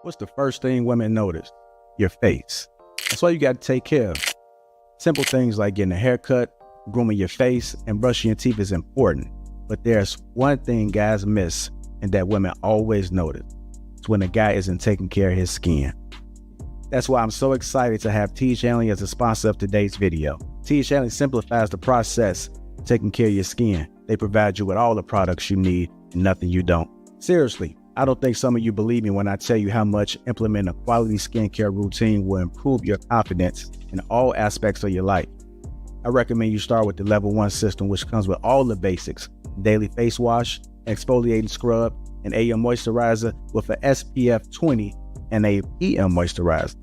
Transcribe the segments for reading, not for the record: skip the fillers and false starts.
What's the first thing women notice? Your face. That's why you got to take care of. Simple things like getting a haircut, grooming your face, and brushing your teeth is important. But there's one thing guys miss and that women always notice. It's when a guy isn't taking care of his skin. That's why I'm so excited to have T. Shanley as a sponsor of today's video. T. Shanley simplifies the process of taking care of your skin. They provide you with all the products you need and nothing you don't. Seriously, I don't think some of you believe me when I tell you how much implementing a quality skincare routine will improve your confidence in all aspects of your life. I recommend you start with the level 1 system, which comes with all the basics: daily face wash, exfoliating scrub, an AM moisturizer with an SPF 20 and a PM moisturizer.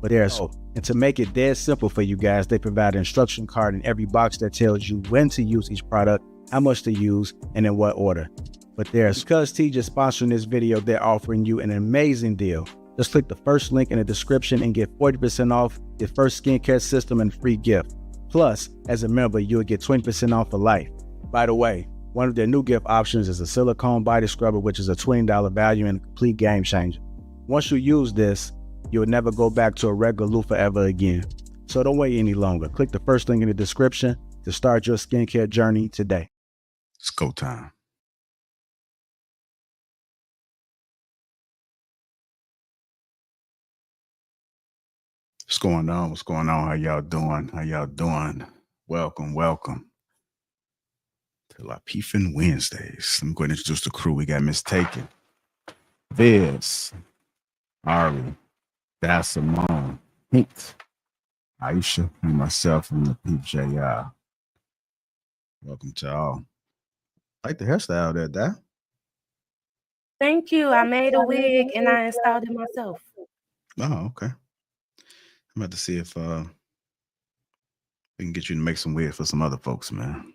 But and to make it dead simple for you guys, they provide an instruction card in every box that tells you when to use each product, how much to use, and in what order. But because T just sponsoring this video, they're offering you an amazing deal. Just click the first link in the description and get 40% off your first skincare system and free gift. Plus, as a member, you'll get 20% off for life. By the way, one of their new gift options is a silicone body scrubber, which is a $20 value and a complete game changer. Once you use this, you'll never go back to a regular loofah ever again. So don't wait any longer. Click the first link in the description to start your skincare journey today. It's go time. What's going on? What's going on? How y'all doing? How y'all doing? Welcome to Lapeef Wednesdays. I'm going to introduce the crew. We got Miss Taken, Viz, Ari, Das Simone, Hint, Aisha, and myself from Lapeef JR. Welcome to all. I like the hairstyle there, Da. Thank you. I made a wig and I installed it myself. Oh, okay. I'm about to see if we can get you to make some wigs for some other folks, man.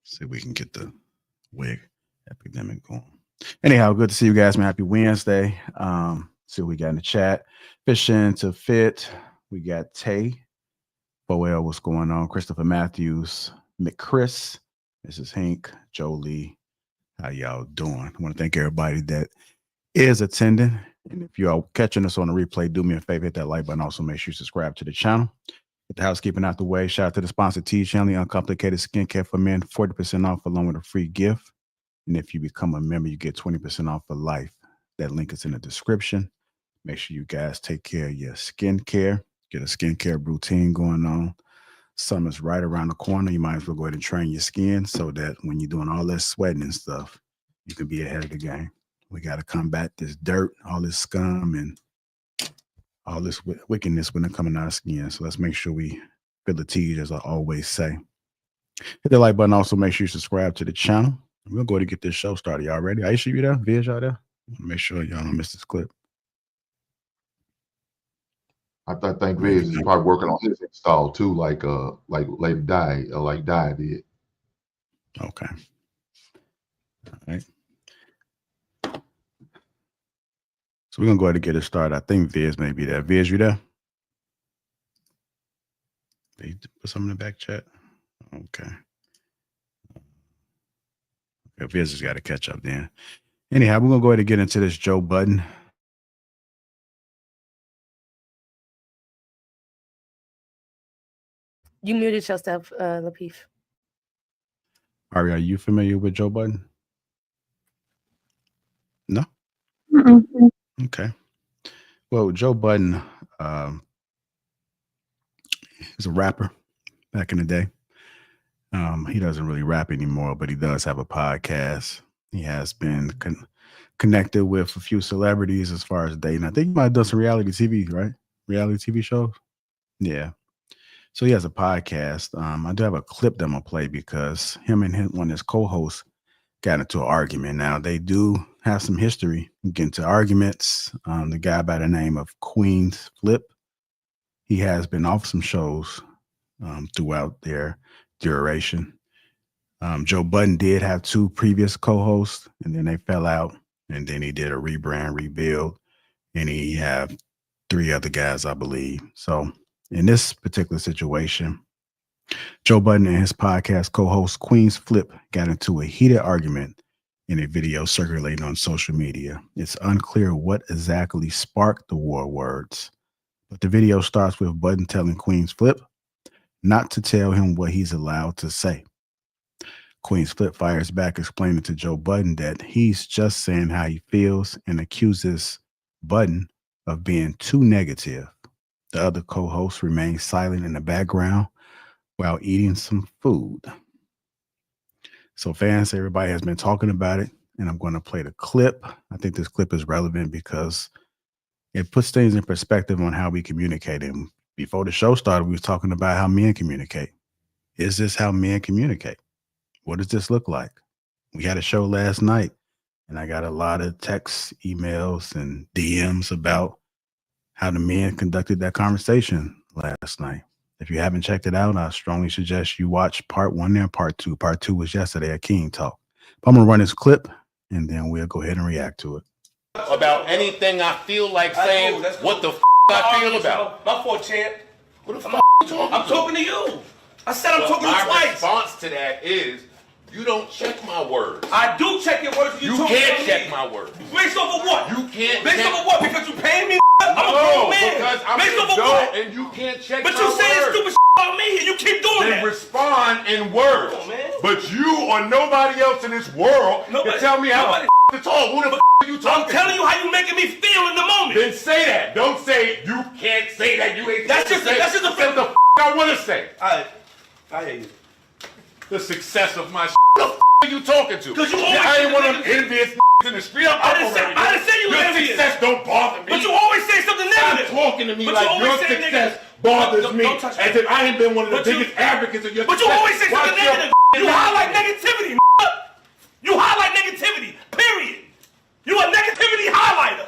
See if we can get the wig epidemic going. Anyhow, good to see you guys, man. Happy Wednesday. See what we got in the chat. Fishing to Fit. We got Tay. Boel, what's going on? Christopher Matthews. McChris. Mrs. Hink. Jolie. How y'all doing? I want to thank everybody that is attending. And if you are catching us on the replay, do me a favor, hit that like button. Also, make sure you subscribe to the channel. Get the housekeeping out the way. Shout out to the sponsor, T. Shanley, Uncomplicated Skincare for Men, 40% off along with a free gift. And if you become a member, you get 20% off for life. That link is in the description. Make sure you guys take care of your skincare. Get a skincare routine going on. Summer's right around the corner. You might as well go ahead and train your skin so that when you're doing all that sweating and stuff, you can be ahead of the game. We got to combat this dirt, all this scum, and all this wickedness when it coming out of skin. So let's make sure we feel the tea, as I always say. Hit the like button. Also, make sure you subscribe to the channel. We're going to go ahead and get this show started. Y'all ready? Aisha, you there? Viz, y'all there? Make sure y'all don't miss this clip. I think Viz is probably working on his install too, like Lady Di, like Di did. Okay. All right. So we're going to go ahead and get it started. I think Viz may be there. Viz, you there? They put something in the back chat. Okay. Okay, Viz has got to catch up then. Anyhow, we're going to go ahead and get into this Joe Budden. You muted yourself, Lapeef. Ari, are you familiar with Joe Budden? No? Mm-mm. Okay. Well, Joe Budden is a rapper back in the day. He doesn't really rap anymore, but he does have a podcast. He has been connected with a few celebrities as far as dating. I think he might have done some reality TV, right? Reality TV shows. Yeah. So he has a podcast. I do have a clip that I'm going to play because him and one of his co-hosts got into an argument. Now, they do have some history, get into arguments. The guy by the name of Queen's Flip, he has been off some shows throughout their duration. Joe Budden did have 2 previous co-hosts, and then they fell out, and then he did a rebrand, rebuild, and he had 3 other guys, I believe. So in this particular situation, Joe Budden and his podcast co-host Queen's Flip got into a heated argument, in a video circulating on social media. It's unclear what exactly sparked the war words, but the video starts with Budden telling Queen's Flip not to tell him what he's allowed to say. Queen's Flip fires back, explaining to Joe Budden that he's just saying how he feels and accuses Budden of being too negative. The other co-host remains silent in the background while eating some food. So fans, everybody has been talking about it, and I'm going to play the clip. I think this clip is relevant because it puts things in perspective on how we communicate. And before the show started, we was talking about how men communicate. Is this how men communicate? What does this look like? We had a show last night, and I got a lot of texts, emails, and DMs about how the men conducted that conversation last night. If you haven't checked it out, I strongly suggest you watch part 1 and part 2. Part 2 was yesterday at King Talk. But I'm going to run this clip, and then we'll go ahead and react to it. About anything I feel like saying, what the I feel about. My fault, champ. What the you talking I'm talking to you. I said I'm talking to you my twice. response to that is, you don't check my words. I do check your words. You can't check my words. Based off of what? You can't Based check. off of what? Because you paying me? I'm a No, grown man. because I'm Based an off of adult what? and you can't check But my you saying words. stupid about me and you keep doing Then that. respond in words. Come on, man. But you or nobody else in this world can tell me how to talk. Who the are you talking I'm telling to? you how you making me feel in the moment. Then say that. Don't say you can't say that. You ain't. That's just a say the I want to say. Alright. I hear you. The success of my What the are you talking to? Because you always I ain't say one the of them envious in the street. I didn't say you were Your envious. success don't bother me. But you always say something Stop negative. talking to me But like you always your say success negative. bothers Don't me. touch As me. if I ain't been one of the But you- biggest advocates of your But you success. always say something Watch your negative. You highlight negativity. You highlight negativity. Period. You a negativity highlighter.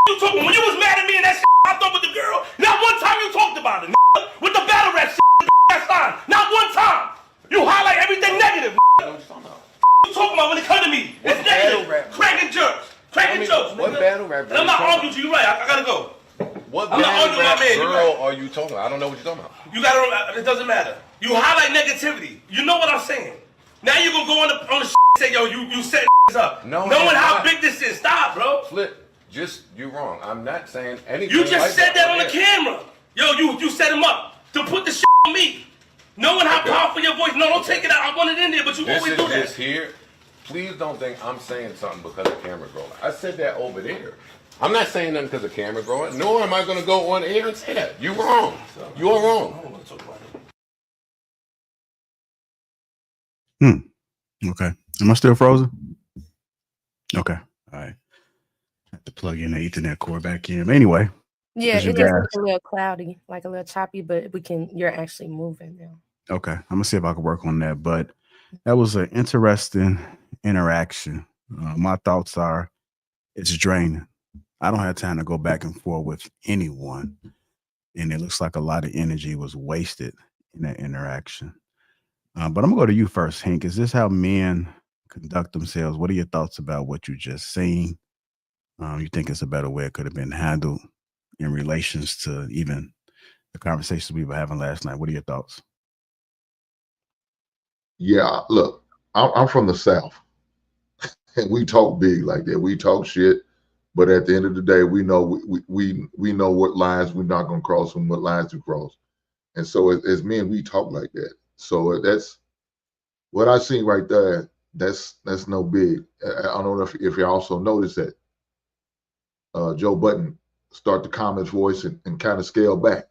You talking when you was mad at me and that I thought with the girl. Not one time you talked about it. With the battle rap that line. Not one time. You highlight everything negative. You talking about when it come to me? It's negative. Cracking jokes. Cracking jokes. What battle rap? And I'm not arguing with you. You're right. I gotta go. What I'm not battle arguing rap with my man, you're girl are you talking about? I don't know what you're talking about. You gotta. It doesn't matter. You highlight negativity. You know what I'm saying. Now you gonna go on the and say, yo, you set this up. No, knowing I'm how not. big this is. Stop, bro. Flip, you're wrong. I'm not saying anything. You just like said that on the there. camera. Yo, you set him up to put the on me. Knowing how powerful your voice. No, don't take it out. I want it in there, but you This always is do that. just here. Please don't think I'm saying something because the camera's rolling. I said that over there. I'm not saying nothing because the camera's rolling. Nor am I going to go on air and say that. You're wrong. You're I wrong. don't want to talk about it. Okay. Am I still frozen? Okay. All right. Have to plug in the Ethernet cord back in. Anyway, Yeah, Because you it is guys- a little cloudy, like a little choppy, but you're actually moving now. okay. I'm going to see if I can work on that. But that was an interesting interaction. My thoughts are it's draining. I don't have time to go back and forth with anyone. And it looks like a lot of energy was wasted in that interaction. But I'm going to go to you first, Hank. Is this how men conduct themselves? What are your thoughts about what you just seen? You think it's a better way it could have been handled in relations to even the conversations we were having last night? What are your thoughts? Yeah, look, I'm from the South, and we talk big like that. We talk shit, but at the end of the day, we know we know what lines we're not gonna cross and what lines to cross. And so as men, we talk like that. So that's what I seen right there. That's no big. I don't know if you also noticed that Joe Budden start the comments voice and kind of scale back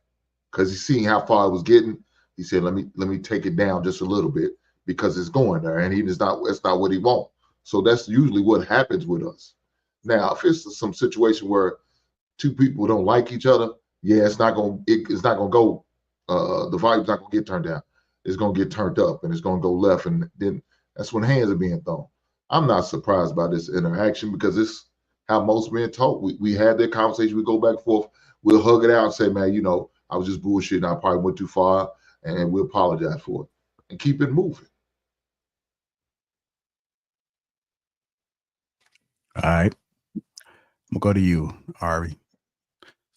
because he's seeing how far it was getting. He said, let me take it down just a little bit because it's going there, and it's not what he wants. So that's usually what happens with us. Now, if it's some situation where two people don't like each other, yeah, it's not gonna go. The volume's not gonna get turned down. It's gonna get turned up, and it's gonna go left, and then that's when hands are being thrown. I'm not surprised by this interaction because it's how most men talk. We had that conversation. We go back and forth. We'll hug it out and say, man, I was just bullshitting. I probably went too far, and we apologize for it and keep it moving. All right. I'm going to go to you, Ari.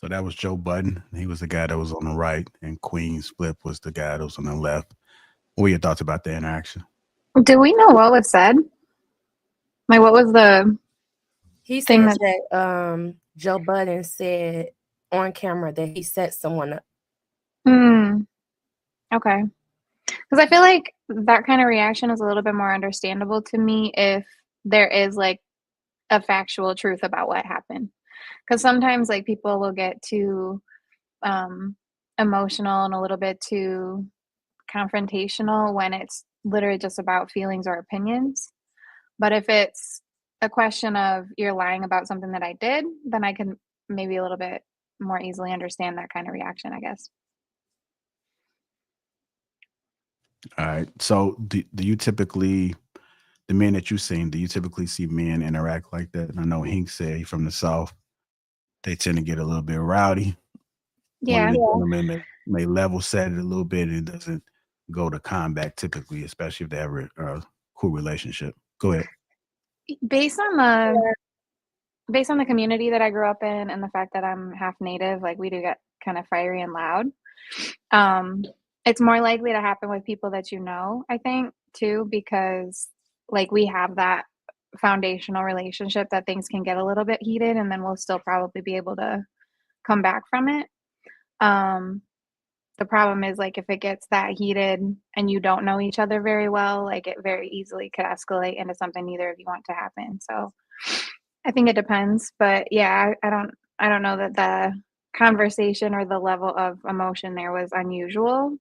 So that was Joe Budden. He was the guy that was on the right, and Queen's Flip was the guy that was on the left. What were your thoughts about the interaction? Do we know what was said? Like, what was the He thing said that Joe Budden said on camera that he set someone up. Okay. Because I feel like that kind of reaction is a little bit more understandable to me if there is like a factual truth about what happened. Because sometimes like people will get too emotional and a little bit too confrontational when it's literally just about feelings or opinions. But if it's a question of you're lying about something that I did, then I can maybe a little bit more easily understand that kind of reaction, I guess. All right. So do you typically, the men that you've seen, do you typically see men interact like that? And I know Hink said he's from the South. They tend to get a little bit rowdy. One Yeah. of the gentlemen may level set it a little bit and it doesn't go to combat typically, especially if they have a cool relationship. Go ahead. Based on the community that I grew up in and the fact that I'm half native, like we do get kind of fiery and loud. It's more likely to happen with people that you know, I think, too, because like we have that foundational relationship that things can get a little bit heated and then we'll still probably be able to come back from it. The problem is like if it gets that heated and you don't know each other very well, like it very easily could escalate into something neither of you want to happen. So I think it depends, but yeah, I don't know that the conversation or the level of emotion there was unusual.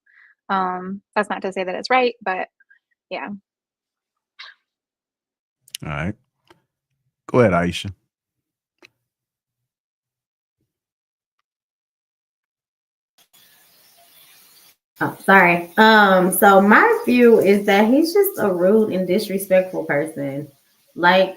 That's not to say that it's right, but yeah. All right. Go ahead, Aisha. Oh, sorry. So my view is that he's just a rude and disrespectful person. Like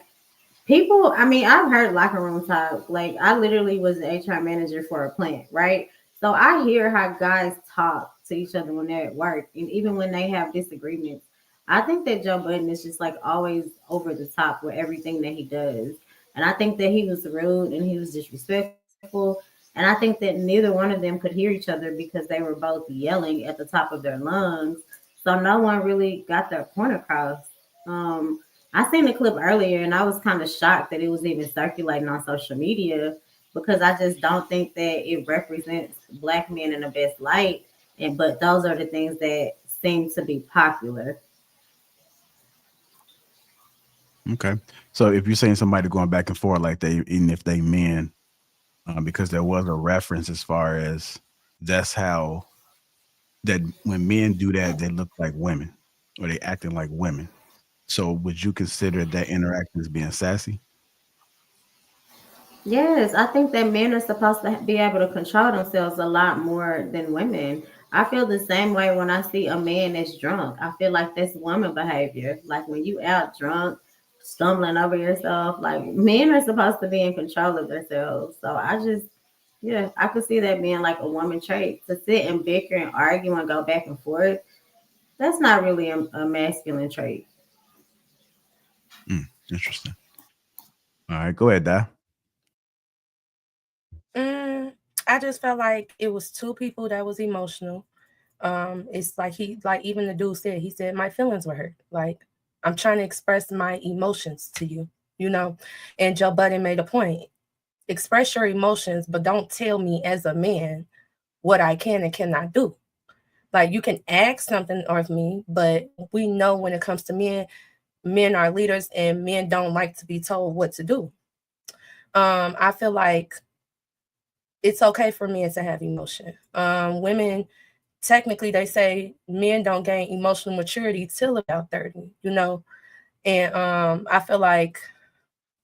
people, I mean, I've heard locker room talk. Like I literally was the HR manager for a plant, right? So I hear how guys talk to each other when they're at work and even when they have disagreements. I think that Joe Budden is just like always over the top with everything that he does. And I think that he was rude and he was disrespectful. And I think that neither one of them could hear each other because they were both yelling at the top of their lungs. So no one really got their point across. I seen the clip earlier and I was kind of shocked that it was even circulating on social media because I just don't think that it represents black men in the best light. And but those are the things that seem to be popular. Okay. So if you're saying somebody going back and forth like they, even if they men, because there was a reference as far as that's how that when men do that, they look like women or they acting like women. So would you consider that interaction as being sassy? Yes, I think that men are supposed to be able to control themselves a lot more than women. I feel the same way when I see a man that's drunk. I feel like that's woman behavior. Like when you out drunk, stumbling over yourself, like men are supposed to be in control of themselves. So I just, yeah, I could see that being like a woman trait to sit and bicker and argue and go back and forth. That's not really a masculine trait. Interesting. All right, go ahead, Di. I just felt like it was two people that was emotional. It's like even the dude said, he said my feelings were hurt. Like I'm trying to express my emotions to you, you know. And Joe Budden made a point. Express your emotions, but don't tell me as a man what I can and cannot do. Like you can ask something of me, but we know when it comes to men are leaders and men don't like to be told what to do. I feel like it's okay for men to have emotion. Women, technically, they say men don't gain emotional maturity till about 30, you know? And I feel like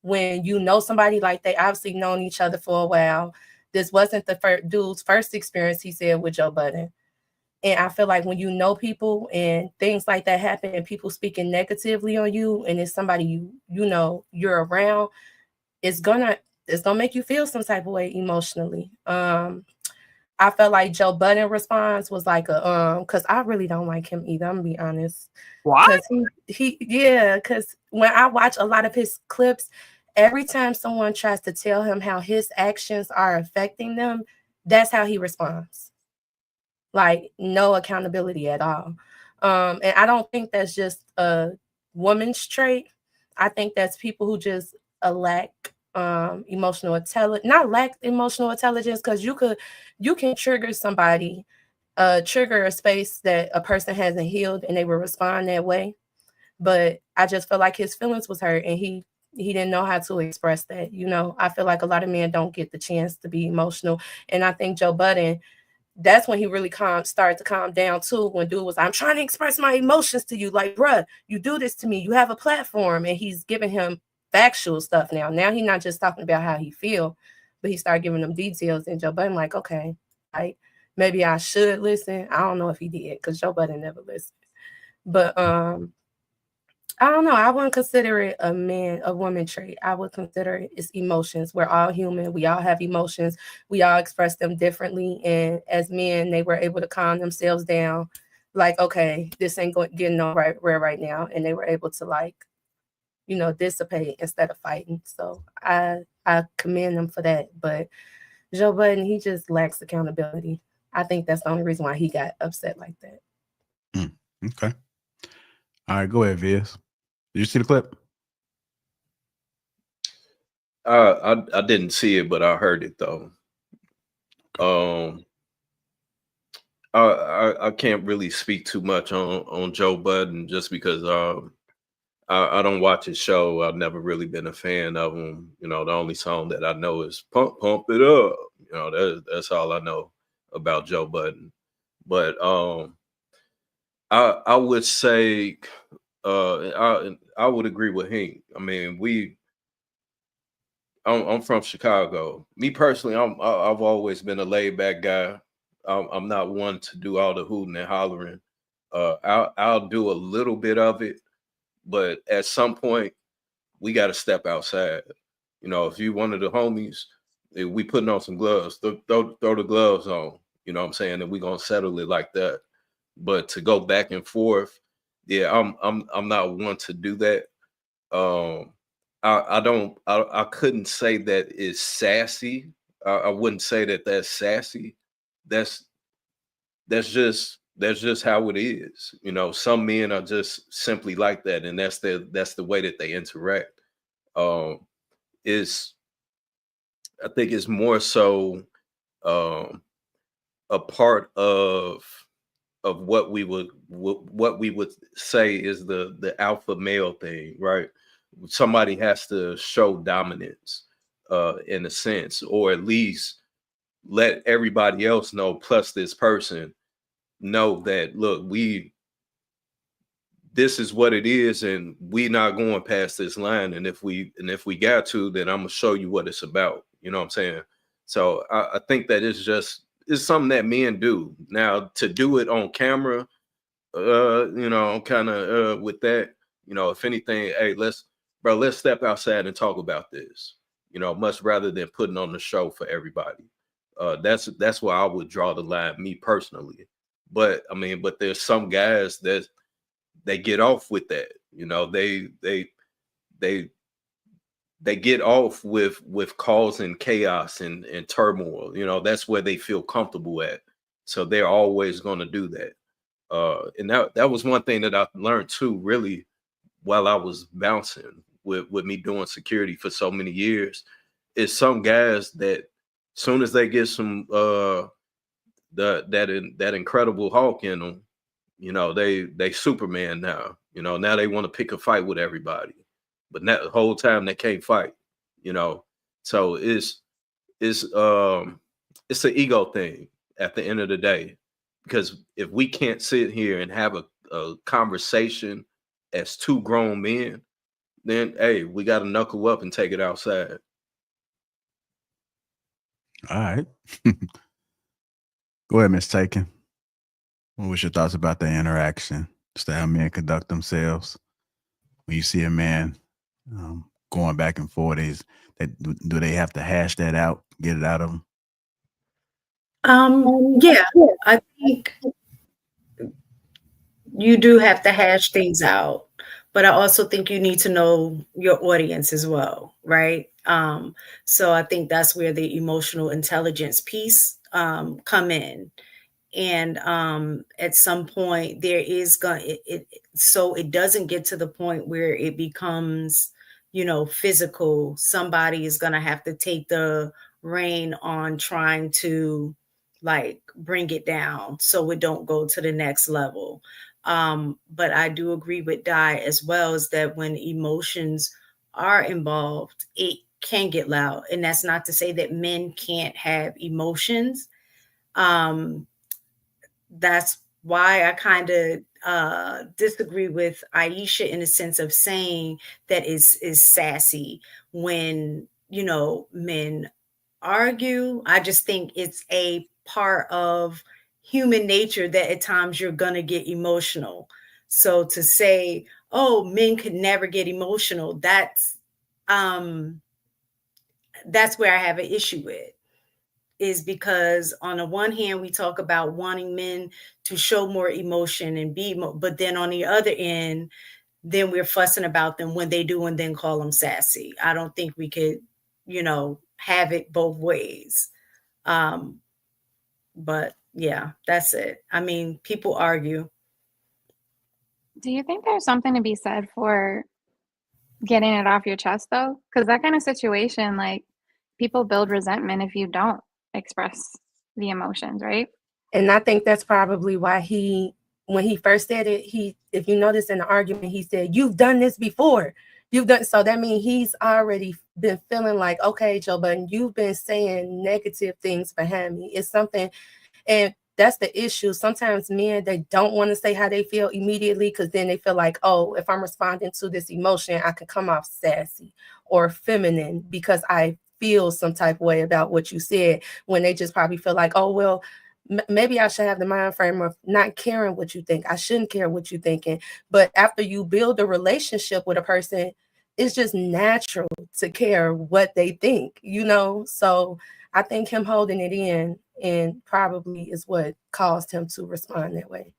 when you know somebody, like they obviously known each other for a while, this wasn't the dude's first experience, he said, with Joe Budden. And I feel like when you know people and things like that happen and people speaking negatively on you and it's somebody you know you're around, it's gonna make you feel some type of way emotionally. I felt like Joe Budden response was like because I really don't like him either. I'm gonna be honest. What? Because when I watch a lot of his clips, every time someone tries to tell him how his actions are affecting them, that's how he responds. Like no accountability at all. And I don't think that's just a woman's trait. I think that's people who just lack emotional intelligence, not lack emotional intelligence, because you can trigger somebody, trigger a space that a person hasn't healed and they will respond that way. But I just feel like his feelings was hurt and he didn't know how to express that. You know, I feel like a lot of men don't get the chance to be emotional. And I think Joe Budden, that's when he really started to calm down too. When dude was, I'm trying to express my emotions to you. Like, bruh, you do this to me. You have a platform. And he's giving him factual stuff now. Now he's not just talking about how he feel, but he started giving them details. And Joe Budden like, okay, like maybe I should listen. I don't know if he did because Joe Budden never listened. But I don't know. I wouldn't consider it a woman trait. I would consider it it's emotions. We're all human. We all have emotions. We all express them differently. And as men, they were able to calm themselves down. Like, okay, this ain't getting nowhere right now. And they were able to, like, you know, dissipate instead of fighting. So I commend them for that. But Joe Budden, he just lacks accountability. I think that's the only reason why he got upset like that. Okay. All right, go ahead, Viz. Did you see the clip? I didn't see it, but I heard it though. I can't really speak too much on Joe Budden just because I don't watch his show. I've never really been a fan of him. You know, the only song that I know is "Pump It Up." You know, that's all I know about Joe Budden. But I would say I would agree with Hank. I mean, I'm from Chicago. Me personally, I've always been a laid back guy. I'm not one to do all the hooting and hollering. I'll do a little bit of it, but at some point we got to step outside. You know, if you one of the homies, if we putting on some gloves, throw the gloves on. You know what I'm saying? And we gonna settle it like that. But to go back and forth, yeah, I'm not one to do that. I couldn't say that it's sassy. I wouldn't say that that's sassy. That's just how it is. You know, some men are just simply like that, and that's the way that they interact. I think it's more so a part of what we would say is the alpha male thing, right? Somebody has to show dominance in a sense, or at least let everybody else know, plus this person know that, look, this is what it is, and we not going past this line. And if we got to, then I'm gonna show you what it's about. You know what I'm saying? So I think that it's something that men do. Now, to do it on camera, you know, kind of with that, you know, if anything, hey, let's step outside and talk about this. You know, much rather than putting on the show for everybody. That's where I would draw the line, me personally. But I mean, there's some guys that they get off with that. You know, they get off with causing chaos and turmoil. You know, that's where they feel comfortable at. So they're always going to do that. And that was one thing that I learned too, really, while I was bouncing with me doing security for so many years, is some guys that soon as they get some that incredible Hulk in them, you know, they Superman now. You know, now they want to pick a fight with everybody. But that the whole time they can't fight, you know. So it's an ego thing at the end of the day, because if we can't sit here and have a conversation as two grown men, then hey, we got to knuckle up and take it outside. All right, go ahead, Miss Taken. What was your thoughts about the interaction? Just how men conduct themselves when you see a man going back and forth? Do they have to hash that out, get it out of them? Yeah, I think you do have to hash things out, but I also think you need to know your audience as well, right? So I think that's where the emotional intelligence piece come in. And at some point there is so it doesn't get to the point where it becomes, physical. Somebody is going to have to take the reign on trying to like bring it down so it don't go to the next level. But I do agree with Di as well, is that when emotions are involved, it can get loud. And that's not to say that men can't have emotions. That's why I kind of disagree with Aisha in the sense of saying that is sassy when, men argue. I just think it's a part of human nature that at times you're going to get emotional. So to say, oh, men could never get emotional, that's where I have an issue with. Is because on the one hand, we talk about wanting men to show more emotion and but then on the other end, then we're fussing about them when they do and then call them sassy. I don't think we could, have it both ways. But yeah, that's it. I mean, people argue. Do you think there's something to be said for getting it off your chest though? Because that kind of situation, like, people build resentment if you don't express the emotions, right? And I think that's probably why when he first said it, if you notice in the argument, he said, "You've done this before. You've done." So that means he's already been feeling like, okay, Joe Budden, you've been saying negative things behind me. It's something, and that's the issue. Sometimes men, they don't want to say how they feel immediately because then they feel like, oh, if I'm responding to this emotion, I can come off sassy or feminine because I feel some type of way about what you said, when they just probably feel like, oh, well, maybe I should have the mind frame of not caring what you think. I shouldn't care what you're thinking. But after you build a relationship with a person, it's just natural to care what they think, So I think him holding it in and probably is what caused him to respond that way.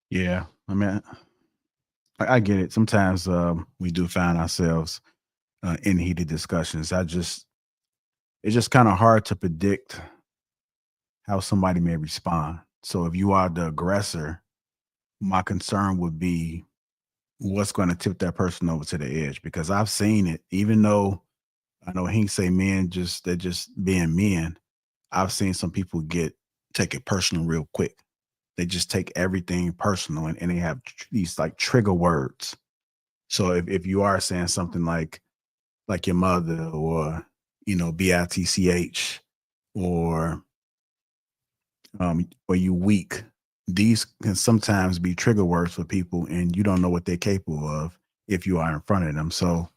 Yeah, I mean, I get it. Sometimes we do find ourselves in heated discussions. It's just kind of hard to predict how somebody may respond. So if you are the aggressor, my concern would be what's going to tip that person over to the edge, because I've seen it. Even though I know Hank say men they're just being men, I've seen some people take it personal real quick. They just take everything personal, and they have these like trigger words. So if you are saying something like your mother, or bitch, or you weak, these can sometimes be trigger words for people, and you don't know what they're capable of if you are in front of them. So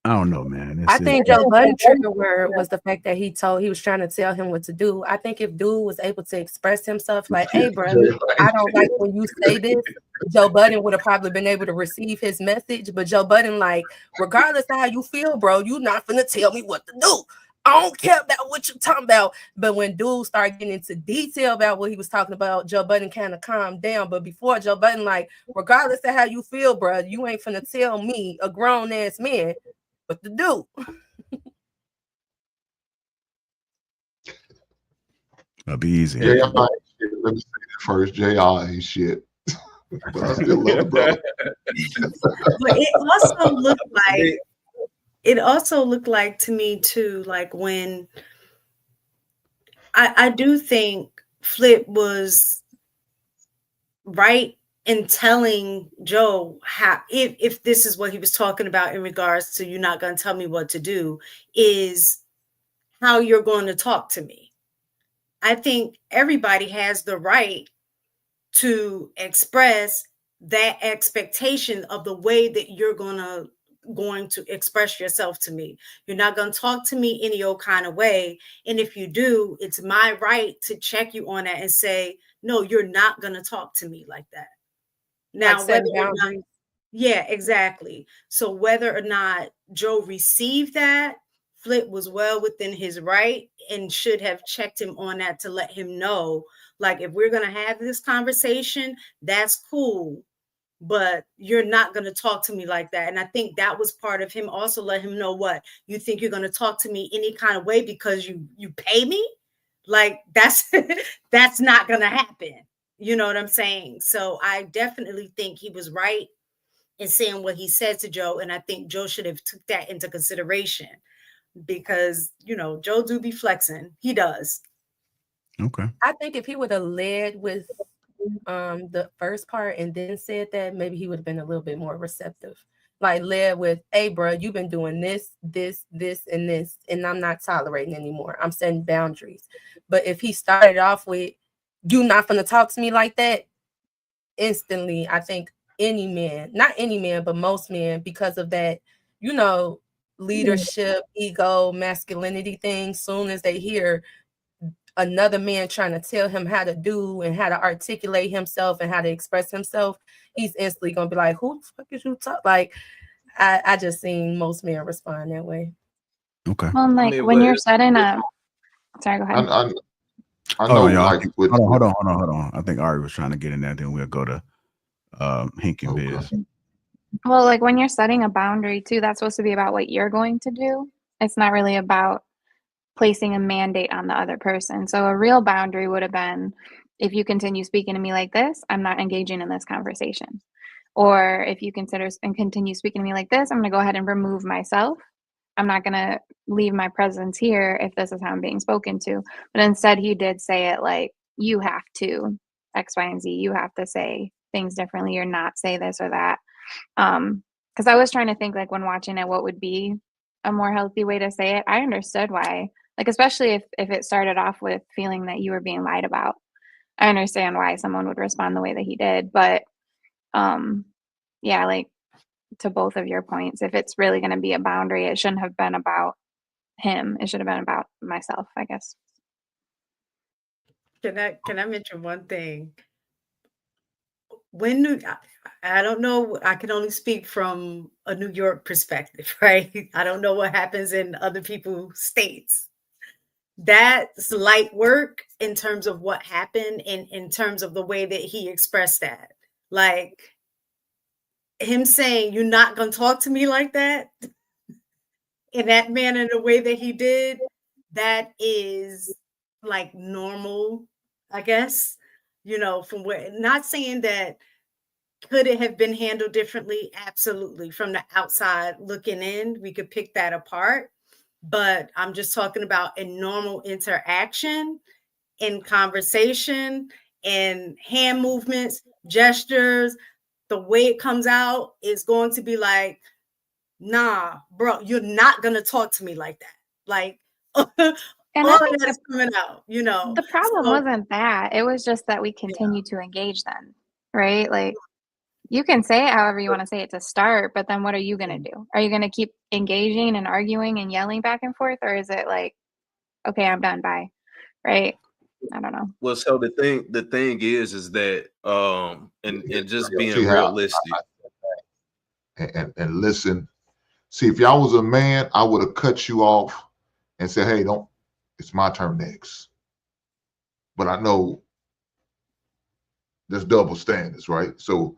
I don't know, man. I think Joe Budden's trigger word was the fact that he was trying to tell him what to do. I think if dude was able to express himself like, hey, bro, I don't like when you say this, Joe Budden would have probably been able to receive his message. But Joe Budden, like, regardless of how you feel, bro, you're not finna tell me what to do. I don't care about what you're talking about. But when dudes start getting into detail about what he was talking about, Joe Budden kind of calmed down. But before, Joe Budden, like, regardless of how you feel, bro, you ain't finna tell me, a grown-ass man, what to do. That'll be easy. Let me say that first. JR ain't shit. But I still love the brother. But it also looked like to me too, like when I do think Flip was right in telling Joe how, if this is what he was talking about in regards to, you're not going to tell me what to do, is how you're going to talk to me. I think everybody has the right to express that expectation of the way that you're going to express yourself to me. You're not going to talk to me any old kind of way. And if you do, it's my right to check you on that and say, no, you're not going to talk to me like that. Now, whether or not, yeah, exactly. So whether or not Joe received that, Flip was well within his right and should have checked him on that to let him know, like, if we're going to have this conversation, that's cool. but you're not going to talk to me like that. And I think that was part of him also let him know, what, you think you're going to talk to me any kind of way because you pay me? Like that's that's not going to happen. You know what I'm saying? So I definitely think he was right in saying what he said to Joe. And I think Joe should have took that into consideration because, you know, Joe do be flexing. He does. Okay. I think if he would have led with the first part and then said that, maybe he would have been a little bit more receptive. Like led with, hey, bro, you've been doing this, and I'm not tolerating anymore. I'm setting boundaries. But if he started off with, you not gonna talk to me like that, instantly, I think any man, not any man, but most men, because of that, you know, leadership, ego, masculinity thing, soon as they hear another man trying to tell him how to do and how to articulate himself and how to express himself, he's instantly gonna be like, who the fuck is you talk? Like, I just seen most men respond that way. Okay. Well, like when you're setting up, sorry, go ahead. I know, y'all. like with, hold on. I think Ari was trying to get in there. Then we'll go to Hink and Biz. Well, like when you're setting a boundary too, that's supposed to be about what you're going to do. It's not really about placing a mandate on the other person. So a real boundary would have been, if you continue speaking to me like this, I'm not engaging in this conversation. Or if you continue speaking to me like this, I'm going to go ahead and remove myself. I'm not going to leave my presence here if this is how I'm being spoken to. But instead, he did say it like, you have to X, Y, and Z. You have to say things differently or not say this or that. Because I was trying to think, like, when watching it, what would be a more healthy way to say it. I understood why, like, especially if it started off with feeling that you were being lied about. I understand why someone would respond the way that he did. But yeah, like, to both of your points, if it's really going to be a boundary, it shouldn't have been about him. It should have been about myself, I guess. Can I mention one thing? I don't know, I can only speak from a New York perspective, right? I don't know what happens in other people's states. That's light work in terms of what happened and in terms of the way that he expressed that. Like him saying, you're not going to talk to me like that in that manner, in the way that he did, that is like normal, I guess, you know, from where, not saying that could it have been handled differently? Absolutely. From the outside looking in, we could pick that apart. But I'm just talking about in normal interaction, in conversation, and hand movements, gestures, the way it comes out is going to be like, nah, bro, you're not going to talk to me like that. Like, all of that is coming out, you know. The problem wasn't that. It was just that we continue to engage then, right? Like, you can say it however you want to say it to start, but then what are you going to do? Are you going to keep engaging and arguing and yelling back and forth? Or is it like, okay, I'm done, bye, right? I don't know. Well, so the thing is that and just being See how realistic. And listen, see, if y'all was a man, I would have cut you off and said, hey, it's my turn next. But I know there's double standards, right? So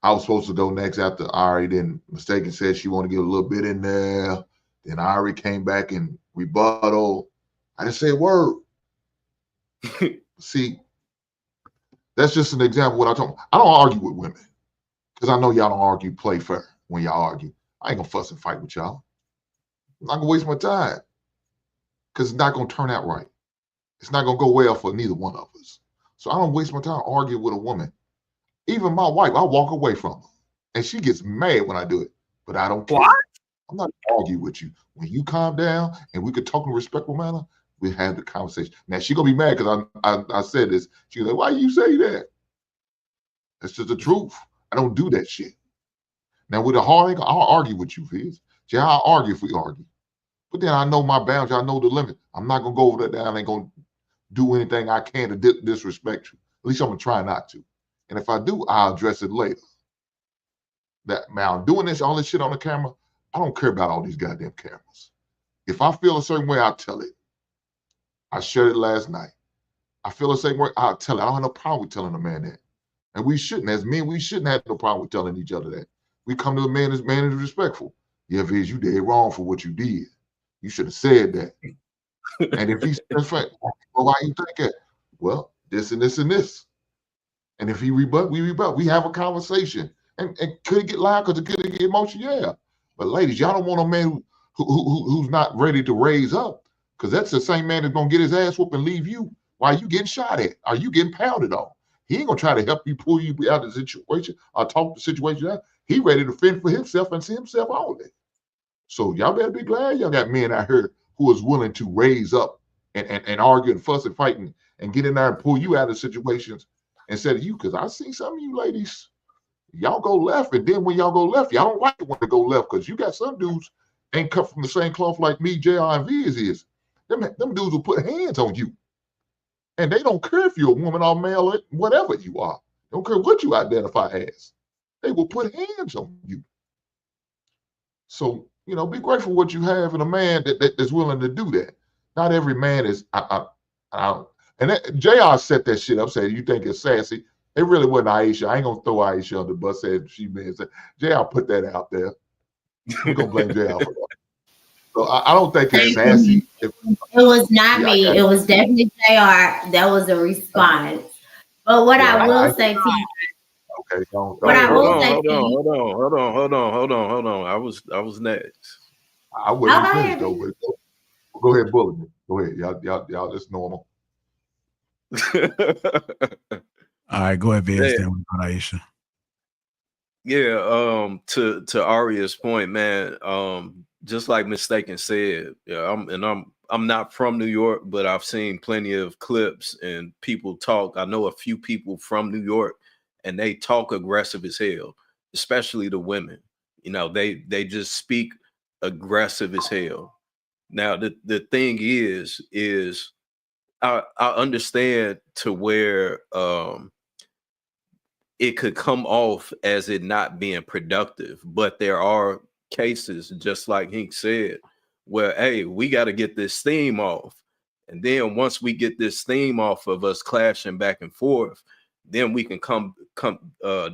I was supposed to go next after Ari then mistaken said she wanted to get a little bit in there. Then Ari came back and rebuttal. I didn't say a word. See, that's just an example of what I told. I don't argue with women because I know y'all don't argue, play fair when y'all argue. I ain't gonna fuss and fight with y'all. I'm not gonna waste my time because it's not gonna turn out right. It's not gonna go well for neither one of us. So I don't waste my time arguing with a woman. Even my wife, I walk away from her, and she gets mad when I do it. But I don't care. I'm not arguing with you. When you calm down and we could talk in a respectful manner, we have the conversation. Now she gonna be mad because I said this. She's like, "Why you say that?" That's just the truth. I don't do that shit. Now with a heartache, I'll argue with you, Fizz. Yeah, I'll argue if we argue. But then I know my boundaries. I know the limit. I'm not gonna go over that. I ain't gonna do anything I can to disrespect you. At least I'm gonna try not to. And if I do, I'll address it later. That now I'm doing all this shit on the camera. I don't care about all these goddamn cameras. If I feel a certain way, I'll tell it. I shared it last night. I feel the same way, I'll tell it. I don't have no problem with telling a man that. And we shouldn't, as men, we shouldn't have no problem with telling each other that. We come to a man is respectful. Yeah, Viz, you did wrong for what you did. You should have said that. And if he's well, why you think that? Well, this and this and this. And if he rebut, we rebut. We have a conversation. And could it get loud because it could get emotional? Yeah. But ladies, y'all don't want a man who's not ready to raise up, because that's the same man that's gonna get his ass whooped and leave you while you getting shot at. Are you getting pounded on? He ain't gonna try to help you pull you out of the situation or talk the situation out. He ready to fend for himself and see himself only. So y'all better be glad y'all got men out here who is willing to raise up and argue and fuss and fight and get in there and pull you out of situations instead of you. Because I see some of you ladies, y'all go left, and then when y'all go left, y'all don't like it when they go left, because you got some dudes ain't cut from the same cloth like me, JR, and Viz is. Them dudes will put hands on you. And they don't care if you're a woman or male or whatever you are. They don't care what you identify as. They will put hands on you. So, you know, be grateful what you have in a man that's willing to do that. Not every man is, and JR set that shit up, saying, you think it's sassy. It really wasn't Aisha. I ain't going to throw Aisha under the bus, said she been said. JR put that out there. We're going to blame JR for that. So I don't think it's sassy. It was not me. It was definitely JR. That was a response. But what I will say to you. Okay, don't. Hold on. I was next. I wasn't finished though, but go ahead, bullet me. Go ahead. Y'all, it's normal. All right, go ahead, Viz. Then we got Aisha. Yeah, to Aria's point, man, just like Mistaken said, I'm not from New York, but I've seen plenty of clips and people talk. I know a few people from New York, and they talk aggressive as hell, especially the women. You know, they just speak aggressive as hell. Now, the thing is I understand to where it could come off as it not being productive, but there are cases, just like Hink said, where, hey, we got to get this steam off. And then once we get this steam off of us clashing back and forth, then we can come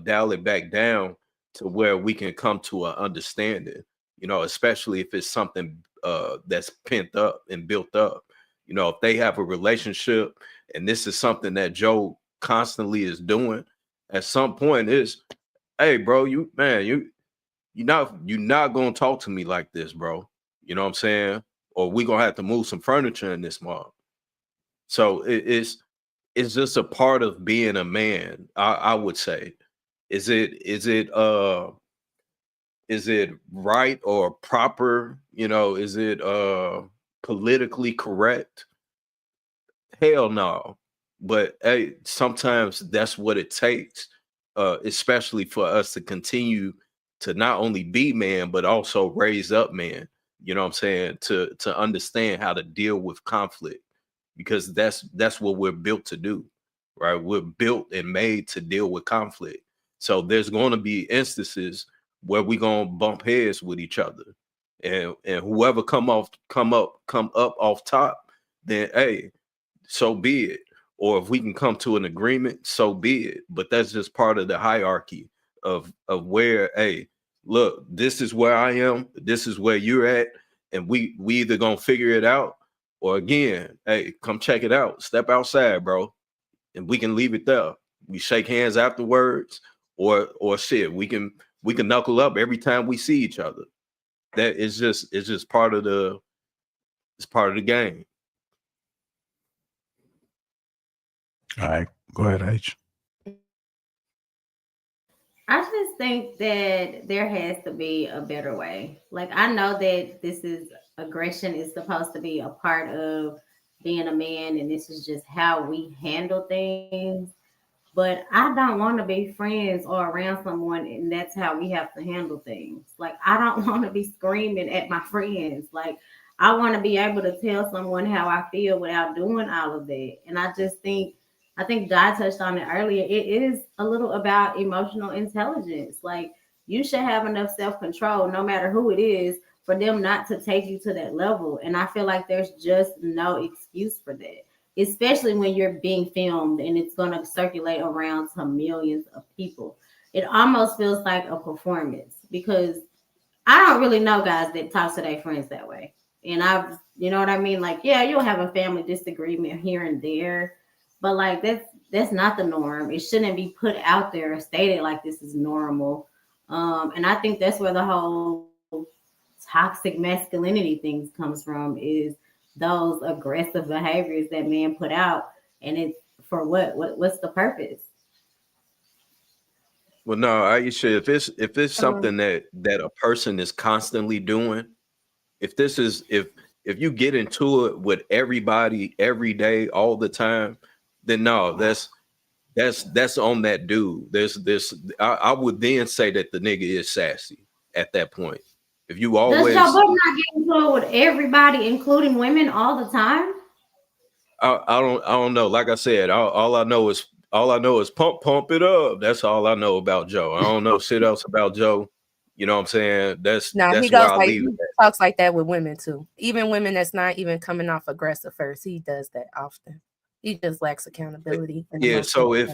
dial it back down to where we can come to an understanding, you know, especially if it's something that's pent up and built up. You know, if they have a relationship and this is something that Joe constantly is doing, at some point is, hey, bro, you're not gonna talk to me like this, bro. You know what I'm saying? Or we gonna have to move some furniture in this mall. So it's just a part of being a man. I would say, is it right or proper? You know, is it politically correct? Hell no. But hey, sometimes that's what it takes, especially for us to continue to not only be man, but also raise up man. You know what I'm saying? To understand how to deal with conflict, because that's what we're built to do, right? We're built and made to deal with conflict. So there's going to be instances where we're going to bump heads with each other, and whoever come up off top, then hey, so be it. Or if we can come to an agreement, so be it. But that's just part of the hierarchy of where, hey, look, this is where I am, this is where you're at, and we either gonna figure it out, or again, hey, come check it out, step outside, bro, and we can leave it there. We shake hands afterwards, or shit, we can knuckle up every time we see each other. That is just part of the game. All right, go ahead, H. I just think that there has to be a better way. Like, I know that aggression is supposed to be a part of being a man, and this is just how we handle things. But I don't want to be friends or around someone, and that's how we have to handle things. Like, I don't want to be screaming at my friends. Like, I want to be able to tell someone how I feel without doing all of that. And I think God touched on it earlier. It is a little about emotional intelligence. Like, you should have enough self-control, no matter who it is, for them not to take you to that level. And I feel like there's just no excuse for that. especially when you're being filmed and it's going to circulate around to millions of people. It almost feels like a performance because I don't really know guys that talk to their friends that way. And you know what I mean? Like, yeah, you'll have a family disagreement here and there, but like that's not the norm. It shouldn't be put out there or stated like this is normal. And I think that's where the whole toxic masculinity things comes from is those aggressive behaviors that men put out. And it's for what's the purpose? Well, no, Aisha, if it's something that a person is constantly doing, if you get into it with everybody every day, all the time, then no, that's on that dude. I would then say that the nigga is sassy at that point. If you always does your boy not get into it with everybody, including women, all the time? I don't know. Like I said, all I know is pump it up. That's all I know about Joe. I don't know shit else about Joe. You know what I'm saying? That's he where goes I like leave he it. talks like that with women too. Even women that's not even coming off aggressive first, he does that often. He just lacks accountability. Yeah. So if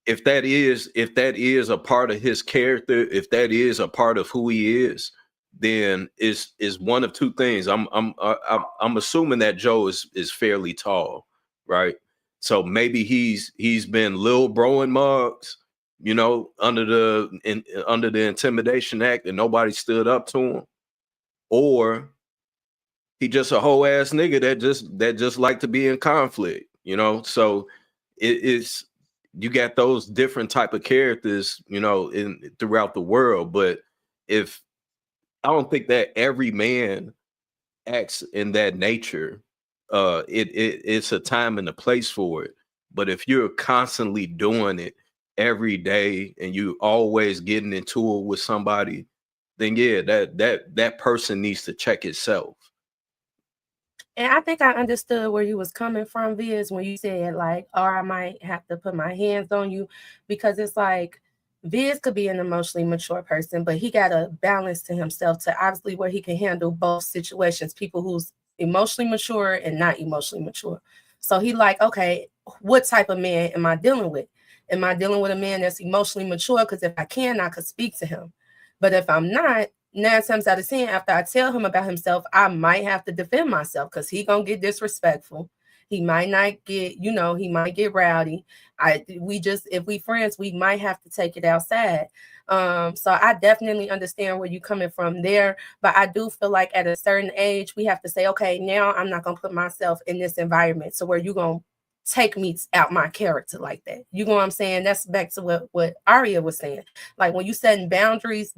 that is a part of his character, if that is a part of who he is, then is one of two things. I'm assuming that Joe is fairly tall, right? So maybe he's been Lil Broing mugs, you know, under the Intimidation Act, and nobody stood up to him, or he just a whole ass nigga that just like to be in conflict, you know. So it's you got those different type of characters, you know, throughout the world. But if I don't think that every man acts in that nature. It's a time and a place for it. But if you're constantly doing it every day and you always getting into it with somebody, then yeah, that person needs to check itself. And I think I understood where you was coming from, Viz, when you said like, or I might have to put my hands on you, because it's like Viz could be an emotionally mature person, but he got a balance to himself to obviously where he can handle both situations, people who's emotionally mature and not emotionally mature. So he like, okay, what type of man am I dealing with? Am I dealing with a man that's emotionally mature? Because if I can, I could speak to him. But if I'm not, 9 times out of 10, after I tell him about himself, I might have to defend myself because he gonna get disrespectful. He might not get, you know, he might get rowdy. If we friends, we might have to take it outside. So I definitely understand where you're coming from there, but I do feel like at a certain age, we have to say, okay, now I'm not gonna put myself in this environment. So where you gonna take me out my character like that. You know what I'm saying? That's back to what Aria was saying. Like when you setting boundaries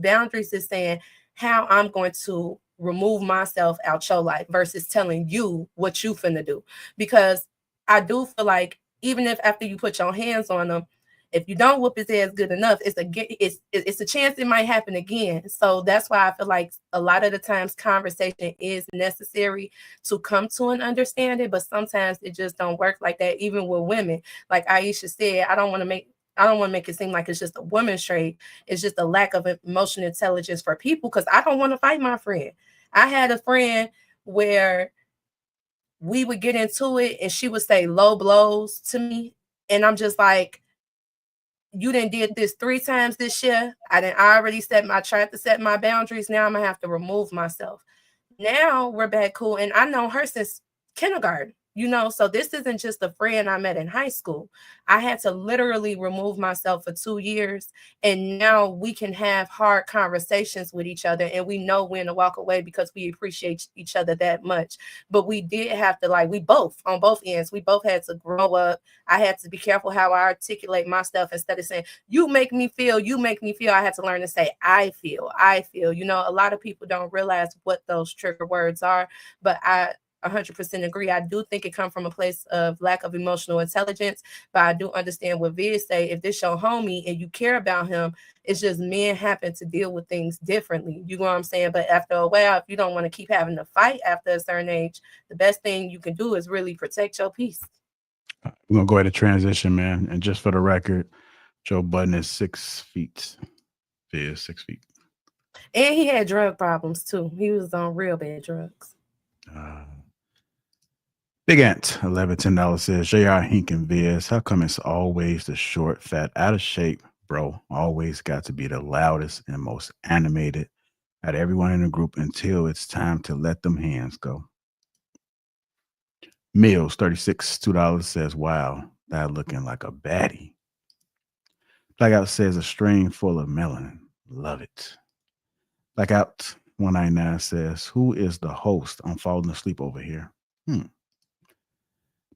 is saying how I'm going to remove myself out your life versus telling you what you finna do. Because I do feel like even if after you put your hands on him, if you don't whoop his ass good enough, it's a chance it might happen again. So that's why I feel like a lot of the times conversation is necessary to come to an understanding, but sometimes it just don't work like that, even with women. Like Aisha said, I don't want to make it seem like it's just a woman's trait. It's just a lack of emotional intelligence for people, because I don't want to fight my friend. I had a friend where we would get into it and she would say low blows to me. And I'm just like, you done did this 3 times this year. I tried to set my boundaries. Now I'm gonna have to remove myself. Now we're back cool. And I know her since kindergarten, you know, so this isn't just a friend I met in high school. I had to literally remove myself for 2 years. And now we can have hard conversations with each other and we know when to walk away because we appreciate each other that much. But we did have to, like, we both, on both ends, we both had to grow up. I had to be careful how I articulate my stuff. Instead of saying, you make me feel, I had to learn to say, I feel. You know, a lot of people don't realize what those trigger words are, but I 100% agree. I do think it comes from a place of lack of emotional intelligence, but I do understand what Viz say. If this your homie and you care about him, it's just men happen to deal with things differently. You know what I'm saying? But after a while, if you don't want to keep having to fight after a certain age, the best thing you can do is really protect your peace. We're going to go ahead and transition, man. And just for the record, Joe Budden is 6 feet. He is 6 feet. And he had drug problems too. He was on real bad drugs. Big Ant, $11 says, JR, Hink, and Viz, how come it's always the short, fat, out of shape, bro? Always got to be the loudest and most animated at everyone in the group until it's time to let them hands go. Mills, 36, $2 says, wow, that looking like a baddie. Blackout says, a string full of melanin. Love it. Blackout 199 says, who is the host? I'm falling asleep over here.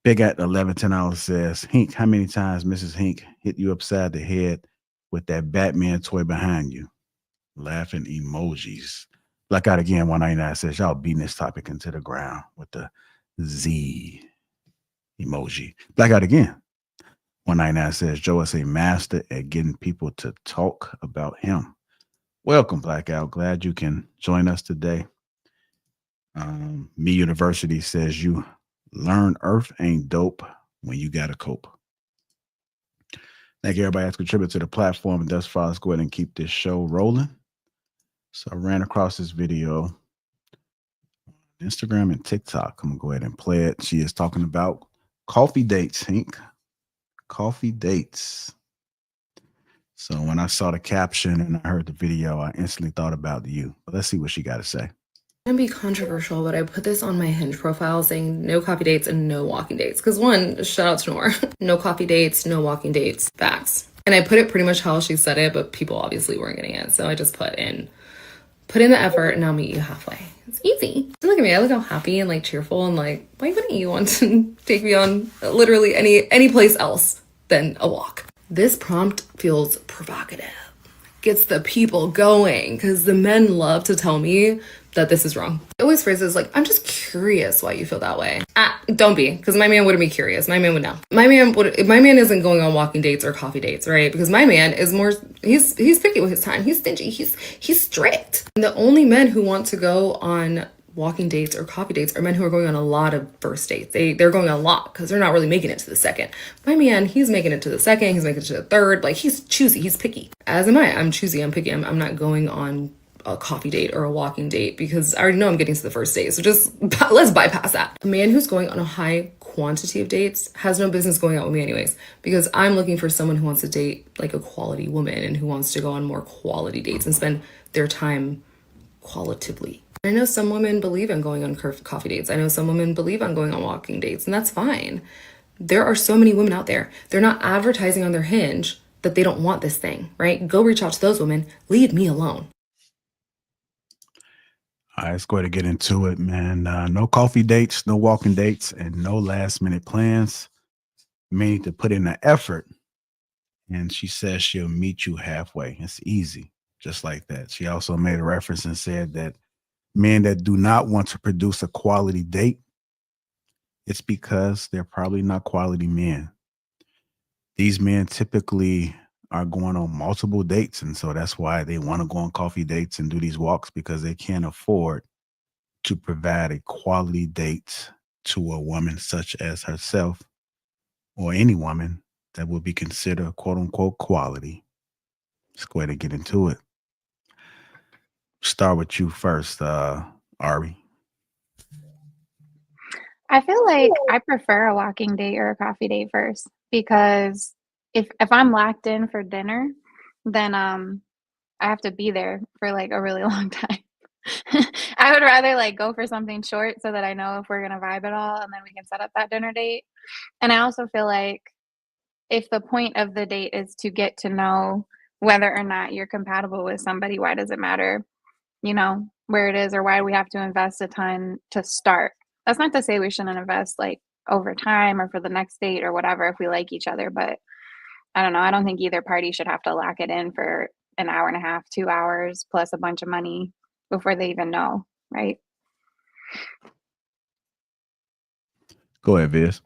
Big at $11 says, Hink, how many times Mrs. Hink hit you upside the head with that Batman toy behind you? Laughing emojis. Blackout again 199 says, y'all beating this topic into the ground with the Z emoji. Blackout again 199 says, Joe is a master at getting people to talk about him. Welcome, Blackout. Glad you can join us today. Me University says, you learn Earth ain't dope when you gotta cope. Thank you, everybody that's contributed to the platform. And thus far, let's go ahead and keep this show rolling. So I ran across this video on Instagram and TikTok. I'm gonna go ahead and play it. She is talking about coffee dates, Hink. Coffee dates. So when I saw the caption and I heard the video, I instantly thought about you. But let's see what she got to say. Gonna be controversial, but I put this on my Hinge profile saying no coffee dates and no walking dates. Because one, shout out to Noor. No coffee dates, no walking dates. Facts. And I put it pretty much how she said it, but people obviously weren't getting it. So I just put in the effort and I'll meet you halfway. It's easy. Look at me. I look all happy and like cheerful and like, why wouldn't you want to take me on literally any place else than a walk? This prompt feels provocative. Gets the people going because the men love to tell me that this is wrong. I always phrase this like, I'm just curious why you feel that way. Don't be, because my man wouldn't be curious. My man would know. My man isn't going on walking dates or coffee dates, right? Because my man is more, he's picky with his time. He's stingy. He's strict. And the only men who want to go on walking dates or coffee dates are men who are going on a lot of first dates. They're going a lot because they're not really making it to the second. My man, he's making it to the second. He's making it to the third. Like, he's choosy. He's picky. As am I. I'm choosy. I'm picky. I'm not going on a coffee date or a walking date because I already know I'm getting to the first date. So just let's bypass that. A man who's going on a high quantity of dates has no business going out with me anyways, because I'm looking for someone who wants to date like a quality woman and who wants to go on more quality dates and spend their time qualitatively. I know some women believe in going on coffee dates. I know some women believe on going on walking dates, and that's fine. There are so many women out there. They're not advertising on their Hinge that they don't want this thing, right? Go reach out to those women. Leave me alone. All right, let's go ahead and get into it, man. No coffee dates, no walking dates, and no last minute plans. You may need to put in the effort. And she says she'll meet you halfway. It's easy, just like that. She also made a reference and said that men that do not want to produce a quality date, it's because they're probably not quality men. These men typically are going on multiple dates, and so that's why they want to go on coffee dates and do these walks, because they can't afford to provide a quality date to a woman such as herself or any woman that would be considered quote unquote quality. Let's go ahead and get into it. Start with you first, Ari. I feel like I prefer a walking date or a coffee date first, because if I'm locked in for dinner, then I have to be there for like a really long time. I would rather like go for something short so that I know if we're gonna vibe at all, and then we can set up that dinner date. And I also feel like if the point of the date is to get to know whether or not you're compatible with somebody, why does it matter, where it is, or why do we have to invest a ton to start? That's not to say we shouldn't invest like over time or for the next date or whatever if we like each other, but I don't know. I don't think either party should have to lock it in for an hour and a half, 2 hours, plus a bunch of money before they even know, right? Go ahead, Viz.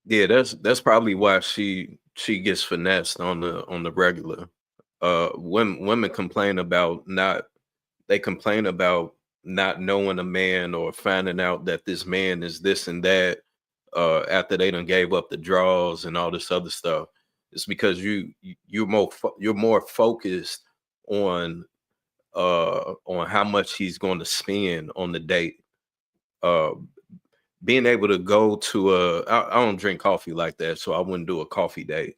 Yeah, that's probably why she gets finessed on the regular. When women complain about not knowing a man or finding out that this man is this and that after they done gave up the draws and all this other stuff. It's because you're more focused on how much he's going to spend on the date being able to go to I don't drink coffee like that, so I wouldn't do a coffee date.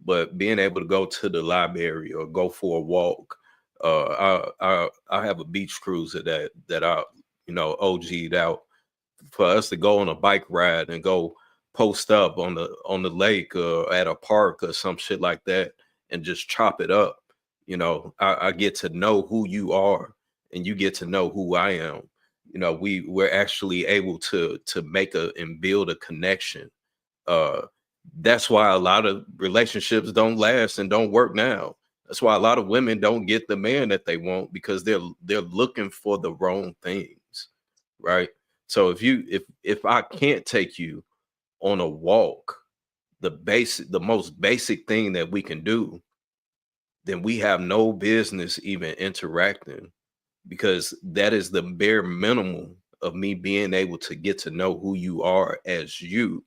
But being able to go to the library or go for a walk, I have a beach cruiser that I OG'd out for us to go on a bike ride and go post up on the lake or at a park or some shit like that and just chop it up. I get to know who you are and you get to know who I am. We're actually able to make and build a connection. That's why a lot of relationships don't last and don't work now. That's why a lot of women don't get the man that they want, because they're looking for the wrong things, right? So if I can't take you on a walk, the most basic thing that we can do, then we have no business even interacting, because that is the bare minimum of me being able to get to know who you are as you.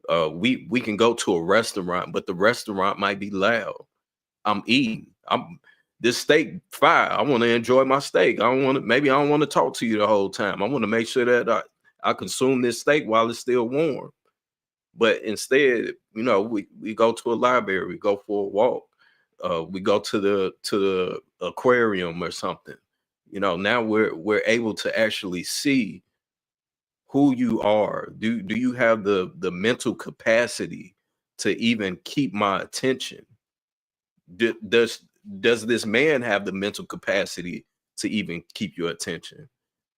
We can go to a restaurant, but the restaurant might be loud. I'm eating. This steak fire. I want to enjoy my steak. Maybe I don't want to talk to you the whole time. I want to make sure that I consume this steak while it's still warm. But instead, we go to a library, we go for a walk, we go to the aquarium or something. Now we're able to actually see who you are. Do you have the mental capacity to even keep my attention? Does this man have the mental capacity to even keep your attention?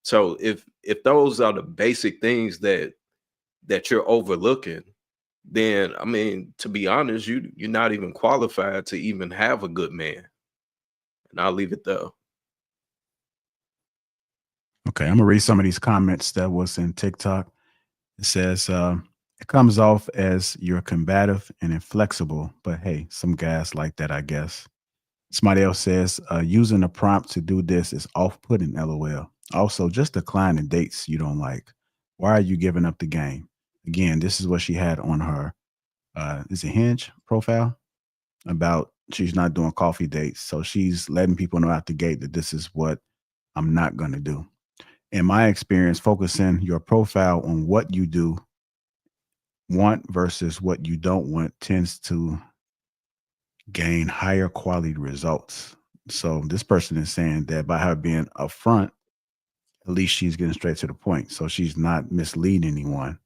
So if those are the basic things that you're overlooking, then I mean, to be honest, you're not even qualified to even have a good man. And I'll leave it there. Okay, I'm gonna read some of these comments that was in TikTok. It says, it comes off as you're combative and inflexible, but hey, some guys like that, I guess. Somebody else says, using a prompt to do this is off-putting, LOL. Also, just declining dates you don't like. Why are you giving up the game? Again, this is what she had on her, is it Hinge profile, about she's not doing coffee dates. So she's letting people know out the gate that this is what I'm not going to do. In my experience, focusing your profile on what you do want versus what you don't want tends to gain higher quality results. So this person is saying that by her being upfront, at least she's getting straight to the point. So she's not misleading anyone,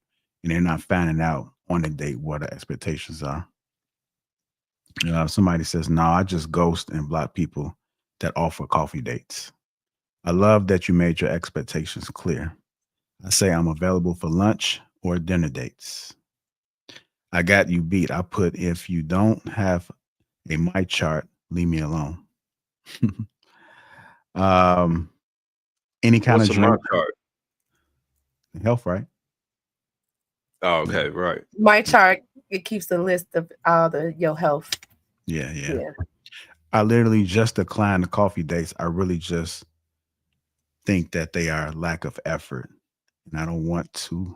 and they're not finding out on the date what the expectations are. Somebody says, no, I just ghost and block people that offer coffee dates. I love that you made your expectations clear. I say I'm available for lunch or dinner dates. I got you beat. I put, if you don't have a my chart, leave me alone. Any kind What's of a my drink. chart? Health, right? Oh, okay, right. My chart, it keeps a list of all your health. Yeah. I literally just decline the coffee dates. I really just think that they are lack of effort, and I don't want to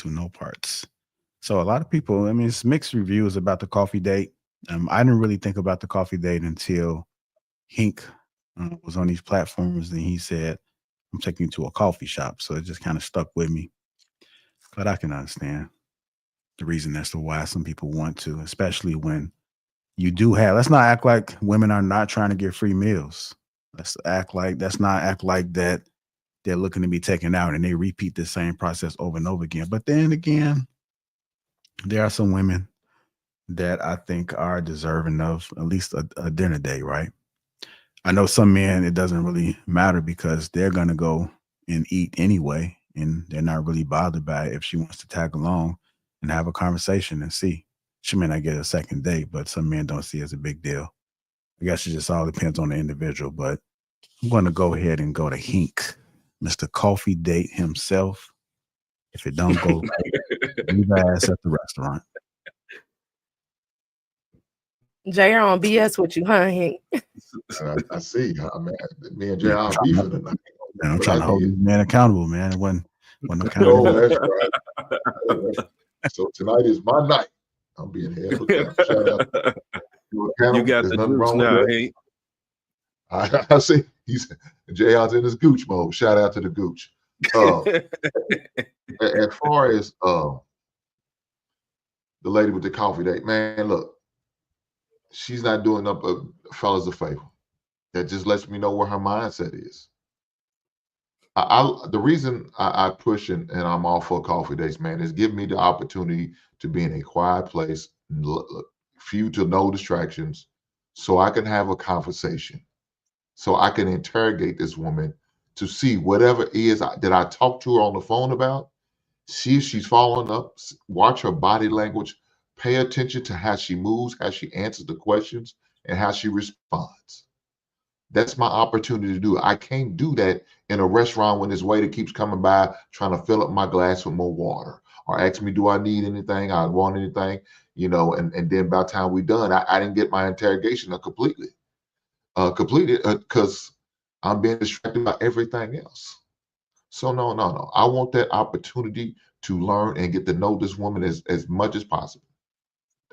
no parts. So a lot of people, I mean, it's mixed reviews about the coffee date. I didn't really think about the coffee date until Hink was on these platforms, and he said, I'm taking you to a coffee shop. So it just kind of stuck with me. But I can understand the reason as to why some people want to, especially when you do have, let's not act like women are not trying to get free meals. Let's not act like that they're looking to be taken out and they repeat the same process over and over again. But then again, there are some women that I think are deserving of at least a dinner date, right? I know some men, it doesn't really matter because they're going to go and eat anyway, and they're not really bothered by it if she wants to tag along and have a conversation and see. She may not get a second date, but some men don't see it as a big deal. I guess it just all depends on the individual, but I'm going to go ahead and go to Hink, Mr. Coffee Date himself. If it don't go right, leave your ass at the restaurant. JR on BS with you, huh, Hank? I see. I mean, me and JR are beefing tonight. I'm trying to hold these men accountable, man. It wasn't accountable. Oh, that's right. So tonight is my night. I'm being held accountable. Shout out. You got the juice now, Hank. I see. JR's in his gooch mode. Shout out to the gooch. As far as the lady with the coffee date, man, look, she's not doing up fellas a favor. That just lets me know where her mindset is. The reason I push and I'm all for coffee dates, man, is give me the opportunity to be in a quiet place, few to no distractions, so I can have a conversation, so I can interrogate this woman to see whatever it is that I talked to her on the phone about, see if she's following up, watch her body language, pay attention to how she moves, how she answers the questions, and how she responds. That's my opportunity to do it. I can't do that in a restaurant when this waiter keeps coming by trying to fill up my glass with more water or ask me, do I need anything? I want anything, and then by the time we're done, I didn't get my interrogation completed because I'm being distracted by everything else. So no. I want that opportunity to learn and get to know this woman as much as possible.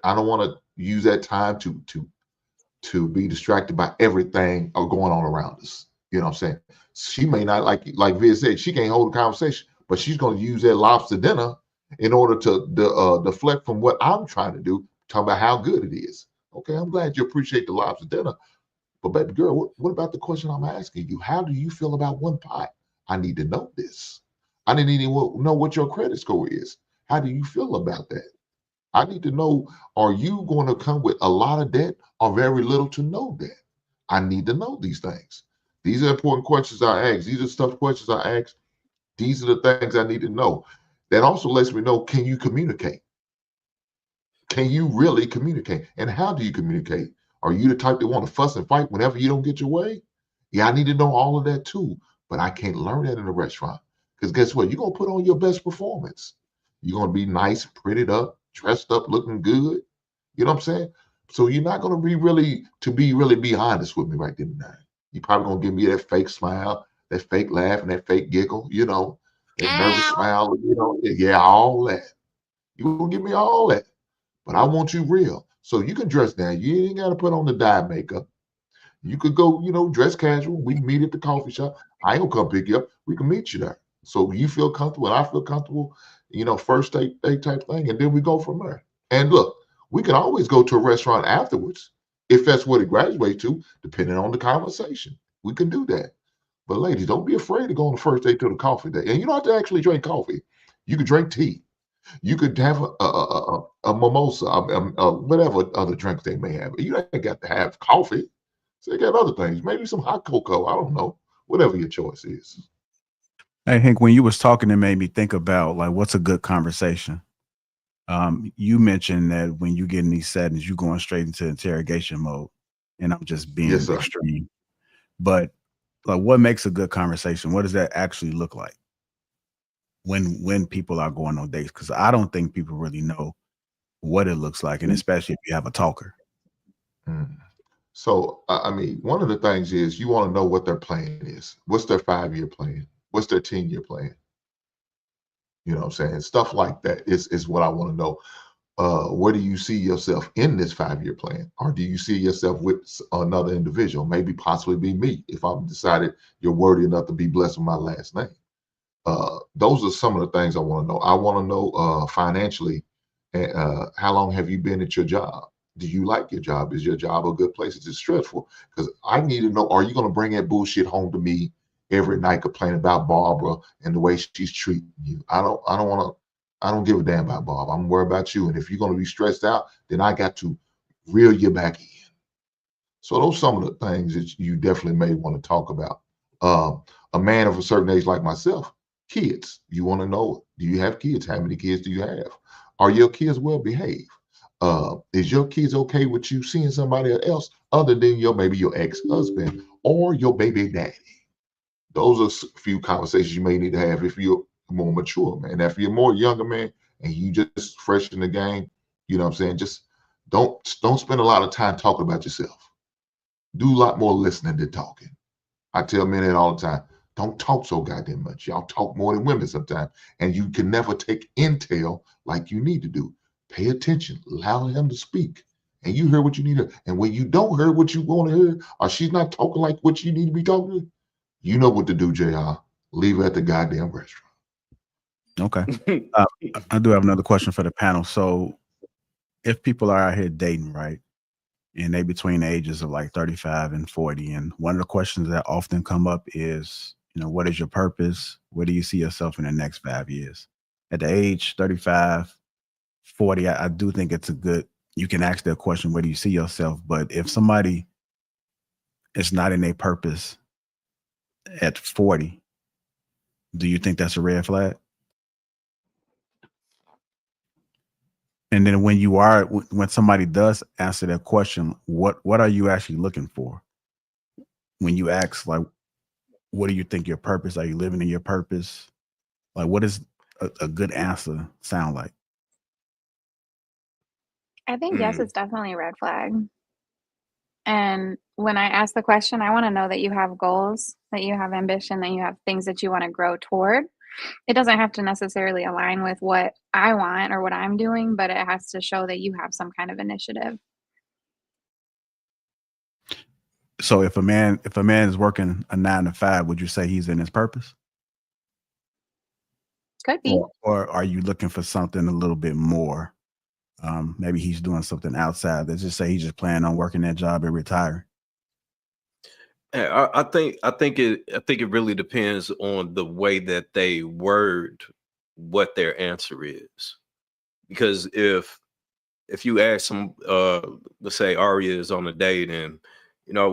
I don't want to use that time to be distracted by everything going on around us. You know what I'm saying? She may not, like Viz said, she can't hold a conversation, but she's going to use that lobster dinner in order to deflect from what I'm trying to do, talk about how good it is. Okay, I'm glad you appreciate the lobster dinner. But baby girl, what about the question I'm asking you? How do you feel about one pot? I need to know this. I didn't even know what your credit score is. How do you feel about that? I need to know, are you going to come with a lot of debt or very little to no debt? I need to know these things. These are important questions I ask. These are tough questions I ask. These are the things I need to know. That also lets me know, can you communicate? Can you really communicate? And how do you communicate? Are you the type that want to fuss and fight whenever you don't get your way? Yeah, I need to know all of that too. But I can't learn that in a restaurant. Because guess what? You're going to put on your best performance. You're going to be nice, prettied up, dressed up, looking good. You know what I'm saying? So you're not going to be really honest with me right then and there. You're probably going to give me that fake smile, that fake laugh, and that fake giggle, that nervous smile, yeah, all that. You're going to give me all that. But I want you real. So you can dress down. You ain't got to put on the dye makeup. You could go, dress casual. We can meet at the coffee shop. I ain't gonna come pick you up. We can meet you there. So you feel comfortable and I feel comfortable, first date type thing. And then we go from there. And look, we can always go to a restaurant afterwards if that's what it graduates to, depending on the conversation. We can do that. But ladies, don't be afraid to go on the first date to the coffee date. And you don't have to actually drink coffee. You could drink tea. You could have a mimosa, whatever other drinks they may have. You ain't got to have coffee. So they got other things, maybe some hot cocoa. I don't know, whatever your choice is. Hey, Hank, when you was talking, it made me think about what's a good conversation. You mentioned that when you get in these settings, you're going straight into interrogation mode, and I'm just being extreme. But what makes a good conversation? What does that actually look like when people are going on dates? Because I don't think people really know what it looks like, and especially if you have a talker. So, one of the things is you want to know what their plan is. What's their 5-year plan? What's their 10-year plan? You know what I'm saying? Stuff like that is what I want to know. Where do you see yourself in this 5-year plan? Or do you see yourself with another individual? Maybe possibly be me if I've decided you're worthy enough to be blessed with my last name. Those are some of the things I want to know. I want to know financially, how long have you been at your job? Do you like your job? Is your job a good place? Is it stressful? Because I need to know, are you going to bring that bullshit home to me every night complaining about Barbara and the way she's treating you? I don't give a damn about Bob. I'm worried about you. And if you're going to be stressed out, then I got to reel you back in. So those are some of the things that you definitely may want to talk about. A man of a certain age like myself, kids, you want to know, do you have kids? How many kids do you have? Are your kids well behaved? Is your kids okay with you seeing somebody else other than maybe your ex-husband or your baby daddy? Those are a few conversations you may need to have if you're more mature, man. Now, if you're more younger, man, and you just fresh in the game, you know what I'm saying? Just don't spend a lot of time talking about yourself. Do a lot more listening than talking. I tell men that all the time. Don't talk so goddamn much. Y'all talk more than women sometimes, and you can never take intel like you need to do. Pay attention. Allow him to speak. And you hear what you need to hear. And when you don't hear what you want to hear, or she's not talking like what you need to be talking to, you know what to do, JR. leave at the goddamn restaurant. Okay. I do have another question for the panel. So if people are out here dating, right, and they between the ages of like 35 and 40, and one of the questions that often come up is, you know, what is your purpose? Where do you see yourself in the next 5 years? At the age 35, 40, I do think it's a good, you can ask that question, where do you see yourself? But if somebody is not in a purpose at 40, do you think that's a red flag? And then when somebody does answer that question, what are you actually looking for? When you ask, like, what do you think your purpose? Are you living in your purpose? Like, what does a good answer sound like? I think yes, it's definitely a red flag. And when I ask the question, I want to know that you have goals, that you have ambition, that you have things that you want to grow toward. It doesn't have to necessarily align with what I want or what I'm doing, but it has to show that you have some kind of initiative. So if a man is working a 9 to 5, would you say he's in his purpose? Could be. Or are you looking for something a little bit more? Maybe he's doing something outside. Let's just say he's just planning on working that job and retiring. I think it really depends on the way that they word what their answer is. Because if you ask them, let's say Aria is on a date, and you know,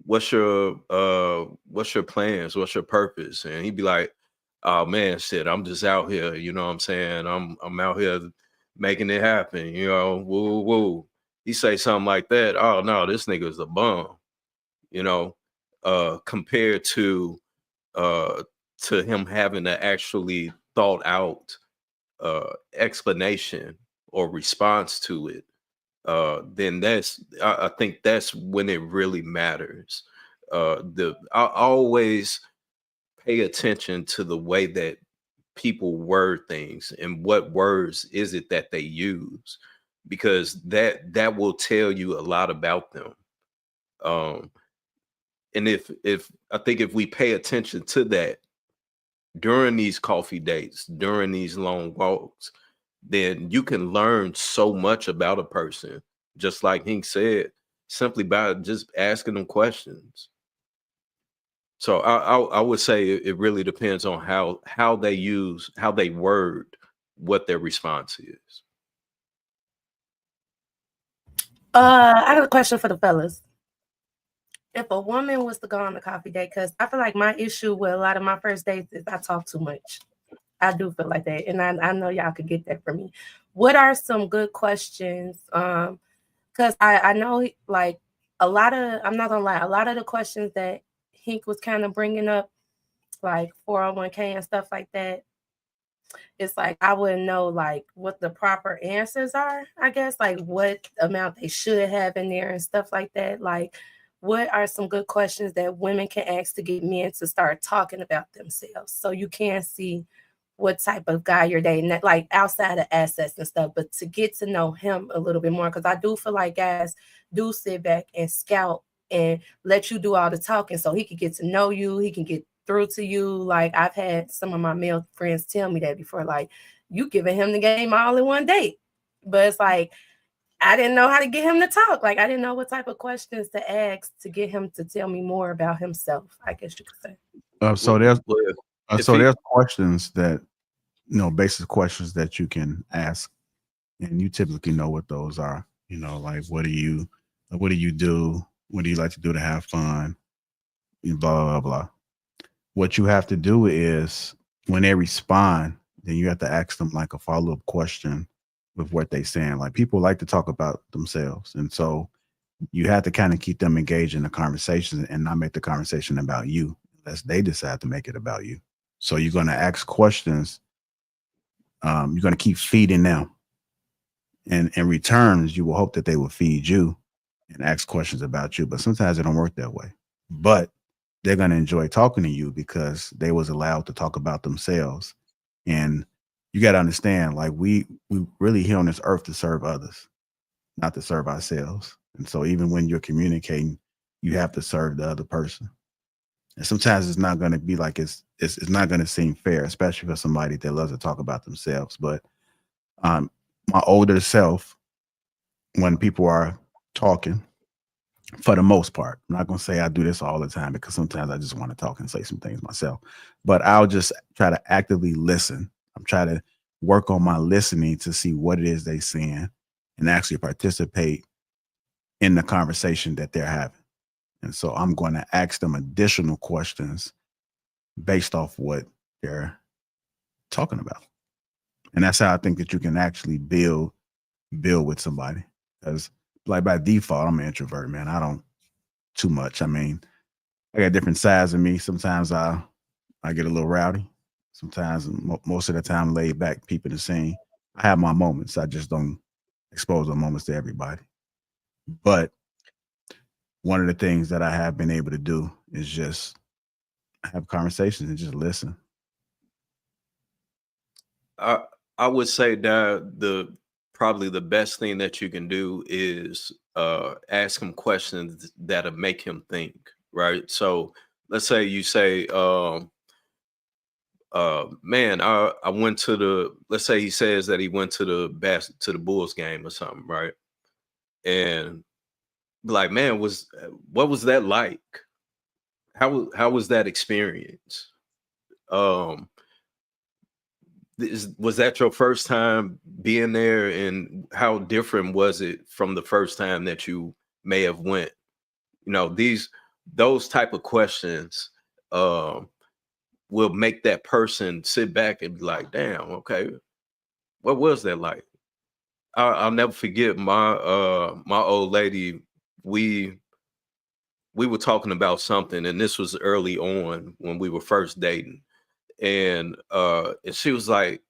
what's your plans? What's your purpose? And he'd be like, oh man, shit, I'm just out here, you know what I'm saying? I'm out here making it happen, you know, woo woo. He say something like that, oh no, this nigga's a bum, you know, compared to him having to actually thought out explanation or response to it. Then I think that's when it really matters. I always pay attention to the way that people word things and what words is it that they use, because that will tell you a lot about them. And if I think if we pay attention to that during these coffee dates, during these long walks, then you can learn so much about a person, just like Hink said, simply by just asking them questions. So I would say it really depends on how they word what their response is. I got a question for the fellas. If a woman was to go on a coffee date, because I feel like my issue with a lot of my first dates is I talk too much. I do feel like that, and I know y'all could get that from me. What are some good questions? Because I know, like, I'm not gonna lie, a lot of the questions that Hink was kind of bringing up, like 401k and stuff like that, it's like I wouldn't know like what the proper answers are, I guess, like what amount they should have in there and stuff like that. Like, what are some good questions that women can ask to get men to start talking about themselves, so you can see what type of guy you're dating, like outside of assets and stuff, but to get to know him a little bit more? Because I do feel like guys do sit back and scout and let you do all the talking so he can get to know you, he can get through to you. Like, I've had some of my male friends tell me that before, like, you giving him the game all in one date. But it's like, I didn't know how to get him to talk. Like, I didn't know what type of questions to ask to get him to tell me more about himself, I guess you could say. So there's questions that, you know, basic questions that you can ask, and you typically know what those are. You know, like, what do you do? What do you like to do to have fun? Blah, blah, blah. What you have to do is, when they respond, then you have to ask them like a follow-up question with what they're saying. Like, people like to talk about themselves. And so you have to kind of keep them engaged in the conversation and not make the conversation about you unless they decide to make it about you. So you're going to ask questions. You're going to keep feeding them. And in returns, you will hope that they will feed you and ask questions about you. But sometimes it don't work that way. But they're going to enjoy talking to you because they was allowed to talk about themselves. And you got to understand, like, we really here on this earth to serve others, not to serve ourselves. And so even when you're communicating, you have to serve the other person. And sometimes it's not going to be like it's not going to seem fair, especially for somebody that loves to talk about themselves. But my older self, when people are talking, for the most part, I'm not going to say I do this all the time because sometimes I just want to talk and say some things myself, but I'll just try to actively listen. I'm trying to work on my listening to see what it is they're saying and actually participate in the conversation that they're having. And so I'm going to ask them additional questions based off what they're talking about. And that's how I think that you can actually build with somebody. Because like by default, I'm an introvert, man. I don't too much. I mean, I got different sides of me. Sometimes I get a little rowdy. Sometimes, most of the time, laid back, peeping the scene. I have my moments. I just don't expose those moments to everybody. But one of the things that I have been able to do is just have conversations and just listen. I would say that probably the best thing that you can do is ask him questions that'll make him think, right? So let's say you say, man, I went to let's say he says that he went to the Bulls game or something, right? And like, man, what was that like? How was that experience? Was that your first time being there, and how different was it from the first time that you may have went? You know, those type of questions will make that person sit back and be like, damn, okay, what was that like? I'll never forget my old lady. We were talking about something, and this was early on when we were first dating. And she was like,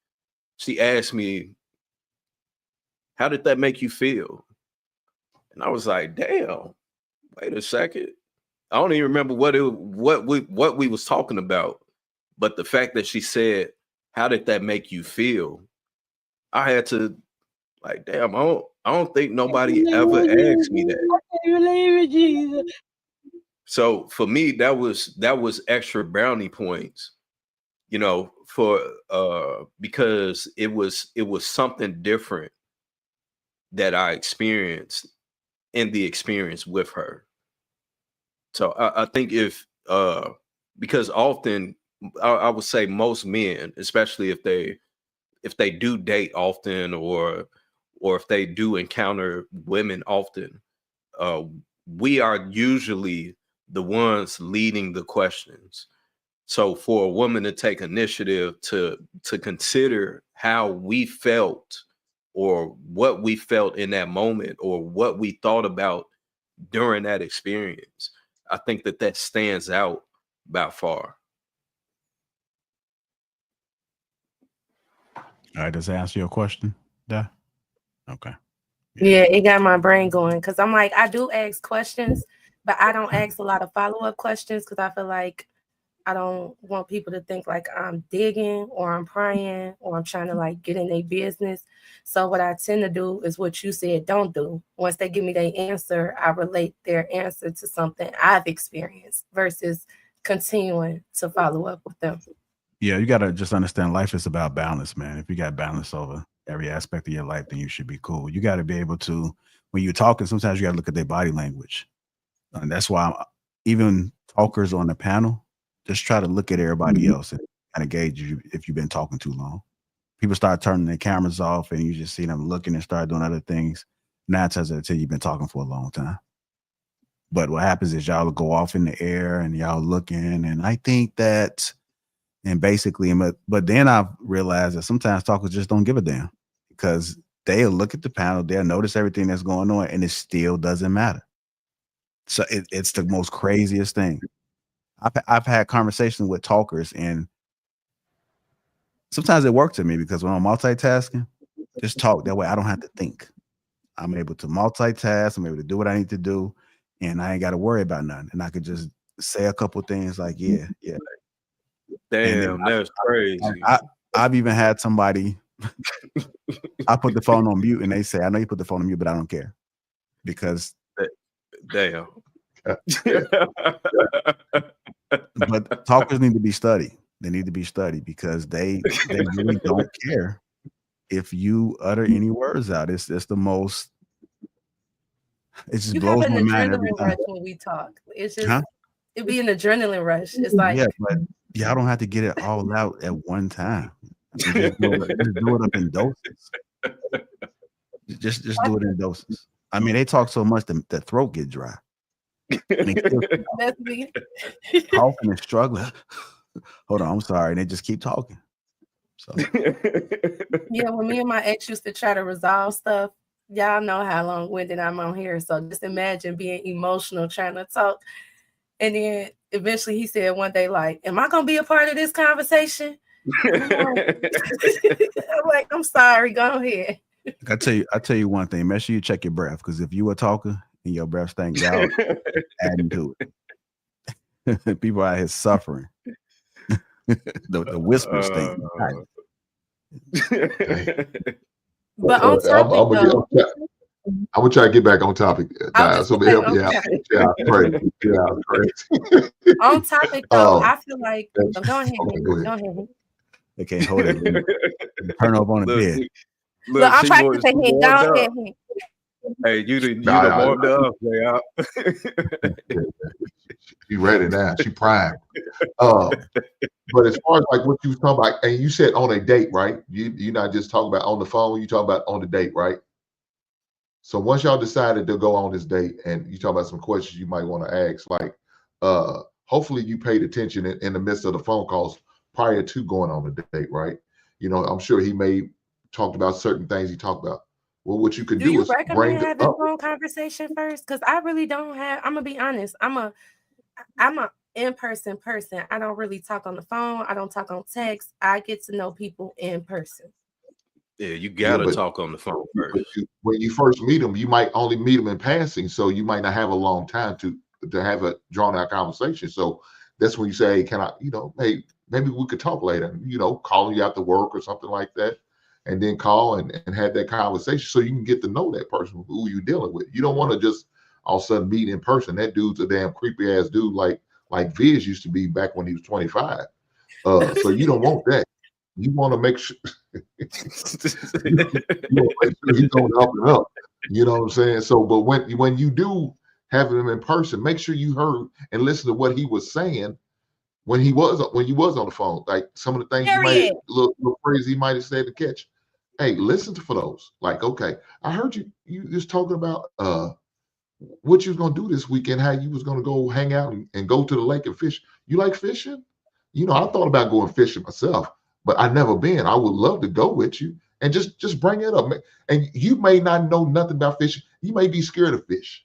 she asked me, how did that make you feel? And I was like, damn, wait a second. I don't even remember what we was talking about. But the fact that she said, how did that make you feel? I had to, like, damn, I don't think nobody ever asked me that. I can't believe it, Jesus. So for me, that was extra brownie points, you know, because it was something different that I experienced in the experience with her. So I think because often I would say most men, especially if they do date often or if they do encounter women often, we are usually the ones leading the questions. So for a woman to take initiative to consider how we felt or what we felt in that moment or what we thought about during that experience, I think that stands out by far. All right, does that answer your question? Yeah. Okay. Yeah, it got my brain going because I'm like, I do ask questions, but I don't ask a lot of follow-up questions because I feel like I don't want people to think like I'm digging or I'm prying or I'm trying to like get in their business. So what I tend to do is what you said, don't do. Once they give me their answer, I relate their answer to something I've experienced versus continuing to follow up with them. Yeah, you got to just understand life is about balance, man. If you got balance over every aspect of your life, then you should be cool. You got to be able to, when you're talking, sometimes you got to look at their body language. And that's why even talkers on the panel, just try to look at everybody else and kind of gauge you if you've been talking too long. People start turning their cameras off and you just see them looking and start doing other things. 9 times out of 10, you've been talking for a long time. But what happens is y'all will go off in the air and y'all looking. And I think that, and basically, but then I've realized that sometimes talkers just don't give a damn because they'll look at the panel, they'll notice everything that's going on, and it still doesn't matter. So it's the most craziest thing. I've had conversations with talkers, and sometimes it works to me because when I'm multitasking, just talk. That way I don't have to think. I'm able to multitask. I'm able to do what I need to do, and I ain't got to worry about nothing. And I could just say a couple things like, yeah. Damn, that's crazy. I've even had somebody, I put the phone on mute and they say, I know you put the phone on mute, but I don't care. Because damn. But talkers need to be studied. They need to be studied because they really don't care if you utter any words out. It's the most. It just You have blows an my mind every adrenaline time. rush when we talk. It's just Huh? it'd be an adrenaline rush. It's like Yeah, but y'all don't have to get it all out at one time. Just do it up in doses. Just do it in doses. I mean, they talk so much that the throat get dry. that's me. Coughing and struggling. Hold on, I'm sorry. And they just keep talking. So Yeah, when me and my ex used to try to resolve stuff, y'all know how long-winded I'm on here. So just imagine being emotional, trying to talk. And then eventually he said one day, like, am I gonna be a part of this conversation? I'm like, I'm sorry, go ahead. I tell you one thing, make sure you check your breath, because if you a talker and your breath stinks out, adding to it. People out here suffering. the whisper stink. But on topic, I'm gonna try to get back on topic, guys. So help me out. Yeah, crazy. Yeah, crazy. On topic though, I feel like go ahead. They can't hold it. Turn over on the bed. Look, I'm trying to say, hey, go ahead. Hey, you warmed up. She ready now. She primed. But as far as like what you was talking about, and you said on a date, right? You're not just talking about on the phone. You talking about on the date, right? So once y'all decided to go on this date, and you talk about some questions you might want to ask, like, hopefully you paid attention in the midst of the phone calls prior to going on the date, right? You know, I'm sure he may talked about certain things he talked about. Well, what you can do is recommend having a phone conversation first? Because I really don't have. I'm gonna be honest. I'm a in-person person. I don't really talk on the phone. I don't talk on text. I get to know people in person. Yeah, you gotta talk on the phone first. When you first meet them, you might only meet them in passing, so you might not have a long time to have a drawn out conversation. So that's when you say, hey, can I, hey, maybe we could talk later, calling you out to work or something like that. And then call and have that conversation so you can get to know that person who you're dealing with. You don't want to just all of a sudden meet in person. That dude's a damn creepy ass dude like Viz used to be back when he was 25. So you don't want that. You want to make sure he's going up and up. You know what I'm saying? So, but when you do have him in person, make sure you heard and listen to what he was saying when you was on the phone. Like some of the things you might look crazy, he might have said to catch. Hey, listen for those. Like, okay, I heard you just talking about what you was gonna do this weekend, how you was gonna go hang out and go to the lake and fish. You like fishing? I thought about going fishing myself, but I never been. I would love to go with you and just bring it up. And you may not know nothing about fishing. You may be scared of fish.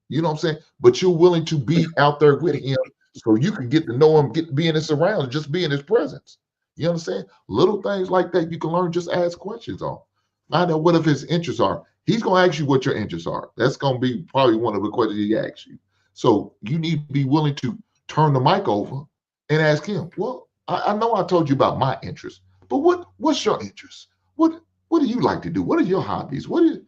You know what I'm saying? But you're willing to be out there with him so you can get to know him, be in his surroundings, just be in his presence. You understand? Little things like that you can learn, just ask questions on. Find out what if his interests are. He's going to ask you what your interests are. That's going to be probably one of the questions he asks you. So you need to be willing to turn the mic over and ask him, well, I know I told you about my interests, but what's your interest? What do you like to do? What are your hobbies? What's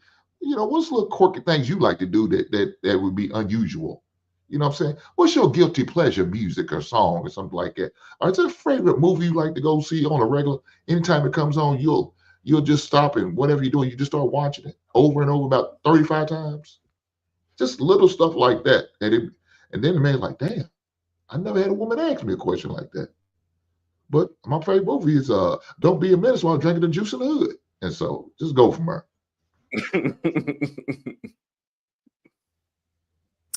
little quirky things you like to do that would be unusual? You know what I'm saying? What's your guilty pleasure music or song or something like that? Or is there a favorite movie you like to go see on a regular? Anytime it comes on, you'll just stop and whatever you're doing, you just start watching it over and over about 35 times. Just little stuff like that. And then the man's like, damn, I never had a woman ask me a question like that. But my favorite movie is Don't Be a Menace While Drinking the Juice in the Hood. And so just go from there.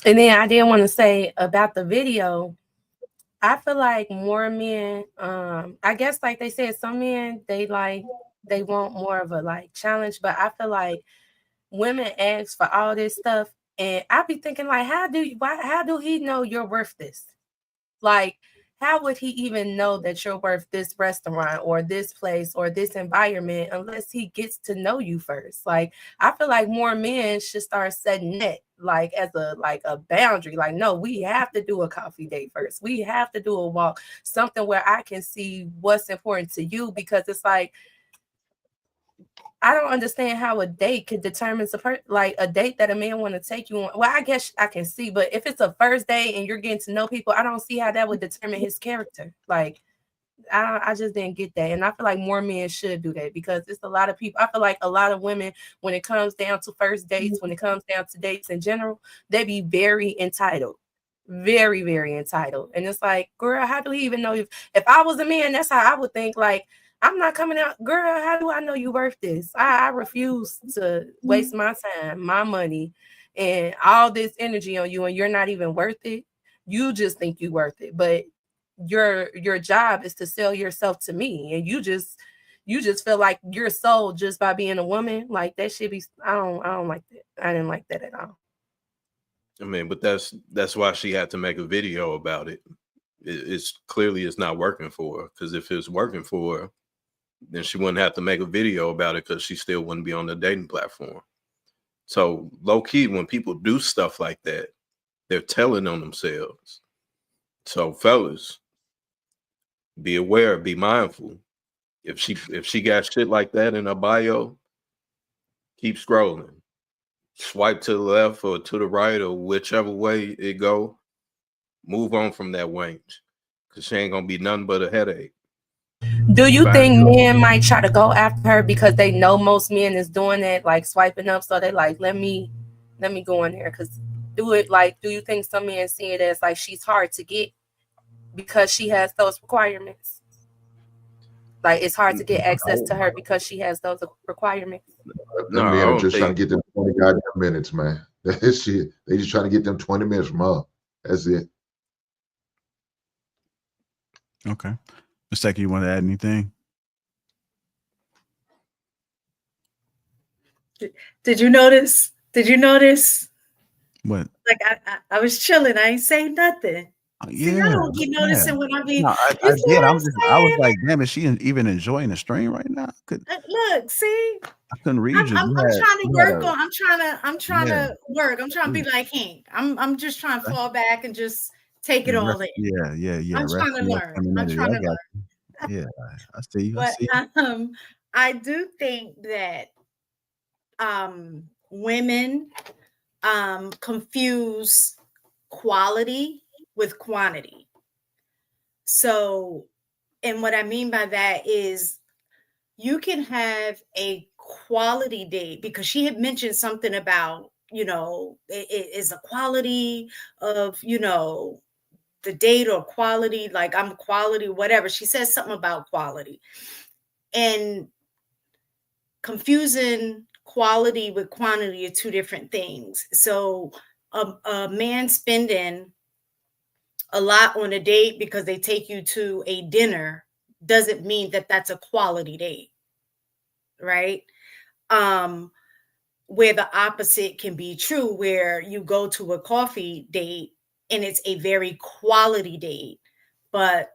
And then I did want to say about the video, I feel like more men, I guess like they said, some men, they want more of a challenge, but I feel like women ask for all this stuff. And I be thinking like, how do he know you're worth this? Like, how would he even know that you're worth this restaurant or this place or this environment unless he gets to know you first? Like, I feel like more men should start setting that as a boundary. Like, no, we have to do a coffee date first. We have to do a walk, something where I can see what's important to you, because it's like, I don't understand how a date could determine like a date that a man want to take you on. Well, I guess I can see, but if it's a first date and you're getting to know people, I don't see how that would determine his character. Like, I just didn't get that. And I feel like more men should do that because it's a lot of people. I feel like a lot of women, when it comes down to first dates, when it comes down to dates in general, they be very entitled. Very, very entitled. And it's like, girl, how do he even know if I was a man, that's how I would think. Like, I'm not coming out, girl, how do I know you worth this? I refuse to waste my time, my money, and all this energy on you, and you're not even worth it. You just think you worth it. But your job is to sell yourself to me, and you just feel like you're sold just by being a woman. Like, that should be, I don't like that. I didn't like that at all. I mean, but that's why she had to make a video about it. It's clearly it's not working for her, because if it's working for her, then she wouldn't have to make a video about it, because she still wouldn't be on the dating platform. So low key, when people do stuff like that, they're telling on themselves. So fellas, be aware, be mindful. If she got shit like that in her bio, keep scrolling. Swipe to the left or to the right or whichever way it go. Move on from that wench, because she ain't gonna be nothing but a headache. Do you think men might try to go after her because they know most men is doing it, like swiping up? So they like, let me go in there, because do you think some men see it as like she's hard to get because she has those requirements? Like, it's hard to get access to her because she has those requirements. Them men are just trying to get them 20 goddamn minutes, man. That's shit. They just trying to get them 20 minutes from her. That's it. Okay. Ms. Teki, you want to add anything? Did you notice? What? Like, I was chilling. I ain't saying nothing. Yeah, See, I don't be noticing when I be. No, I did. I was like, damn, is she even enjoying the stream right now? Look, see, I couldn't read I'm you. trying to work on. I'm trying to work. I'm trying to be Yeah. like Hank. I'm just trying to fall back and just take it all in. Yeah. I'm trying to learn. Yeah, I see you. But I do think that women confuse quality with quantity. So, and what I mean by that is you can have a quality date, because she had mentioned something about, it is a quality of, the date, or quality, like I'm quality, whatever. She says something about quality, and confusing quality with quantity are two different things. So a man spending a lot on a date because they take you to a dinner doesn't mean that that's a quality date, right? Where the opposite can be true, where you go to a coffee date and it's a very quality date, but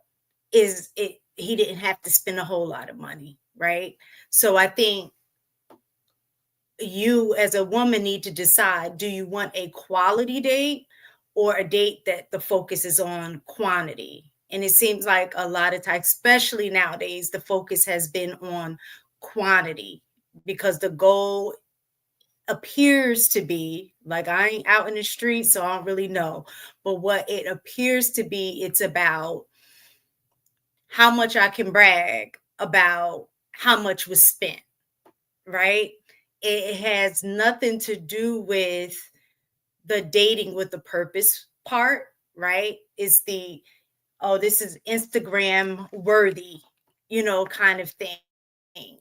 he didn't have to spend a whole lot of money, right? So I think you as a woman need to decide, do you want a quality date or a date that the focus is on quantity? And it seems like a lot of times, especially nowadays, the focus has been on quantity, because the goal appears to be, like, I ain't out in the street, so I don't really know, but what it appears to be, it's about how much I can brag about how much was spent, right? It has nothing to do with the dating with the purpose part, right? It's the, oh, this is Instagram worthy, kind of thing.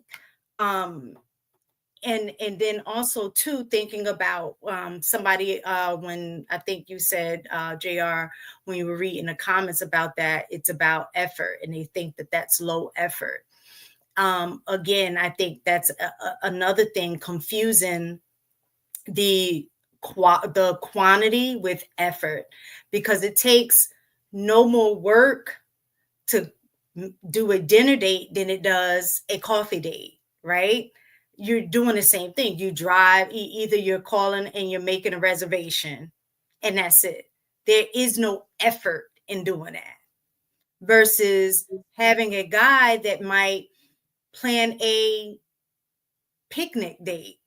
And then also too, thinking about somebody, when I think you said, JR, when you were reading the comments about that, it's about effort, and they think that that's low effort. Again, I think that's another thing, confusing the quantity with effort, because it takes no more work to do a dinner date than it does a coffee date, right? You're doing the same thing. You drive, either you're calling and you're making a reservation, and that's it. There is no effort in doing that, versus having a guy that might plan a picnic date.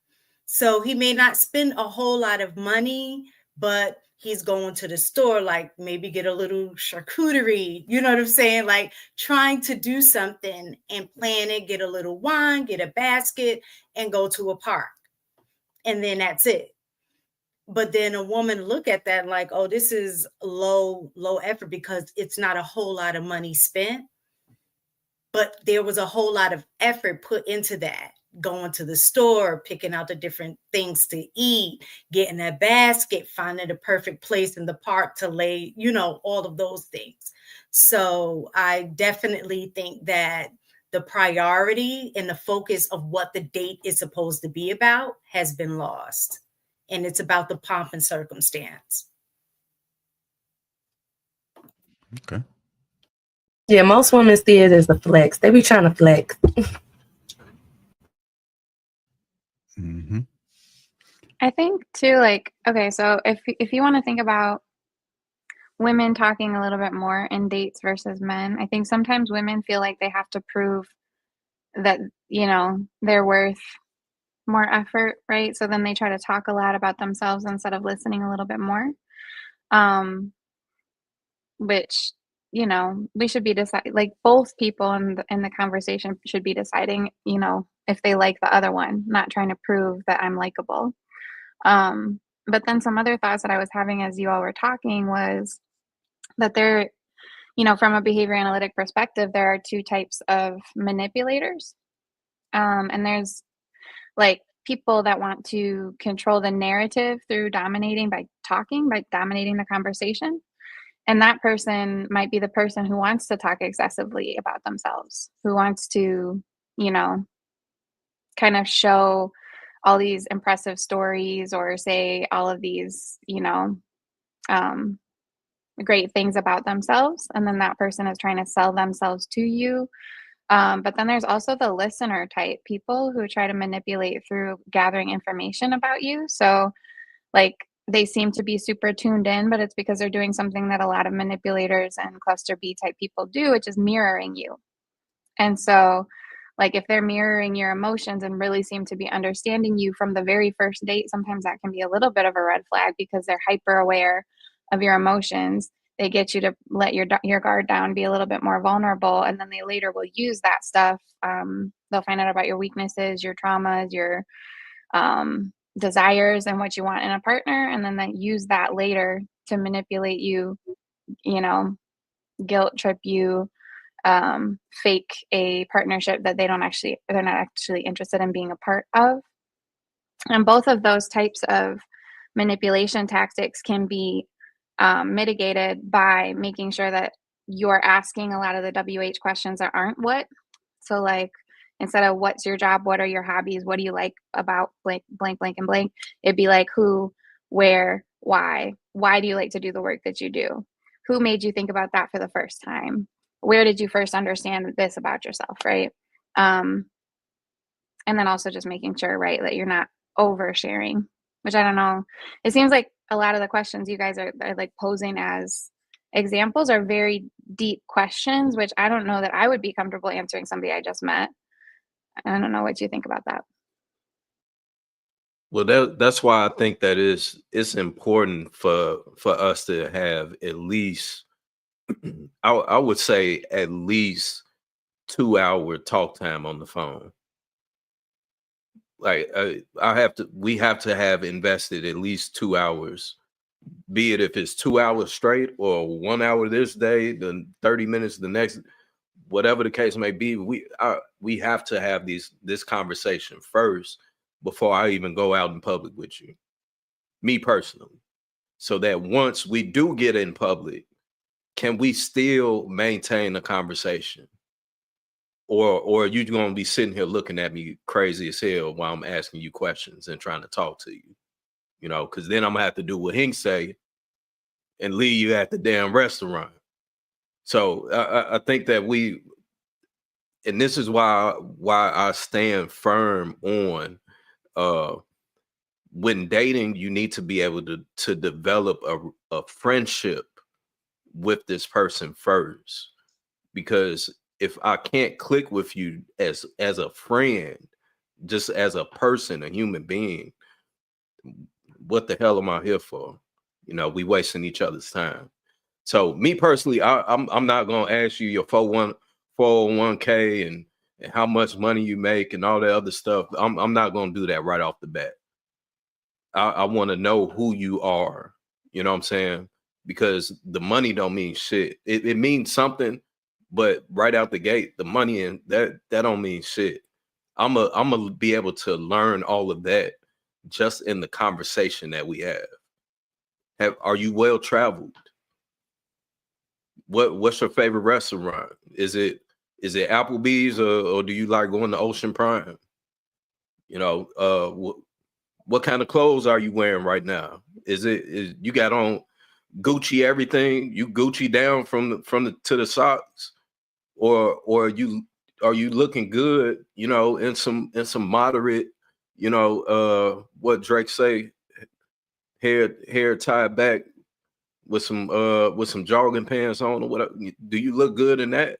So he may not spend a whole lot of money, but he's going to the store, like maybe get a little charcuterie, you know what I'm saying? Like trying to do something and plan it, get a little wine, get a basket, and go to a park. And then that's it. But then a woman look at that like, oh, this is low effort because it's not a whole lot of money spent. But there was a whole lot of effort put into that. Going to the store, picking out the different things to eat, getting a basket, finding the perfect place in the park to lay, you know, all of those things. So I definitely think that the priority and the focus of what the date is supposed to be about has been lost. And it's about the pomp and circumstance. Okay. Yeah, most women see it as a flex. They be trying to flex. Mm-hmm. I think too, like, okay, so if you want to think about women talking a little bit more in dates versus men, I think sometimes women feel like they have to prove that, you know, they're worth more effort, right? So then they try to talk a lot about themselves instead of listening a little bit more. Which, you know, we should be like both people in the conversation should be deciding, you know, if they like the other one, not trying to prove that I'm likable. But then some other thoughts that I was having as you all were talking was that there, you know, from a behavior analytic perspective, there are two types of manipulators. And there's like people that want to control the narrative through dominating by dominating the conversation. And that person might be the person who wants to talk excessively about themselves, who wants to, you know, kind of show all these impressive stories or say all of these, you know, great things about themselves. And then that person is trying to sell themselves to you. But then there's also the listener type people who try to manipulate through gathering information about you. So like they seem to be super tuned in, but it's because they're doing something that a lot of manipulators and cluster B type people do, which is mirroring you. And so like if they're mirroring your emotions and really seem to be understanding you from the very first date, sometimes that can be a little bit of a red flag because they're hyper aware of your emotions. They get you to let your guard down, be a little bit more vulnerable, and then they later will use that stuff. They'll find out about your weaknesses, your traumas, your desires, and what you want in a partner, and then they use that later to manipulate you, you know, guilt trip you, fake a partnership that they're not actually interested in being a part of. And both of those types of manipulation tactics can be mitigated by making sure that you're asking a lot of the WH questions that aren't what. So like instead of what's your job, what are your hobbies, what do you like about blank, blank, blank, and blank, it'd be like who, where, why do you like to do the work that you do? Who made you think about that for the first time? Where did you first understand this about yourself, right? And then also just making sure, right, that you're not oversharing, which I don't know. It seems like a lot of the questions you guys are like posing as examples are very deep questions, which I don't know that I would be comfortable answering somebody I just met. I don't know what you think about that. Well, that's why I think that it's important for us to have at least, I would say at least 2-hour talk time on the phone. Like we have to have invested at least 2 hours, be it if it's 2 hours straight or 1 hour this day, then 30 minutes the next, whatever the case may be. We have to have this conversation first before I even go out in public with you, me personally, so that once we do get in public, can we still maintain a conversation? Or are you going to be sitting here looking at me crazy as hell while I'm asking you questions and trying to talk to you? You know, because then I'm going to have to do what Hink say and leave you at the damn restaurant. So I think that and this is why I stand firm on when dating, you need to be able to develop a friendship with this person first. Because if I can't click with you as a friend, just as a person, a human being, what the hell am I here for? You know, we wasting each other's time. So me personally, I'm not gonna ask you your 401k and how much money you make and all that other stuff. I'm not gonna do that right off the bat. I want to know who you are. You know what I'm saying? Because the money don't mean shit. It means something, but right out the gate, the money and that don't mean shit. I'm gonna be able to learn all of that just in the conversation that we have. Are you well traveled? What's your favorite restaurant? Is it Applebee's or do you like going to Ocean Prime? You know, what kind of clothes are you wearing right now? Is you got on Gucci everything? You Gucci down from the to the socks, or are you looking good? You know, in some moderate, you know, what Drake say, hair tied back with some jogging pants on or whatever. Do you look good in that?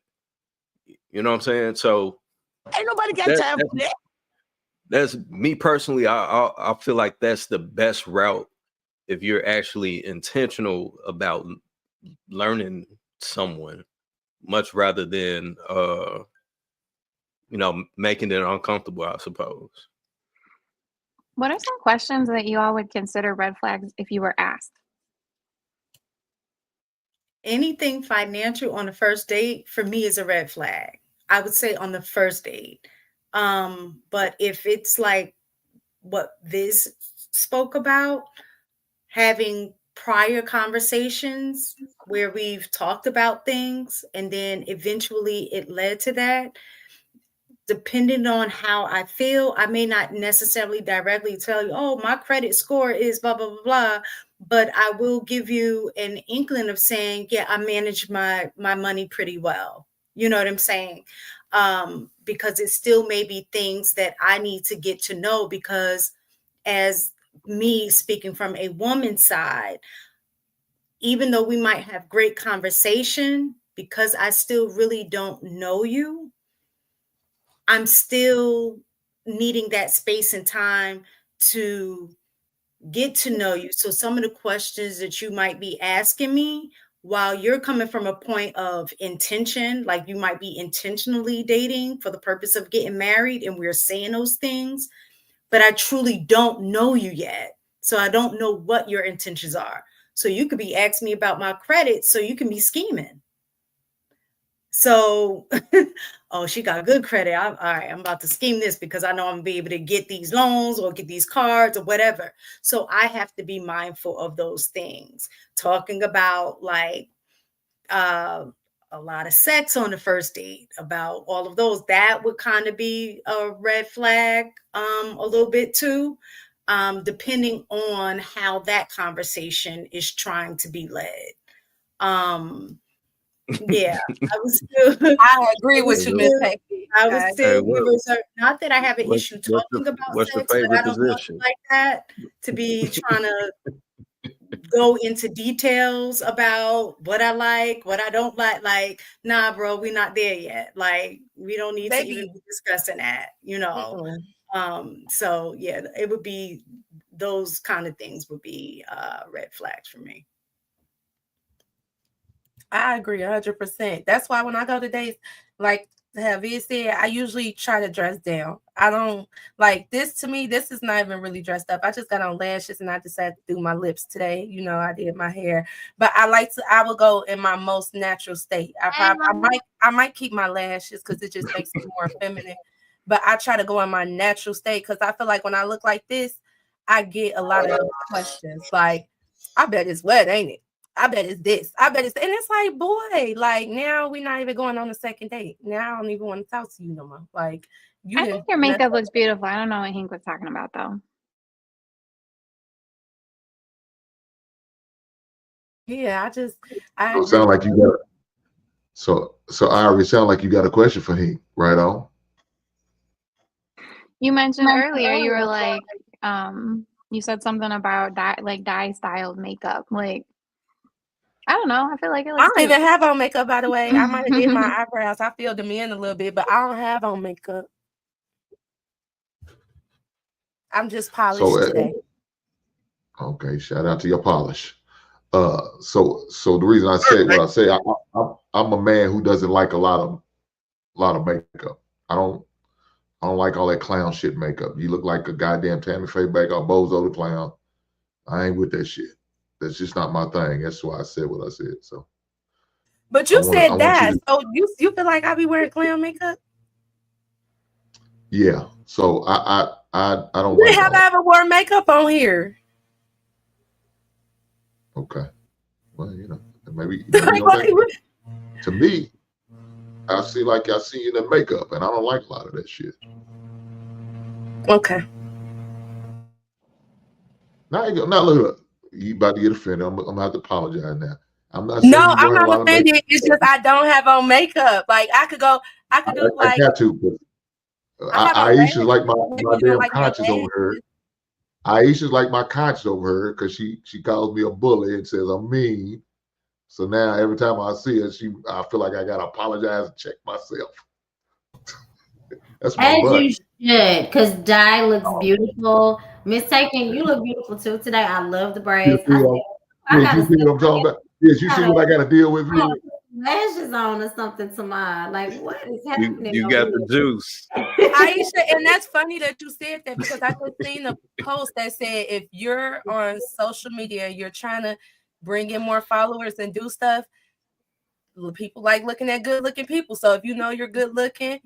You know what I'm saying? So ain't nobody got time for that. That's me personally. I feel like that's the best route if you're actually intentional about learning someone, much rather than you know, making it uncomfortable, I suppose. What are some questions that you all would consider red flags if you were asked? Anything financial on the first date for me is a red flag. I would say on the first date. But if it's like what Viz spoke about, having prior conversations where we've talked about things and then eventually it led to that, depending on how I feel, I may not necessarily directly tell you, oh, my credit score is blah, blah, blah, blah. But I will give you an inkling of saying, yeah, I manage my money pretty well. You know what I'm saying? Because it still may be things that I need to get to know, because as me speaking from a woman's side, even though we might have great conversation, because I still really don't know you, I'm still needing that space and time to get to know you. So some of the questions that you might be asking me, while you're coming from a point of intention, like you might be intentionally dating for the purpose of getting married, and we're saying those things, but I truly don't know you yet. So I don't know what your intentions are. So you could be asking me about my credit, so you can be scheming. So, oh, she got good credit. All right, I'm about to scheme this because I know I'm gonna be able to get these loans or get these cards or whatever. So I have to be mindful of those things. Talking about like a lot of sex on the first date, about all of those, that would kind of be a red flag a little bit too, depending on how that conversation is trying to be led. Yeah, I was still. I agree with you, Miss Peggy. I was still reserved. Not that I have an issue talking about what's your sex, but I favorite don't know position? like that to be trying to go into details about what I like, what I don't like. Like, nah, bro, we're not there yet. Like, we don't need to even be discussing that, you know. So yeah, it would be those kind of things would be red flags for me. I agree 100%. That's why when I go to dates, like Javier said, I usually try to dress down. I don't like this. To me, this is not even really dressed up. I just got on lashes and I decided to do my lips today. You know, I did my hair, but I will go in my most natural state. I might keep my lashes because it just makes me more feminine, but I try to go in my natural state because I feel like when I look like this, I get a lot of those questions. Like, I bet it's wet, ain't it? I bet it's this. I bet it's, and it's like, boy, like now we're not even going on a second date. Now I don't even want to talk to you no more. Like, I think your makeup looks beautiful. I don't know what Hank was talking about though. Yeah, So it sound like you got. So Irie, sound like you got a question for him, right on. You mentioned earlier, you were like, you said something about dye styled makeup. Like, I don't know. I feel like it looks I don't even have on makeup, by the way. I might have did my eyebrows. I filled them in a little bit, but I don't have on makeup. I'm just polished So, today. okay, shout out to your polish. So the reason I say what I say, I'm a man who doesn't like a lot of makeup. I don't like all that clown shit makeup. You look like a goddamn Tammy Faye Baker or Bozo the Clown. I ain't with that shit. That's just not my thing. That's why I said what I said. So, but you said I that. to, so you feel like I be wearing clown makeup? Yeah. So I don't. When like have I ever wore makeup on here? Okay. Well, maybe you don't think, to me, I see you in the makeup, and I don't like a lot of that shit. Okay. Now look, you about to get offended. I'm gonna have to apologize now. I'm not saying No, I'm not offended. It's just I don't have on makeup. Like I could do like I got to, but Aisha's like my damn like conscience over her. Aisha's like my conscience over her because she calls me a bully and says I'm mean. So now every time I see her, I feel like I gotta apologize and check myself. That's my butt. As you should, because Di looks beautiful. Miss Taken, you look beautiful too today. I love the braids. You see what I'm talking about? Yes, you see what I gotta deal with here? Lashes on or something to mine. Like, what is happening? You got the juice. Aisha, and that's funny that you said that because I just seen a post that said if you're on social media, you're trying to bring in more followers and do stuff, people like looking at good looking people. So if you know you're good looking,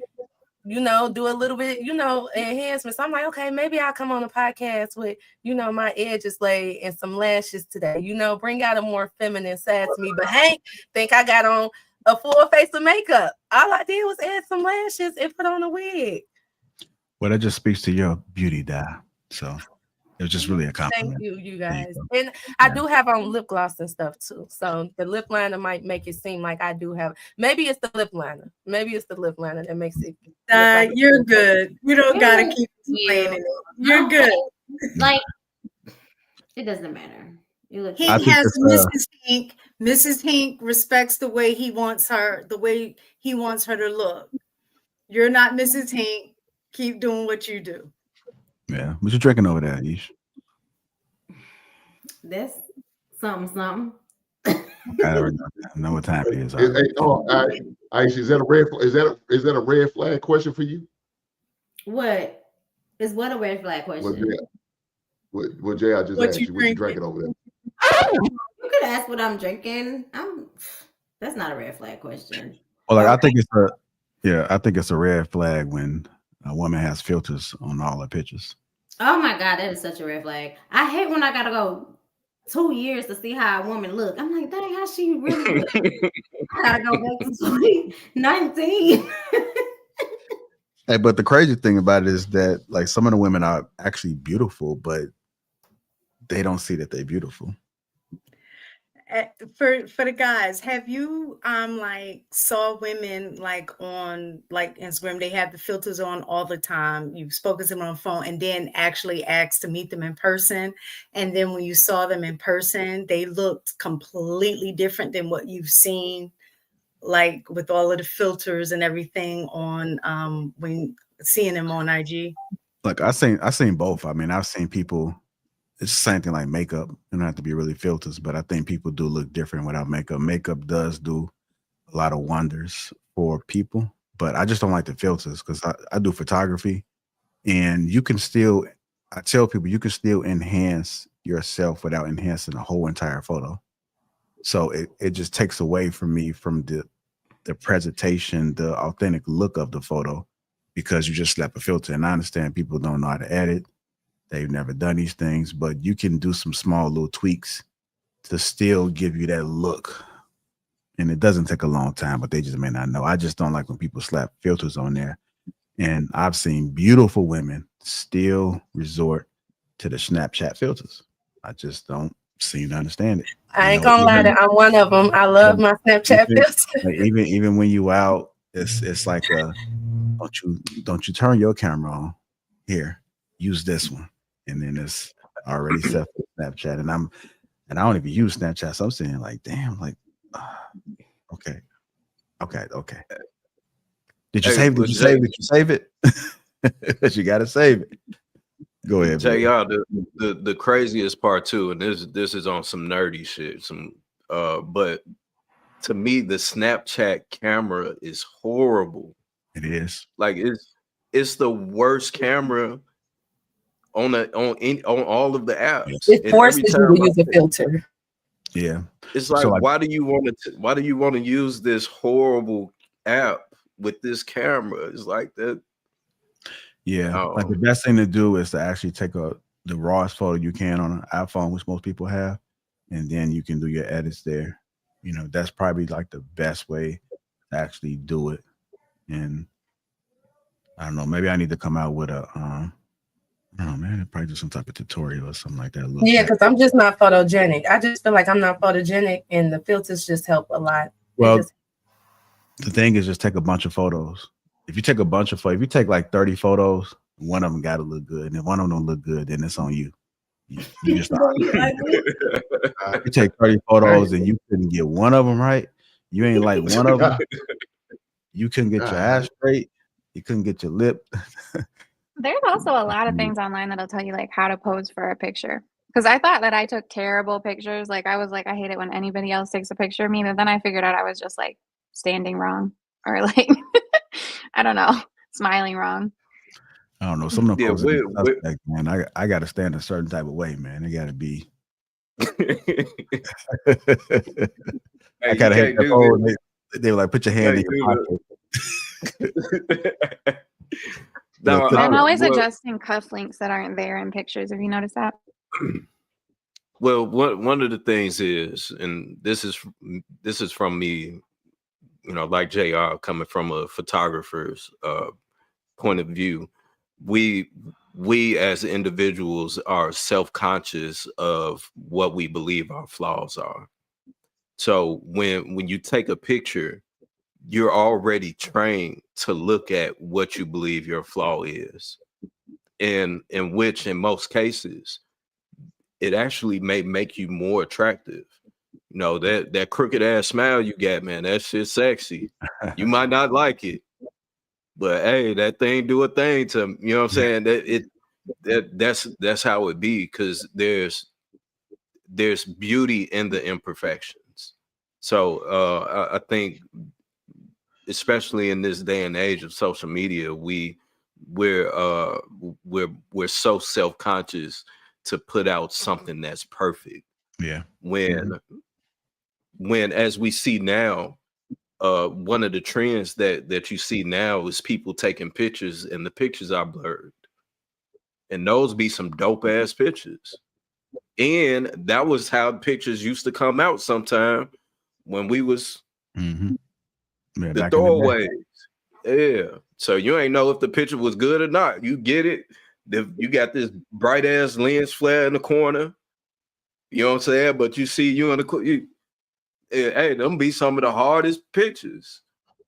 do a little bit, enhancements. I'm like, okay, maybe I'll come on a podcast with, my edges laid and some lashes today, bring out a more feminine side to me. But Hank think I got on a full face of makeup. All I did was add some lashes and put on a wig. Well, that just speaks to your beauty, Di. So it was just really a compliment. Thank you guys. And I do have on lip gloss and stuff too. So the lip liner might make it seem like I do have. Maybe it's the lip liner. Maybe it's the lip liner that makes it. Like you're good. You don't gotta keep explaining it. You're good. Like it doesn't matter. You look. He has Mrs. Hink. Mrs. Hink respects the way he wants her, the way he wants her to look. You're not Mrs. Hink. Keep doing what you do. Yeah. What you drinking over there, Ish? This something. I don't know what time it is. Aisha, is that a red flag question for you? What is what a red flag question? Well, Jay, I just asked you what you drinking over there. You could ask what I'm drinking. That's not a red flag question. Well, like, I think it's a red flag when a woman has filters on all her pictures. Oh my God, that is such a red flag. I hate when I gotta go 2 years to see how a woman look. I'm like, dang, how she really look? I gotta go back to 2019. Hey, but the crazy thing about it is that like some of the women are actually beautiful, but they don't see that they're beautiful. For the guys, have you like saw women like on like Instagram, they have the filters on all the time, you've spoken to them on the phone and then actually asked to meet them in person, and then when you saw them in person they looked completely different than what you've seen like with all of the filters and everything on when seeing them on IG? Like I seen both. I mean, I've seen people. It's the same thing like makeup. You don't have to be really filters, but I think people do look different without makeup. Makeup does do a lot of wonders for people, but I just don't like the filters because I do photography, and you can still. I tell people you can still enhance yourself without enhancing the whole entire photo. So it just takes away from me from the presentation, the authentic look of the photo, because you just slap a filter. And I understand people don't know how to edit. They've never done these things, but you can do some small little tweaks to still give you that look. And it doesn't take a long time, but they just may not know. I just don't like when people slap filters on there. And I've seen beautiful women still resort to the Snapchat filters. I just don't seem to understand it. I ain't gonna lie, I'm one of them. I love my Snapchat filters. Like even when you out, it's like don't you turn your camera on. Here, use this one. And then it's already set for Snapchat, and I don't even use Snapchat. So I'm saying like, damn, like, okay. Did you save it? Did you save it? Because you gotta save it. Go ahead. Tell y'all the craziest part too, and this is on some nerdy shit. But to me, the Snapchat camera is horrible. It is. Like it's the worst camera on all of the apps. It forces you to use a filter. Yeah. It's like, why do you want to use this horrible app with this camera? It's like that. Yeah. Like the best thing to do is to actually take the rawest photo you can on an iPhone, which most people have, and then you can do your edits there. You know, that's probably like the best way to actually do it. And I don't know, maybe I need to come out with a I don't know, man, probably do some type of tutorial or something like that. Yeah, because I'm just not photogenic. I just feel like I'm not photogenic, and the filters just help a lot. Well, the thing is, just take a bunch of photos. If you take a bunch of photos, if you take like 30 photos, one of them got to look good. And if one of them don't look good, then it's on you. You just if you take 30 photos and you couldn't get one of them right, you ain't like one of them. You couldn't get your ass straight. You couldn't get your lip. There's also a lot of things online that'll tell you like how to pose for a picture. Because I thought that I took terrible pictures. Like I was like, I hate it when anybody else takes a picture of me. But then I figured out I was just like standing wrong or like, I don't know, smiling wrong. I don't know. Some of them poses suspect, man. I got to stand a certain type of way, man. It got to be. I gotta hate that phone. They were like, put your hand in your pocket. No, I'm always adjusting cufflinks that aren't there in pictures. Have you noticed that? Well, one of the things is, and this is from me, you know, like JR, coming from a photographer's point of view, we as individuals are self-conscious of what we believe our flaws are. So when you take a picture, you're already trained to look at what you believe your flaw is, and in which, in most cases, it actually may make you more attractive. You know, that crooked ass smile you got, man, that shit's sexy. You might not like it, but hey, that thing do a thing to me. You know what I'm saying? That's how it be, because there's beauty in the imperfections. So I think, especially in this day and age of social media, we're so self-conscious to put out something that's perfect. Yeah. When as we see now, one of the trends that you see now is people taking pictures and the pictures are blurred. And those be some dope ass pictures. And that was how pictures used to come out sometime when we was the throwaways. Yeah. So you ain't know if the picture was good or not. You get it. You got this bright ass lens flare in the corner. You know what I'm saying? But you see you in the hey, them be some of the hardest pictures.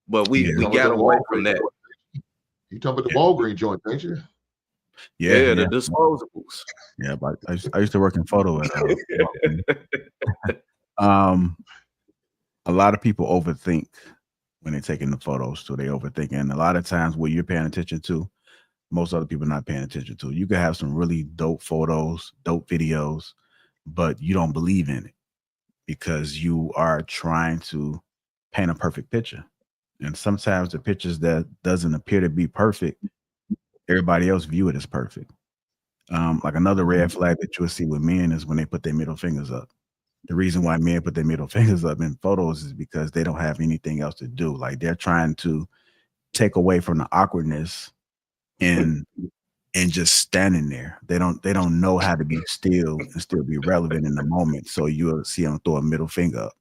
But we got away from that. You talking about the Walgreens joint, ain't you? Yeah, the disposables. Yeah, but I used to work in photo at a lot of people overthink when they're taking the photos too. They overthink, and a lot of times what you're paying attention to, most other people are not paying attention to. You can have some really dope photos, dope videos, but you don't believe in it because you are trying to paint a perfect picture. And sometimes the pictures that doesn't appear to be perfect, everybody else view it as perfect. Like another red flag that you'll see with men is when they put their middle fingers up. The reason why men put their middle fingers up in photos is because they don't have anything else to do. Like they're trying to take away from the awkwardness and just standing there. They don't know how to be still and still be relevant in the moment. So you'll see them throw a middle finger up.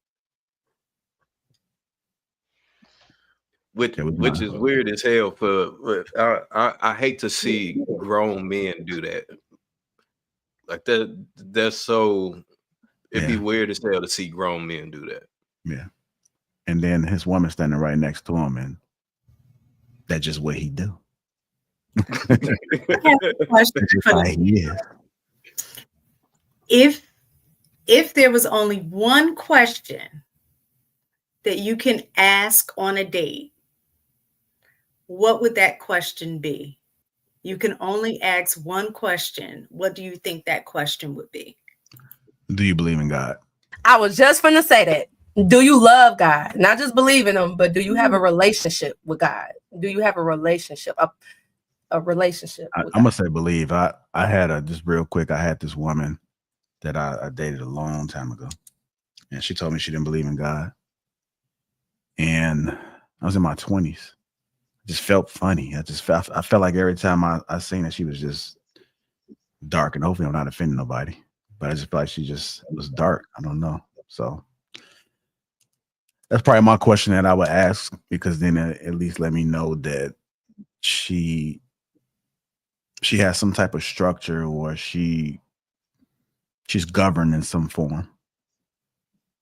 Which is weird as hell. I hate to see grown men do that. Like that's so. It'd be weird as hell to see grown men do that. Yeah, and then his woman standing right next to him, and that's just what he do. If there was only one question that you can ask on a date, what would that question be? You can only ask one question. What do you think that question would be? Do you believe in God? I was just finna say that. Do you love God? Not just believe in him, but do you have a relationship with God? Do you have a relationship? A relationship with I'm God? gonna say believe. I had just real quick, I had this woman that I dated a long time ago, and she told me she didn't believe in God. And I was in my 20s. Just felt funny. I felt like every time I seen her, she was just dark. And hopefully I'm not offending nobody, but I just felt like she just was dark. I don't know. So that's probably my question that I would ask, because then it at least let me know that she has some type of structure, or she's governed in some form.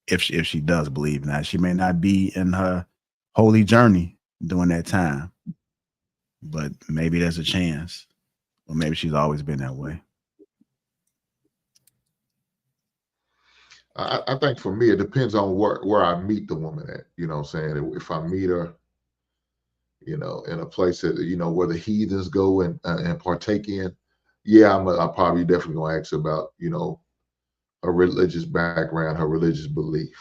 If she does believe in that, she may not be in her holy journey during that time, but maybe there's a chance, or maybe she's always been that way. I think for me, it depends on where I meet the woman at. You know what I'm saying? If I meet her, you know, in a place that, you know, where the heathens go and partake in, yeah, I'm probably definitely gonna ask about, you know, her religious background, her religious belief.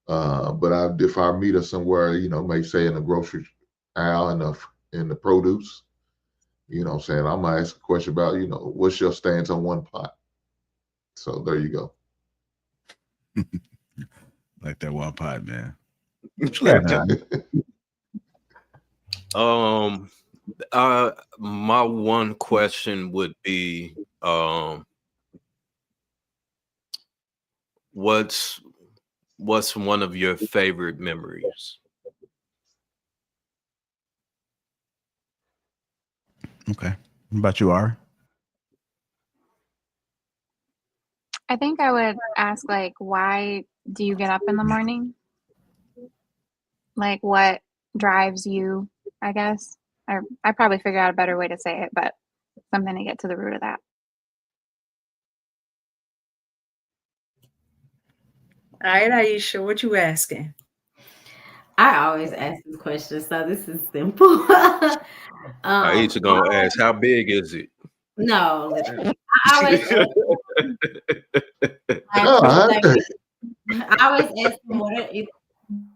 But if I meet her somewhere, you know, may say in the grocery aisle, in the produce, you know what I'm saying, I'm gonna ask a question about, you know, what's your stance on one pot? So there you go. Like that one pot, man. My one question would be, what's one of your favorite memories? Okay. What about you, Ari? I think I would ask, like, why do you get up in the morning? Like, what drives you, I guess. I probably figure out a better way to say it, but something to get to the root of that. All right, Aisha, what you asking? I always ask this question, so this is simple. Aisha gonna ask, how big is it? No, literally. I always ask them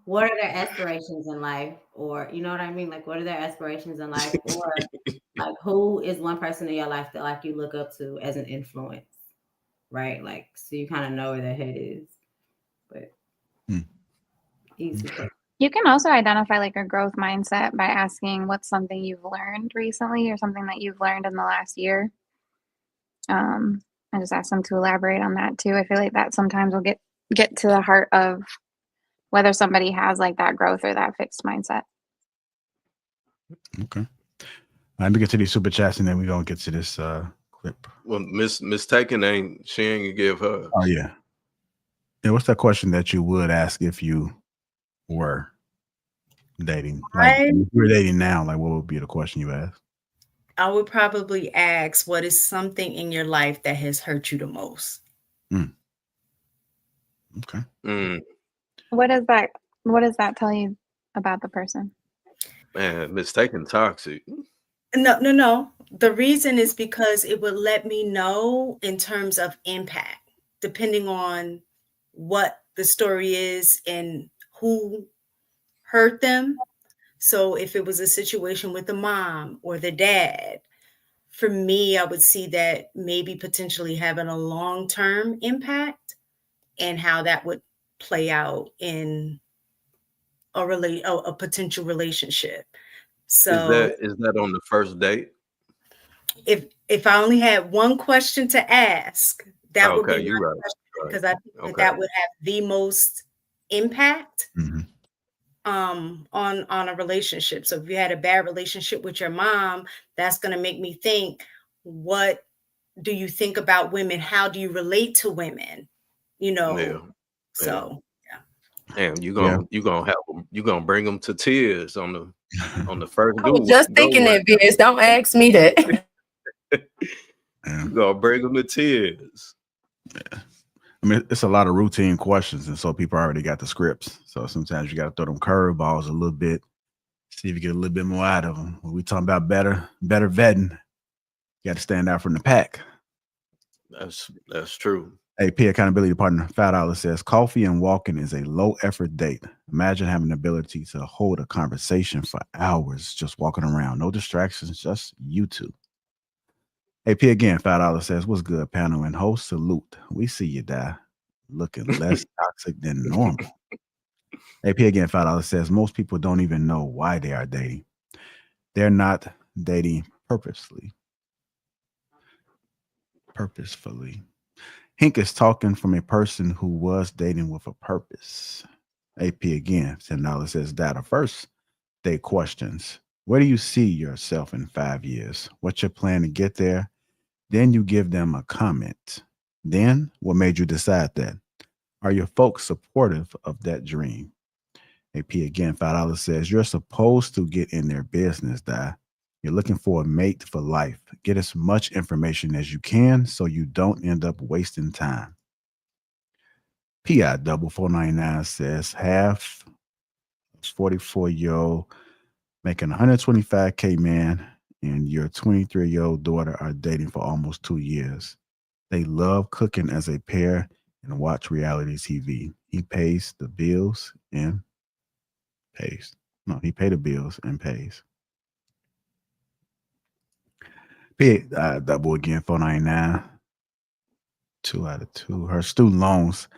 what are their aspirations in life, or you know what I mean, like what are their aspirations in life, or like who is one person in your life that like you look up to as an influence, right? Like, so you kind of know where their head is. But easy. You can also identify like a growth mindset by asking what's something you've learned recently or something that you've learned in the last year. I just ask them to elaborate on that too. I feel like that sometimes will get to the heart of whether somebody has like that growth or that fixed mindset. Okay. Let me get to these super chats and then we're gonna get to this clip. Well, Miss Taken ain't give her. Oh yeah. Yeah, what's that question that you would ask if you were dating? Like if you were dating now, like what would be the question you ask? I would probably ask, what is something in your life that has hurt you the most? Okay. What does that tell you about the person? Man, mistaken toxic. No. The reason is because it would let me know in terms of impact, depending on what the story is and who hurt them. So if it was a situation with the mom or the dad, for me, I would see that maybe potentially having a long-term impact and how that would play out in a potential relationship. So is that on the first date? If I only had one question to ask, that would be my question, because I think that would have the most impact on a relationship. So if you had a bad relationship with your mom, that's going to make me think, what do you think about women? How do you relate to women? You know, so and you gonna bring them to tears on the first. I was just thinking that, Vince. Don't ask me that. You gonna bring them to tears. Yeah. I mean, it's a lot of routine questions, and so people already got the scripts. So sometimes you got to throw them curveballs a little bit, see if you get a little bit more out of them. When we talking about better vetting, You got to stand out from the pack. That's true. AP accountability partner $5 says coffee and walking is a low effort date. Imagine having the ability to hold a conversation for hours just walking around. No distractions, just you two. AP again, $5 says, what's good, panel and host? Salute. We see you, die. Looking less toxic than normal. AP again, $5 says, most people don't even know why they are dating. They're not dating purposefully. Hink is talking from a person who was dating with a purpose. AP again, $10 says, data first. Day questions. Where do you see yourself in 5 years? What's your plan to get there? Then you give them a comment. Then what made you decide that? Are your folks supportive of that dream? AP again, $5 says, you're supposed to get in their business, Di. You're looking for a mate for life. Get as much information as you can so you don't end up wasting time. PI double 499 says, half 44-year-old making 125K man and your 23-year-old daughter are dating for almost 2 years. They love cooking as a pair and watch reality TV. He pays the bills and pays. No, he paid the bills and pays. Double again, 499. 2 out of 2. Her student loans,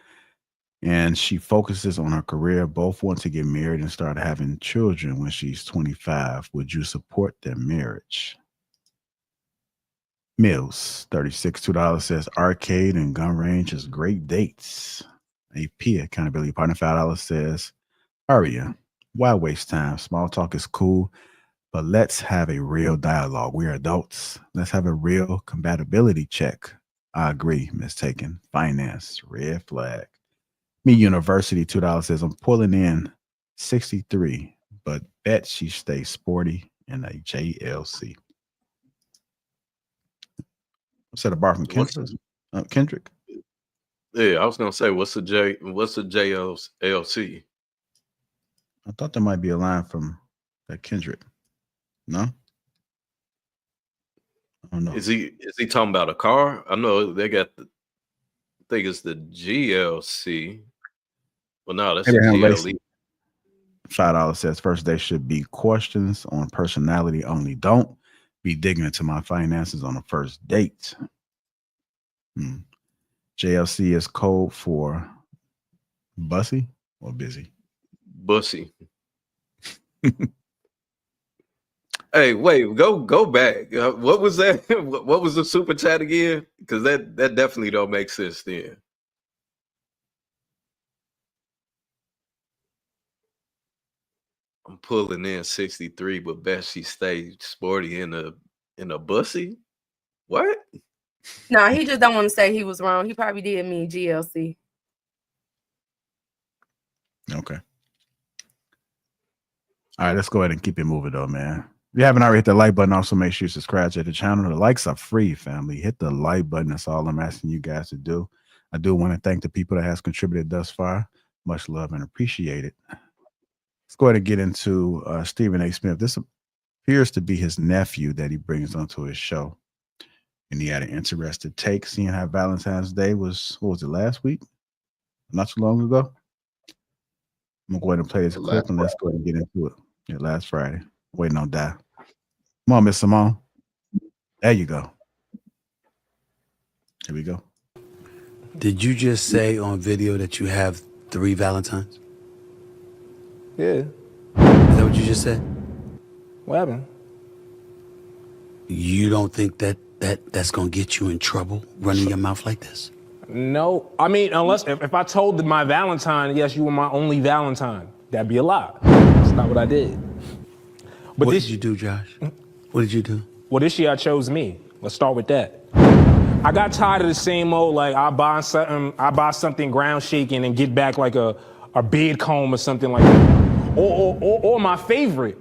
and she focuses on her career. Both want to get married and start having children when she's 25. Would you support their marriage? Mills, $36, says arcade and gun range is great dates. AP accountability partner, $5 says, Aria, why waste time? Small talk is cool, but let's have a real dialogue. We're adults. Let's have a real compatibility check. I agree, mistaken. Finance, red flag. Me University, $2 says, I'm pulling in 63, but bet she stays sporty in a JLC. What's that, a bar from Kendrick? Yeah, I was gonna say, what's the JLC? I thought there might be a line from that Kendrick. No? I don't know. Is he talking about a car? I know they got I think it's the GLC. Well, no, that's Abraham a GLE. Lacey. $5 says first day should be questions on personality only. Don't be digging into my finances on the first date. JLC is code for bussy or busy? Bussy. Hey, wait, go back. What was that? What was the super chat again? Because that definitely don't make sense then. I'm pulling in 63, but bet she stayed sporty in a bussy. What? No, he just don't want to say he was wrong. He probably did mean GLC. Okay. All right, let's go ahead and keep it moving though, man. If you haven't already hit the like button, also make sure you subscribe to the channel. The likes are free, family. Hit the like button. That's all I'm asking you guys to do. I do want to thank the people that has contributed thus far. Much love and appreciate it. Let's go ahead and get into Stephen A. Smith. This appears to be his nephew that he brings onto his show. And he had an interesting take, seeing how Valentine's Day was, what was it, last week? Not too long ago. I'm going to go ahead and play this clip and let's go ahead and get into it. Yeah, last Friday. Waiting on that. Come on, Miss Simone. There you go. Here we go. Did you just say on video that you have 3 Valentines? Yeah. Is that what you just said? What happened? You don't think that's gonna get you in trouble running your mouth like this? No. I mean, unless if I told my Valentine, yes, you were my only Valentine, that'd be a lie. That's not what I did. But what did you do, Josh? What did you do? Well, this year I chose me. Let's start with that. I got tired of the same old, like I buy something ground shaking and get back like a beard comb or something like that. Or my favorite.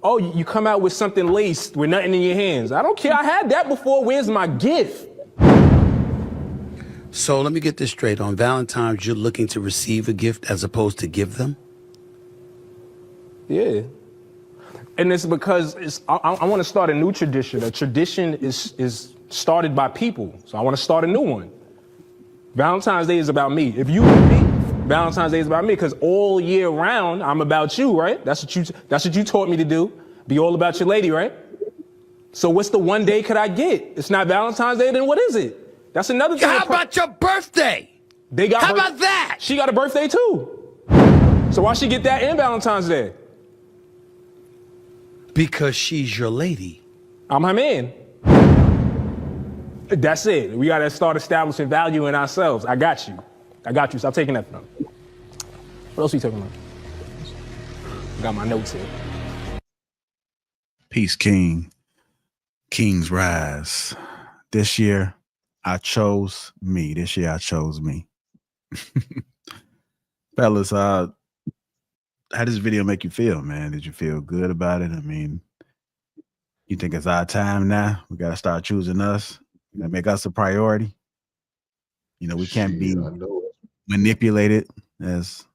Oh, you come out with something laced with nothing in your hands. I don't care. I had that before. Where's my gift? So let me get this straight. On Valentine's, you're looking to receive a gift as opposed to give them? Yeah. And it's because I want to start a new tradition. A tradition is started by people. So I want to start a new one. Valentine's Day is about me. If you with me, Valentine's Day is about me, because all year round I'm about you, right? That's what you taught me to do. Be all about your lady, right? So what's the one day could I get? It's not Valentine's Day, then what is it? That's another thing. How about your birthday? How about that? She got a birthday too. So why she get that and Valentine's Day? Because she's your lady. I'm her man. That's it. We got to start establishing value in ourselves. I got you. Stop taking that from me. What else are you talking about? Got my notes here. Peace, King. Kings rise. This year, I chose me. Fellas, how does this video make you feel, man? Did you feel good about it? I mean, you think it's our time now? We got to start choosing us. You know, make us a priority. You know, we can't be manipulated, as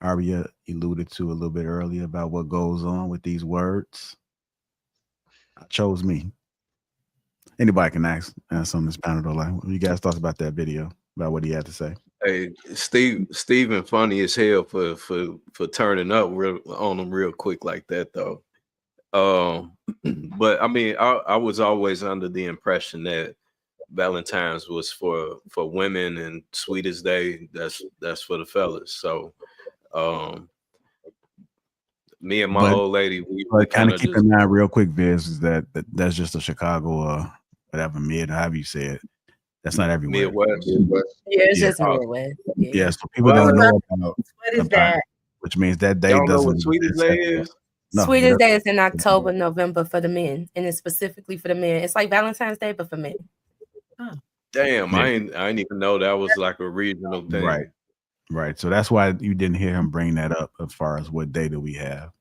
Aria alluded to a little bit earlier about what goes on with these words. I chose me. Anybody can ask on this panel though. Like, what you guys thought about that video, about what he had to say? Hey, Steven funny as hell for turning up on him real quick like that though. But I mean, I was always under the impression that Valentine's was for women and Sweetest Day that's for the fellas. So me and my old lady, we kind of keep in mind real quick, Viz, is that's just a Chicago whatever mid, however you say it. That's not everywhere. Midwest. Yeah, it's just Midwest. Yeah, so people don't know about What is that? Which means that day Y'all know doesn't. what Sweetest Day is? No, Sweetest Day is in October, November for the men, and it's specifically for the men. It's like Valentine's Day, but for men. Damn, I ain't even know that was like a regional thing. Right. So that's why you didn't hear him bring that up as far as what day do we have.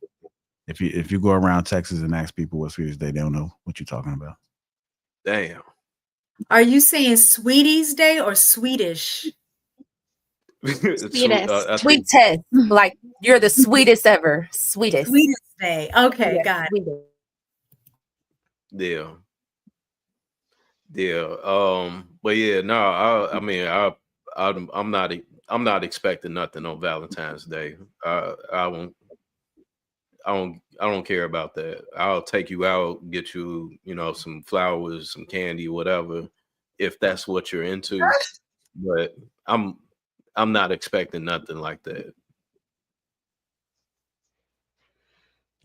If you go around Texas and ask people what Sweetest Day, they don't know what you're talking about. Damn. Are you saying Sweeties Day or Swedish? Sweetest. Sweet test. Like you're the sweetest ever. Sweetest. Sweetest Day. Okay, Yeah, got it. Yeah. But yeah, no, I mean, I'm not expecting nothing on Valentine's Day. I don't care about that. I'll take you out, get you, some flowers, some candy, whatever, if that's what you're into. But I'm not expecting nothing like that.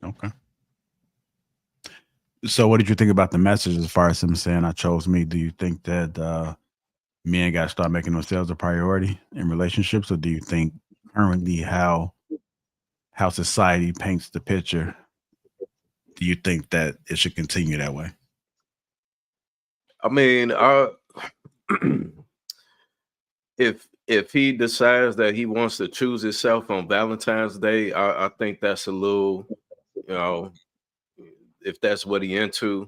Okay. So what did you think about the message as far as him saying I chose me? Do you think that men got to start making themselves a priority in relationships, or do you think currently how society paints the picture, do you think that it should continue that way? I mean, if he decides that he wants to choose himself on Valentine's Day, I think that's a little, if that's what he into.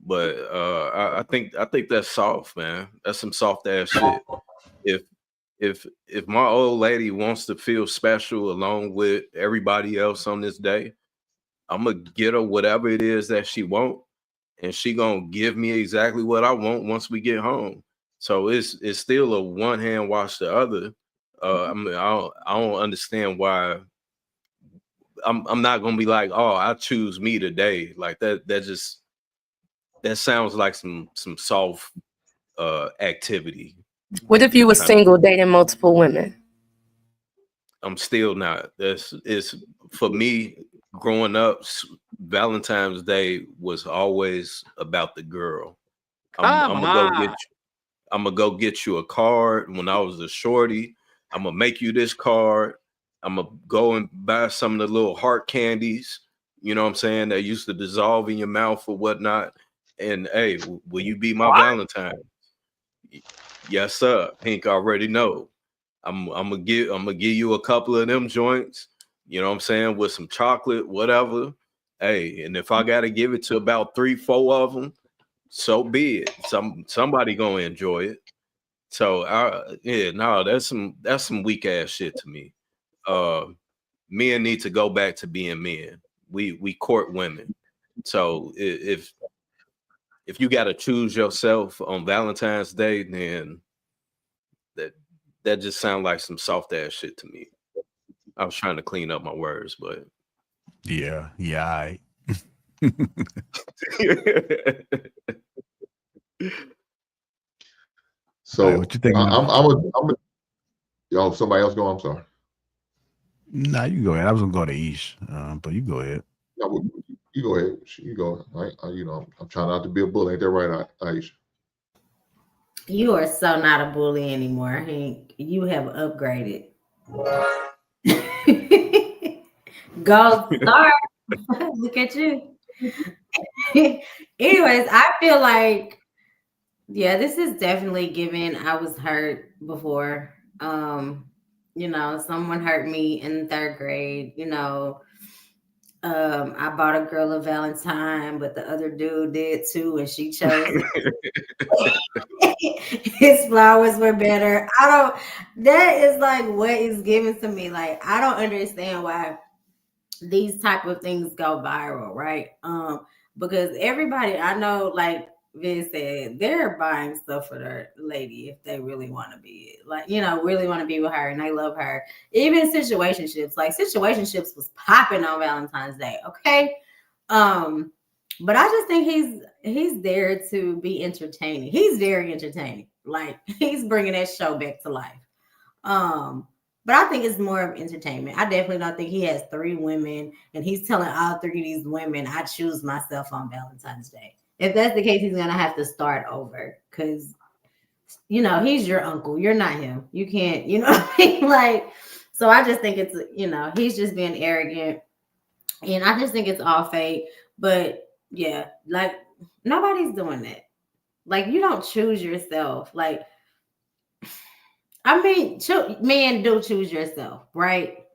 But I think that's soft, man. That's some soft ass shit. If my old lady wants to feel special along with everybody else on this day, I'm gonna get her whatever it is that she want, and she gonna give me exactly what I want once we get home. So it's still a one hand wash the other. I mean, I don't understand why. I'm not gonna be like, oh, I choose me today. Like that sounds like some soft activity. What if you were single dating multiple women? I'm still not. It's for me. Growing up, Valentine's Day was always about the girl. I'm gonna go get you a card. When I was a shorty, I'm gonna make you this card. I'm gonna go and buy some of the little heart candies. You know what I'm saying? That used to dissolve in your mouth or whatnot. And hey, will you be my Valentine? Yes, sir. Pink already know. I'm gonna give you a couple of them joints. You know what I'm saying? With some chocolate, whatever. Hey, and if I gotta give it to about 3-4 of them, so be it. Somebody gonna enjoy it. So that's some weak ass shit to me. Men need to go back to being men. we court women. So if you got to choose yourself on Valentine's Day, then that just sounds like some soft ass shit to me. I was trying to clean up my words, but Yeah. I So right, what you think? Yo, somebody else go. I'm sorry. Nah, you go ahead. I was gonna go to Ish, but you go ahead. No, you go ahead. You go. I'm trying not to be a bully. Ain't that right, Aisha? You are so not a bully anymore, Hank. You have upgraded. Gold star. Look at you. Anyways, I feel like, yeah, this is definitely given. I was hurt before. Someone hurt me in 3rd grade. I bought a girl a Valentine, but the other dude did too, and she chose his flowers were better. That is like what is given to me. Like, I don't understand why these type of things go viral, right? Because everybody I know, like Viz said, they're buying stuff for their lady if they really want to be really want to be with her and they love her. Even situationships was popping on Valentine's Day, okay? But I just think he's there to be entertaining. He's very entertaining. Like, he's bringing that show back to life. But I think it's more of entertainment. I definitely don't think he has 3 women and he's telling all 3 of these women, I choose myself on Valentine's Day. If that's the case, he's going to have to start over because, he's your uncle. You're not him. You can't, like, so I just think it's, he's just being arrogant. And I just think it's all fake. But yeah, like, nobody's doing that. Like, you don't choose yourself. Like, I mean, men do choose yourself, right?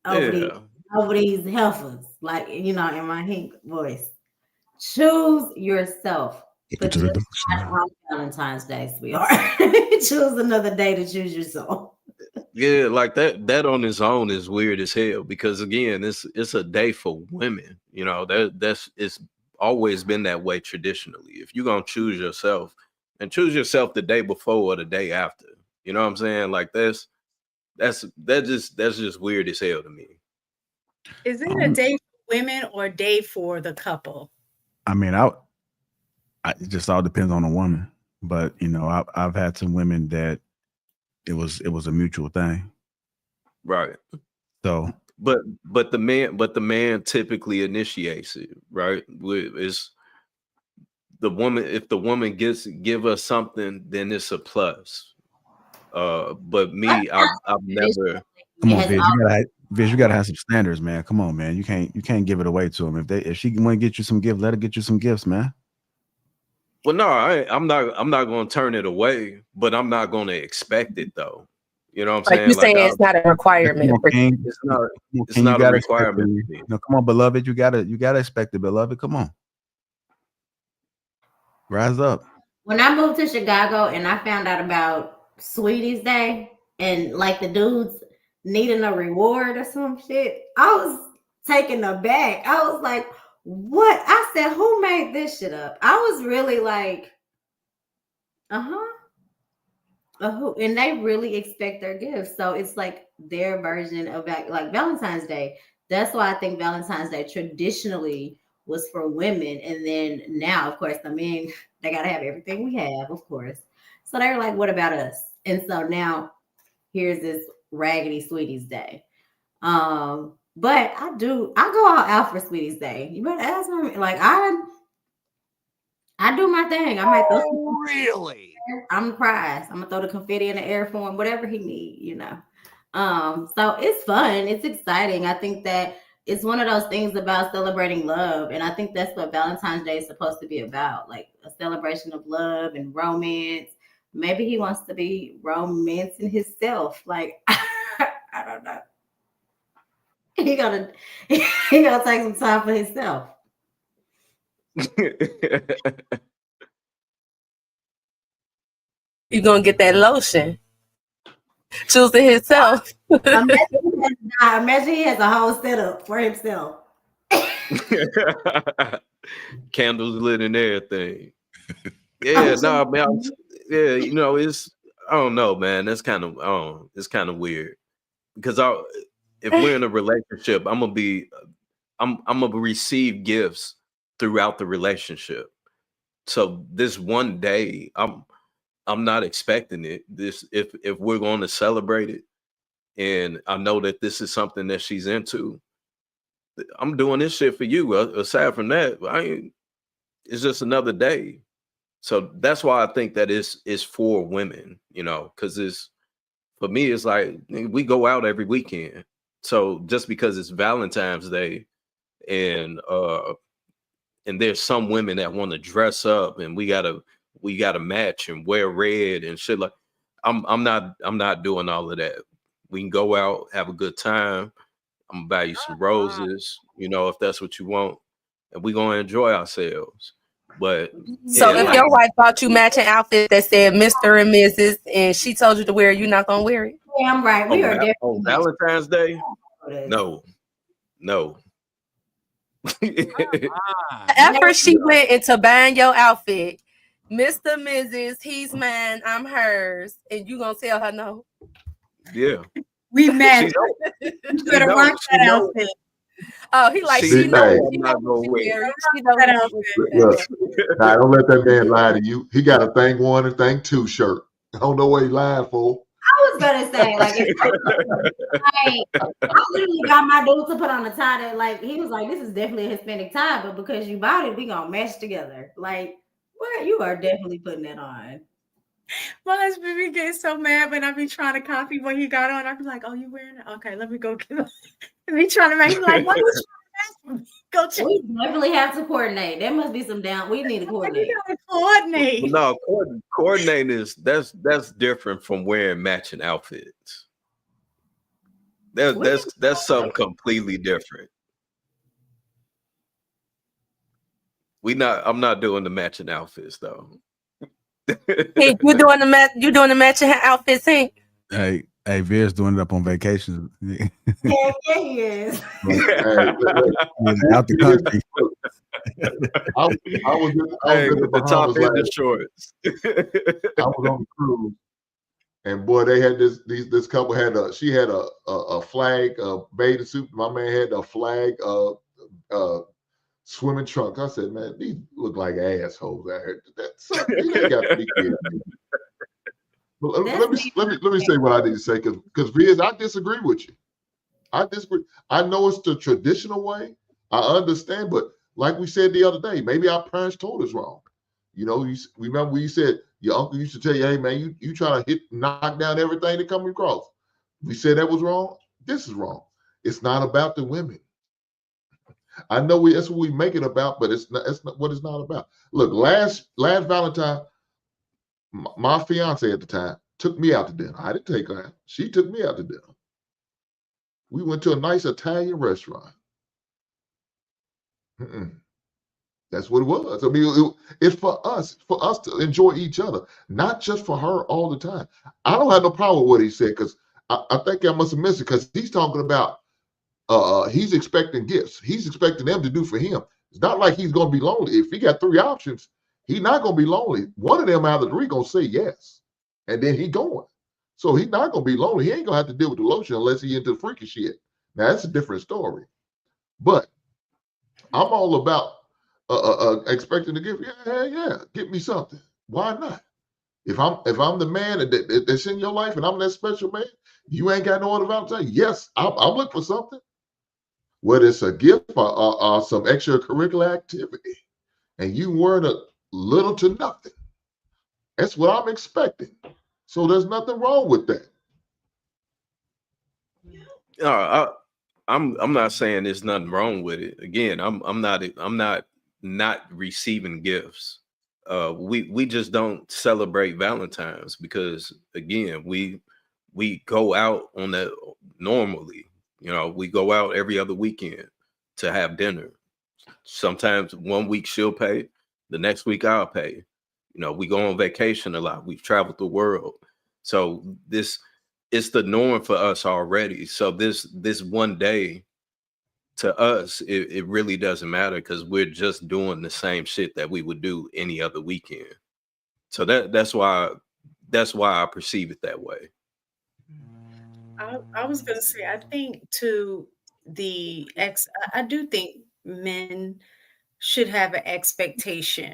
Over these heifers, like, in my Hank voice. Choose yourself. But just not on Valentine's Day, sweetheart. Choose another day to choose yourself. yeah, like that on its own is weird as hell because again, it's a day for women. That's it's always been that way traditionally. If you're gonna choose yourself, and choose yourself the day before or the day after. You know what I'm saying? Like that's just weird as hell to me. Is it a day for women or a day for the couple? I mean, it just all depends on the woman. But I've had some women that it was a mutual thing. Right. So but the man typically initiates it, right? It's the woman. If the woman give us something, then it's a plus. But me, I've never. Come on, Viz, you gotta have some standards, man. Come on, man. You can't give it away to them. If she want to get you some gifts, let her get you some gifts, man. Well, no, I'm not going to turn it away, but I'm not going to expect it though. You know what I'm saying? You're saying it's not a requirement. It's not a requirement. No, come on, beloved. You gotta expect it, beloved. Come on, rise up. When I moved to Chicago and I found out about Sweeties Day and like the dudes needing a reward or some shit, I was taken aback. I was like, what? I said, who made this shit up? I was really like, and they really expect their gifts. So it's like their version of like Valentine's Day. That's why I think Valentine's Day traditionally was for women. And then now, of course, the men, they got to have everything we have, of course. So they were like, what about us? And so now here's this raggedy Sweeties Day. But I go all out for Sweeties Day. You better ask me. Like, I do my thing. I might throw really? I'm the prize. I'm gonna throw the confetti in the air for him, whatever he need, So it's fun. It's exciting. I think that it's one of those things about celebrating love. And I think that's what Valentine's Day is supposed to be about, like a celebration of love and romance. Maybe he wants to be romancing himself. Like, I don't know. He gotta take some time for himself. You're gonna get that lotion. Choosing himself. Imagine he has a whole setup for himself. Candles lit and everything. Yeah, no, man. Yeah, you know, it's I don't know, man. That's kind of it's kind of weird because if we're in a relationship, I'm gonna receive gifts throughout the relationship. So this one day, I'm not expecting it. This if we're going to celebrate it, and I know that this is something that she's into, I'm doing this shit for you. Aside from that, it's just another day. So that's why I think that is for women, you know, because it's for me, it's like we go out every weekend. So just because it's Valentine's Day and there's some women that want to dress up and we gotta match and wear red and shit like I'm not doing all of that. We can go out, have a good time. I'm gonna buy you some roses, you know, if that's what you want, and we're gonna enjoy ourselves. But so if your wife bought you matching outfit that said Mr. and Mrs. and she told you to wear it, you're not gonna wear it? Yeah, I'm right. We are on definitely Valentine's Day, no. After she went into buying your outfit, Mr. Mrs. he's mine, I'm hers, and you gonna tell her no? Yeah. We met. You better rock that outfit. Oh, he like she knows. She knows that outfit. Look, now, don't let that man lie to you. He got a thing 1 and thing 2 shirt. I don't know what he lying for. I was gonna say, like, I literally got my dude to put on a tie that, like, he was like, "This is definitely a Hispanic tie, but because you bought it, we gonna match together." Like, what? You are definitely putting that on. My husband be getting so mad when I be trying to copy what he got on. I be like, "Oh, you wearing it? Okay, let me go get it." And be trying to make me like, "What is go check?" We definitely have to coordinate. There must be some down. We need to coordinate. Coordinate. No, coordinating is that's different from wearing matching outfits. That's something completely different. I'm not doing the matching outfits though. Hey, you doing the matching outfits, Hank? Hey, Veer's doing it up on vacation. Yeah, he is. Out the country. I was with the top and the shorts. I was on the cruise, and boy, they had this couple had she had a flag bathing suit. My man had a flag swimming trunk. I said, man, these look like assholes out here. They got to be kidding me. Let me say what I need to say because Viz, I disagree with you. I disagree. I know it's the traditional way. I understand, but like we said the other day, maybe our parents told us wrong. You know, remember when you said your uncle used to tell you, "Hey man, you try to knock down everything that comes across." We said that was wrong. This is wrong. It's not about the women. I know that's what we make it about, but it's not what it's not about. Look, last Valentine, my fiance at the time took me out to dinner. I didn't take her out. She took me out to dinner. We went to a nice Italian restaurant. That's what it was. I mean, it's for us to enjoy each other, not just for her all the time. I don't have no problem with what he said because I think I must have missed it because he's talking about he's expecting gifts. He's expecting them to do for him. It's not like he's going to be lonely. If he got 3 options, he's not going to be lonely. One of them out of the 3 going to say yes, and then he going. So he's not going to be lonely. He ain't going to have to deal with the lotion unless he into freaky shit. Now, that's a different story. But I'm all about expecting to give. Yeah, give me something. Why not? If I'm the man that's in your life and I'm that special man, you ain't got no other Valentine. Yes, I'm looking for something. Whether it's a gift or some extracurricular activity, and you weren't a little to nothing. That's what I'm expecting. So there's nothing wrong with that. I'm not saying there's nothing wrong with it. Again, I'm not receiving gifts. We just don't celebrate Valentine's because again, we go out on that normally. You know, we go out every other weekend to have dinner. Sometimes one week she'll pay, the next week I'll pay. You know, we go on vacation a lot. We've traveled the world. So it's the norm for us already. So this one day, to us, it really doesn't matter because we're just doing the same shit that we would do any other weekend. So that's why I perceive it that way. I was gonna say, I think to the I do think men should have an expectation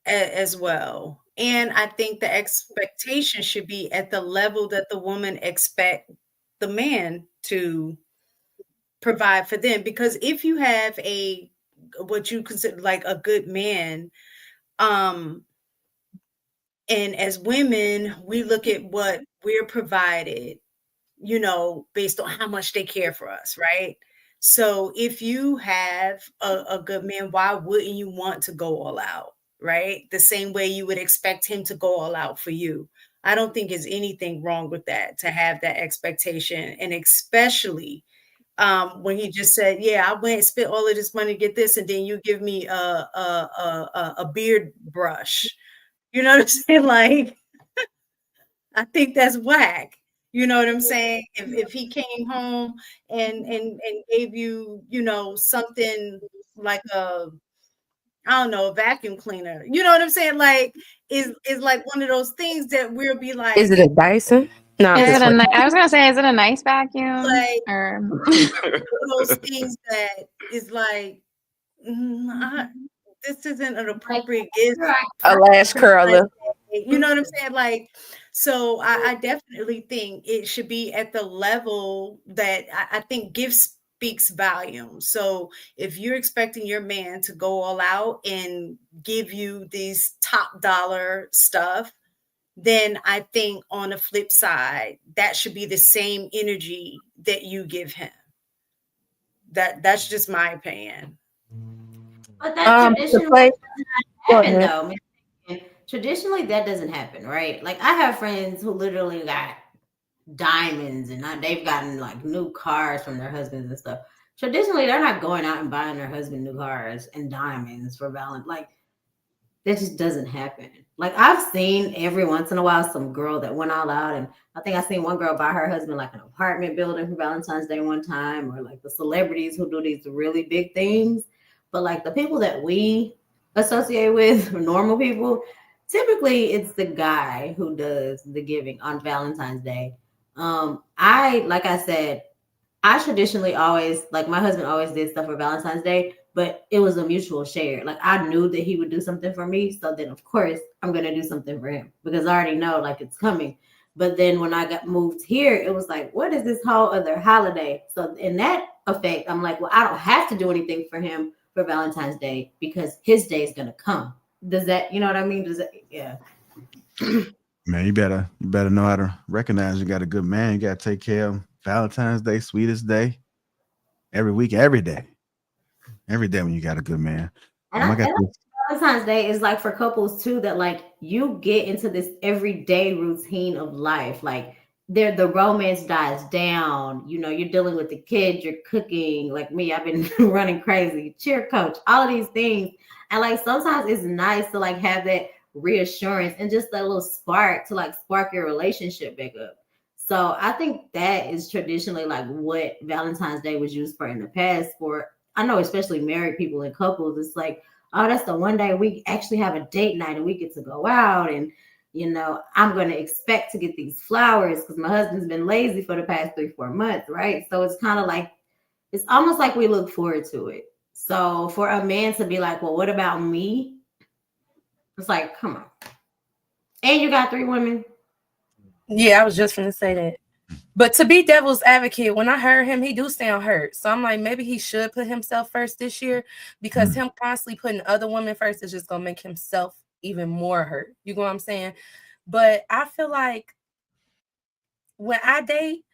as well. And I think the expectation should be at the level that the woman expect the man to provide for them. Because if you have what you consider like a good man, and as women, we look at what we're provided, based on how much they care for us, right? So if you have a good man, why wouldn't you want to go all out, right? The same way you would expect him to go all out for you. I don't think there's anything wrong with that, to have that expectation. And especially when he just said, yeah, I went and spent all of this money to get this, and then you give me a beard brush. You know what I'm saying? Like, I think that's whack. You know what I'm saying? If he came home and gave you, something like a vacuum cleaner. You know what I'm saying? Like, is like one of those things that we'll be like, Is it a Dyson? No, Is it I was gonna say, is it a nice vacuum? Like, or those things that is like, this isn't an appropriate gift. a lash curler. You know what I'm saying? Like, so I definitely think it should be at the level that I think gift speaks volume. So if you're expecting your man to go all out and give you these top dollar stuff, then I think on the flip side, that should be the same energy that you give him. That's just my opinion. But that traditionally doesn't happen, ahead. though. Traditionally, that doesn't happen, right? Like, I have friends who literally got diamonds and they've gotten like new cars from their husbands and stuff. Traditionally, they're not going out and buying their husband new cars and diamonds for Valentine. Like, that just doesn't happen. Like, I've seen every once in a while some girl that went all out, and I think I seen one girl buy her husband like an apartment building for Valentine's Day one time, or like the celebrities who do these really big things. But like the people that we associate with, normal people, typically it's the guy who does the giving on Valentine's Day. Like I said, I traditionally always, like, my husband always did stuff for Valentine's Day, but it was a mutual share. Like, I knew that he would do something for me, so then of course I'm gonna do something for him because I already know like it's coming. But then when I got moved here, it was like, what is this whole other holiday? So in that effect, I'm like, well, I don't have to do anything for him for Valentine's Day because his day is gonna come. Does that, you know what I mean? Does that, yeah. Man, you better know how to recognize you got a good man. You got to take care of Valentine's Day, sweetest day, every week, every day when you got a good man. And Valentine's Day is like for couples too, that like you get into this everyday routine of life. Like, the romance dies down. You know, you're dealing with the kids, you're cooking. Like me, I've been running crazy, cheer coach, all of these things. And like sometimes it's nice to like have that reassurance and just that little spark to like spark your relationship back up. So I think that is traditionally like what Valentine's Day was used for in the past. For, I know, especially married people and couples, it's like, oh, that's the one day we actually have a date night and we get to go out, and you know, I'm going to expect to get these flowers because my husband's been lazy for the past 3-4 months, right? So it's kind of like, it's almost like we look forward to it. So for a man to be like, well, what about me? It's like, come on. And you got 3 women. Yeah, I was just going to say that. But to be devil's advocate, when I heard him, he do sound hurt. So I'm like, maybe he should put himself first this year, because him constantly putting other women first is just going to make himself even more hurt. You know what I'm saying? But I feel like when I date,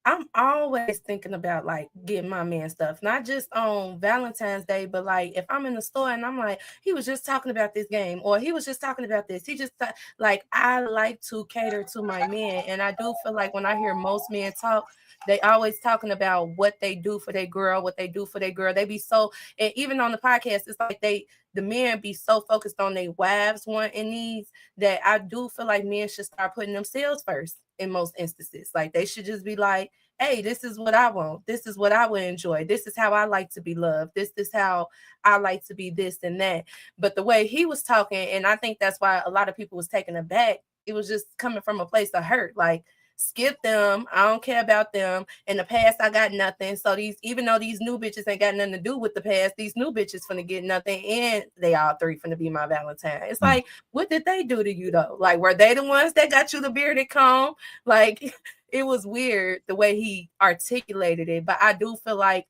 I'm always thinking about like getting my man stuff, not just on Valentine's Day, but like if I'm in the store and I'm like, he was just talking about this game, or he was just talking about this. He just like, I like to cater to my men. And I do feel like when I hear most men talk, they always talking about what they do for their girl, what they do for their girl. They be so, and even on the podcast, it's like the men be so focused on their wives wanting needs that I do feel like men should start putting themselves first in most instances. Like they should just be like, hey, this is what I want. This is what I would enjoy. This is how I like to be loved. This is how I like to be this and that. But the way he was talking, and I think that's why a lot of people was taken aback, it was just coming from a place of hurt. Like, skip them. I don't care about them. In the past, I got nothing. So even though these new bitches ain't got nothing to do with the past, these new bitches finna get nothing, and they all three finna be my Valentine. It's like, what did they do to you though? Like, were they the ones that got you the bearded comb? Like, it was weird the way he articulated it. But I do feel like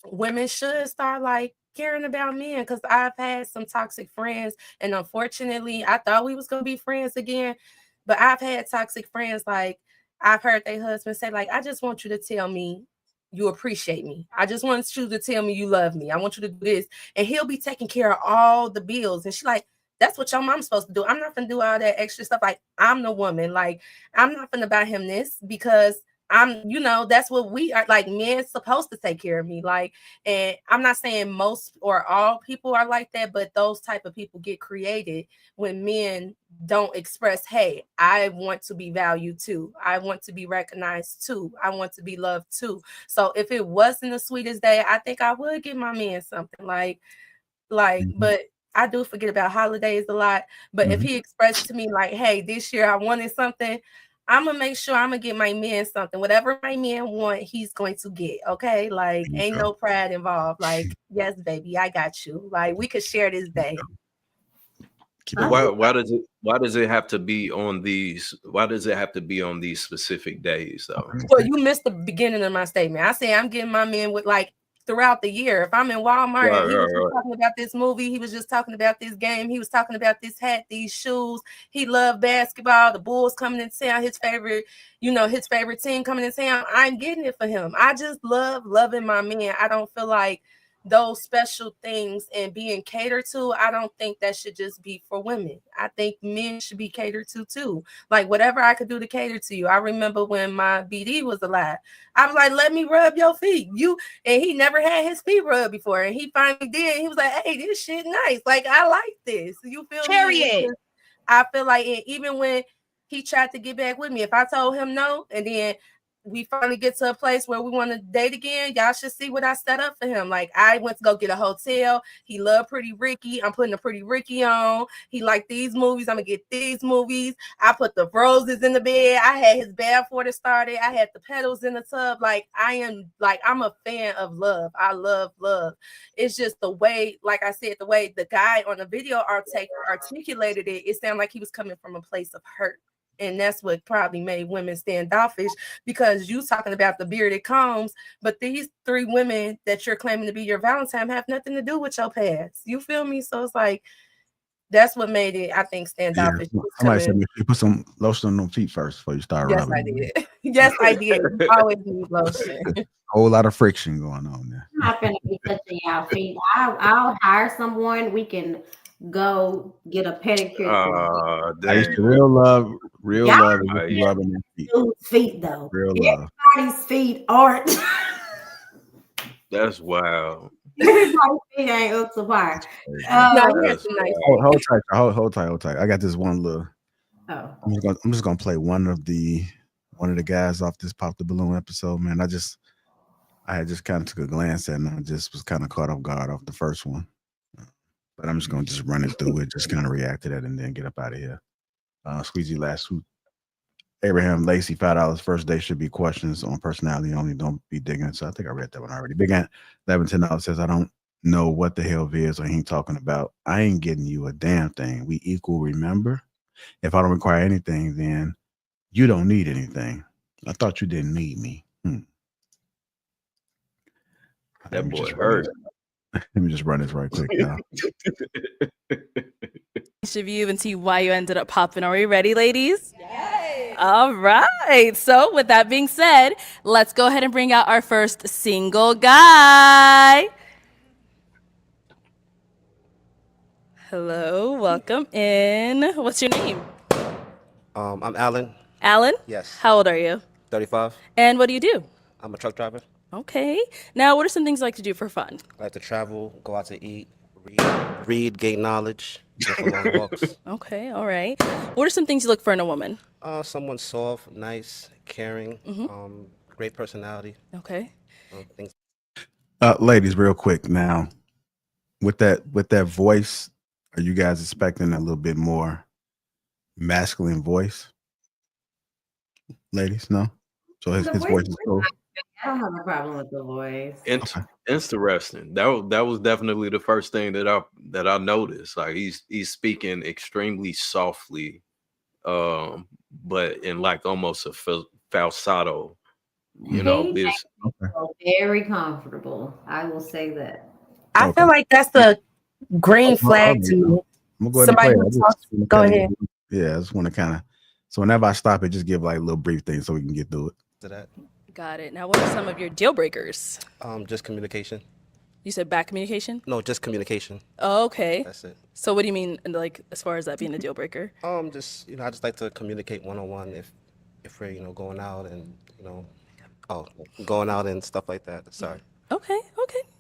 women should start like caring about men, because I've had some toxic friends, and unfortunately, I thought we was gonna be friends again. But I've had toxic friends, like I've heard their husband say, like, I just want you to tell me you appreciate me. I just want you to tell me you love me. I want you to do this. And he'll be taking care of all the bills. And she's like, that's what your mom's supposed to do. I'm not gonna do all that extra stuff. Like, I'm the woman. Like, I'm not gonna buy him this because I'm, that's what we are. Like, men supposed to take care of me. Like, and I'm not saying most or all people are like that, but those type of people get created when men don't express, hey, I want to be valued too. I want to be recognized too. I want to be loved too. So if it wasn't the sweetest day, I think I would give my man something like, but I do forget about holidays a lot. But if he expressed to me like, hey, this year I wanted something, I'm gonna make sure I'm gonna get my man something. Whatever my man want, he's going to get. Okay, like ain't no pride involved. Like, yes, baby, I got you. Like, we could share this day. Why does it have to be on these? Why does it have to be on these specific days though? Well, you missed the beginning of my statement. I say I'm getting my man with like throughout the year. If I'm in Walmart and he was just talking about this movie, he was just talking about this game, he was talking about this hat, these shoes. He loved basketball, the Bulls coming in town, his favorite team coming in town. I'm getting it for him. I just love loving my man. I don't feel like those special things and being catered to, I don't think that should just be for women. I think men should be catered to too. Like, whatever I could do to cater to you. I remember when my BD was alive, I was like, let me rub your feet. And he never had his feet rubbed before, and he finally did. He was like, hey, this shit nice. Like, I like this. You feel me? I feel like even when he tried to get back with me, if I told him no, and then we finally get to a place where we want to date again, y'all should see what I set up for him. Like, I went to go get a hotel. He loved Pretty Ricky. I'm putting a Pretty Ricky on. He liked these movies. I'm gonna get these movies. I put the roses in the bed. I had his bath water started. I had the petals in the tub. Like, I'm a fan of love. I love love. It's just the way, like I said, the way the guy on the video articulated it, it sounded like he was coming from a place of hurt. And that's what probably made women standoffish, because you talking about the bearded combs, but these three women that you're claiming to be your Valentine have nothing to do with your past. You feel me? So it's like, that's what made it, I think, standoffish. Yeah. Somebody said you put some lotion on them feet first before you start rubbing. I did. Yes, I did. You always need lotion. Whole lot of friction going on there. I'm not gonna be touching y'all feet. I'll hire someone. We can go get a pedicure. Real love is rubbing their feet. Feet though. Real love. Everybody's feet aren't. That's wild. Everybody's feet ain't up to par. Hold tight. I got this one little. Oh. I'm just gonna play one of the guys off this Pop the Balloon episode, man. I had just kind of took a glance at it, and I just was kind of caught off guard off the first one. But I'm just going to just run it through it, just kind of react to that, and then get up out of here. Squeezy last week. Abraham Lacey, $5. First day should be questions on personality only. Don't be digging. So I think I read that one already. Big Ant, $11, says, I don't know what the hell Viz or he talking about. I ain't getting you a damn thing. We equal, remember? If I don't require anything, then you don't need anything. I thought you didn't need me. That boy hurt. Let me just run this right quick, y'all. View and see why you ended up popping. Are we ready, ladies? Yes. All right. So with that being said, let's go ahead and bring out our first single guy. Hello, welcome in. What's your name? I'm Alan. Alan? Yes. How old are you? 35. And what do you do? I'm a truck driver. Okay. Now, what are some things you like to do for fun? I like to travel, go out to eat, read, gain knowledge, go for long walks. Okay, all right. What are some things you look for in a woman? Someone soft, nice, caring, great personality. Okay. Things. Ladies, real quick now, with that voice, are you guys expecting a little bit more masculine voice? Ladies, no. So his The voice is cool. I don't have a problem with the voice. Interesting. That was definitely the first thing that I noticed. Like he's speaking extremely softly, but in like almost a falsetto. You know, He this. makes me feel very comfortable. I will say that. I feel like that's the green flag to me. I'm gonna go ahead Somebody and who play. talks. Go ahead. Yeah, I just want to kind of. So whenever I stop it, just give like a little brief thing so we can get through it. To that. Got it. Now, what are some of your deal breakers? Just communication. You said bad communication? No, just communication. Oh, okay. That's it. So what do you mean, like, as far as that being a deal breaker? Just I just like to communicate one-on-one if we're going out and going out and stuff like that. Sorry. Okay,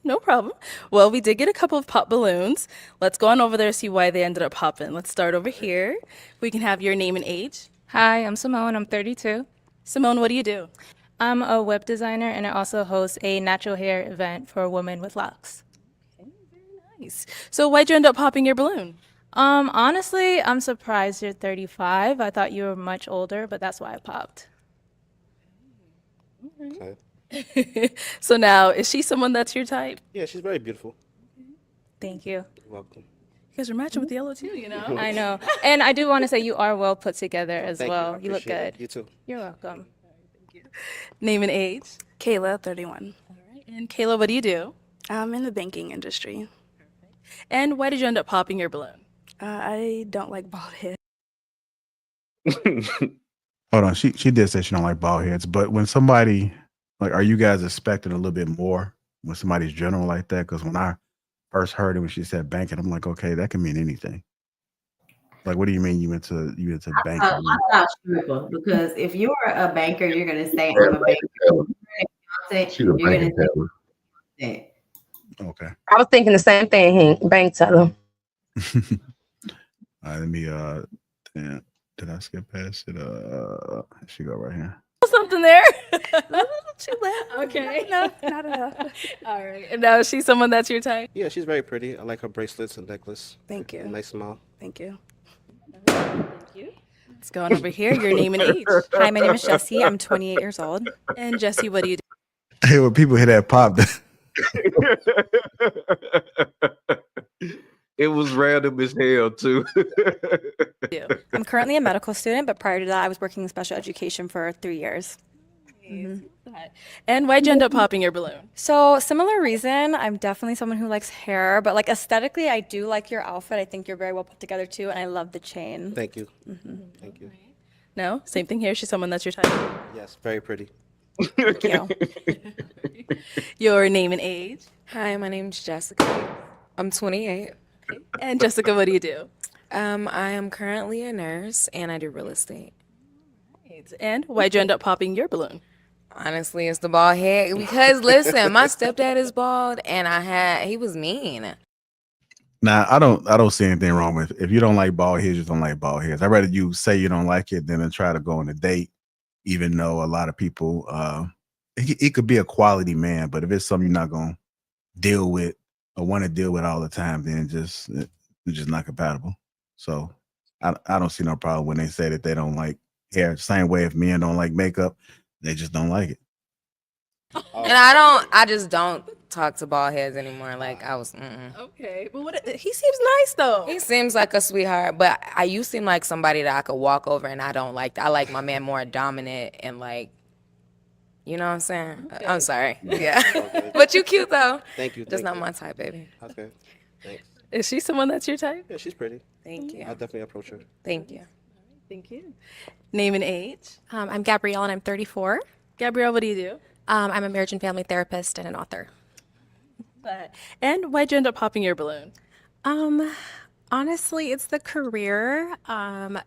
no problem. Well, we did get a couple of pop balloons. Let's go on over there and see why they ended up popping. Let's start over here. We can have your name and age. Hi, I'm Simone. I'm 32. Simone, what do you do? I'm a web designer and I also host a natural hair event for women with locks. Nice. So why'd you end up popping your balloon? Honestly, I'm surprised you're 35. I thought you were much older, but that's why I popped. Okay. So now, is she someone that's your type? Yeah, she's very beautiful. Thank you. You're welcome. You guys are matching with yellow too, you know? I know. And I do want to say you are well put together as Thank well. you. You look Appreciate it. good. You too. You're welcome. Name and age. Kayla, 31. And Kayla, what do you do? I'm in the banking industry. And why did you end up popping your balloon? I don't like bald heads. Hold on, she did say she don't like bald heads, but when somebody are you guys expecting a little bit more when somebody's general like that? Because when I first heard it when she said banking, I'm like, okay, that can mean anything. Like, what do you mean you into banking? I thought stripper because if you're a banker, you're gonna say I'm a banker. She's a banking teller. Okay. I was thinking the same thing, bank teller. All right, let me damn, did I skip past it? She go right here. Something there. Too late. Okay. No, not enough. All right. And now is she someone that's your type? Yeah, she's very pretty. I like her bracelets and necklace. Thank you. Nice smile. Thank you. Let's go on over here. Your name and age. Hi, my name is Jessie. I'm 28 years old. And Jessie, what do you do? Hey, when people hear that pop, It was random as hell too. I'm currently a medical student, but prior to that, I was working in special education for 3 years. And why'd you end up popping your balloon? So similar reason, I'm definitely someone who likes hair, but like aesthetically, I do like your outfit. I think you're very well put together too, and I love the chain. Thank you. Thank you. No, same thing here. She's someone that's your type. Yes, very pretty. Thank you. Your name and age. Hi, my name's Jessica. I'm 28. And Jessica, what do you do? I am currently a nurse and I do real estate. And why'd you end up popping your balloon? Honestly, it's the bald head. Because listen, my stepdad is bald and he was mean. Nah, I don't see anything wrong with it. If you don't like bald heads, you don't like bald heads. I'd rather you say you don't like it than to try to go on a date, even though a lot of people it could be a quality man, but if it's something you're not gonna deal with or want to deal with all the time, then it's just not compatible. So I don't see no problem when they say that they don't like hair. Same way if men don't like makeup, they just don't like it. And I just don't talk to bald heads anymore. Like I was. Okay, well, he seems nice though. He seems like a sweetheart, but you seem like somebody that I could walk over and I don't like. I like my man more dominant and like, you know what I'm saying? Okay. I'm sorry. Yeah, but you cute though. Thank you. Just not my type, baby. Okay, thanks. Is she someone that's your type? Yeah, she's pretty. Thank you. I'll definitely approach her. Thank you. Thank you. Name and age. I'm Gabrielle and I'm 34. Gabrielle, what do you do? I'm a marriage and family therapist and an author. And why'd you end up popping your balloon? Honestly, it's the career.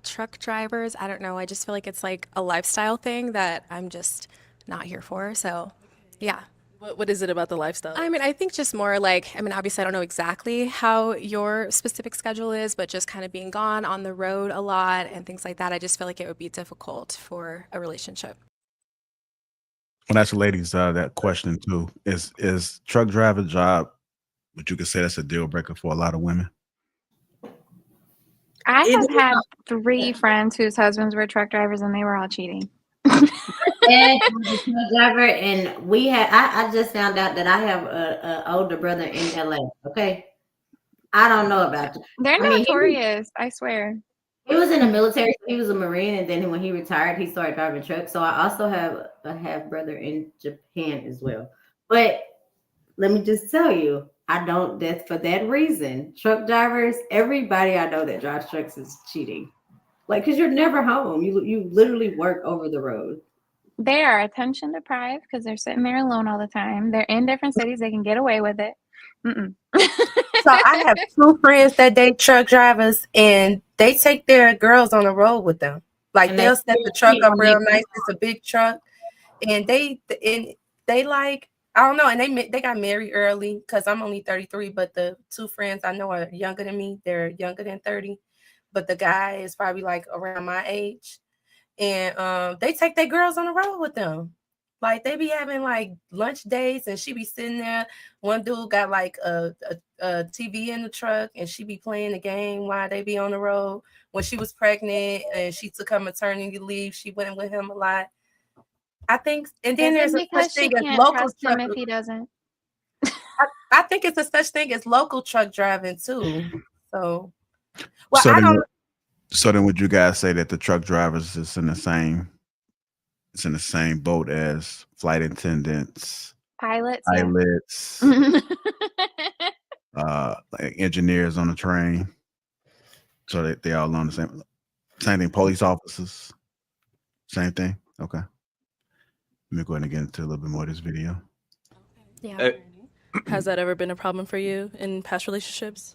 Truck drivers, I don't know. I just feel like it's like a lifestyle thing that I'm just not here for. So, yeah. What is it about the lifestyle? I mean, I think just more like, I mean, obviously, I don't know exactly how your specific schedule is, but just kind of being gone on the road a lot and things like that, I just feel like it would be difficult for a relationship. Well, that's the ladies that question too. Is truck driver job? Would you could say that's a deal breaker for a lot of women? I have had 3 friends whose husbands were truck drivers and they were all cheating. And was a truck driver, and we had. I just found out that I have a older brother in LA. Okay, I don't know about you. They're I mean, notorious, I swear. he was in the military. So he was a Marine, and then when he retired, he started driving trucks. So I also have a half brother in Japan as well. But let me just tell you, I don't. That's for that reason. Truck drivers, everybody I know that drives trucks is cheating. Like, because you're never home. You literally work over the road. They are attention deprived because they're sitting there alone all the time. They're in different cities. They can get away with it. So I have 2 friends that date truck drivers, and they take their girls on the road with them. Like And they'll they set the truck up real nice. It's a big truck, and they like, I don't know, and they got married early because I'm only 33, but the 2 friends I know are younger than me. They're younger than 30, but the guy is probably like around my age. And they take their girls on the road with them. Like they be having like lunch dates, and she be sitting there. One dude got like a TV in the truck, and she be playing the game while they be on the road. When she was pregnant and she took her maternity leave, she went with him a lot. I think, and then Is there's it a because such she thing as can't local trust him truck. if he doesn't? I think it's a such thing as local truck driving too. So, well, So I then, don't. so then, would you guys say that the truck drivers is in the same? It's in the same boat as flight attendants, Pilots. pilots, like engineers on the train. So they all on the same thing. Police officers, same thing. Okay. Let me go ahead and get into a little bit more of this video. Yeah. Has that ever been a problem for you in past relationships?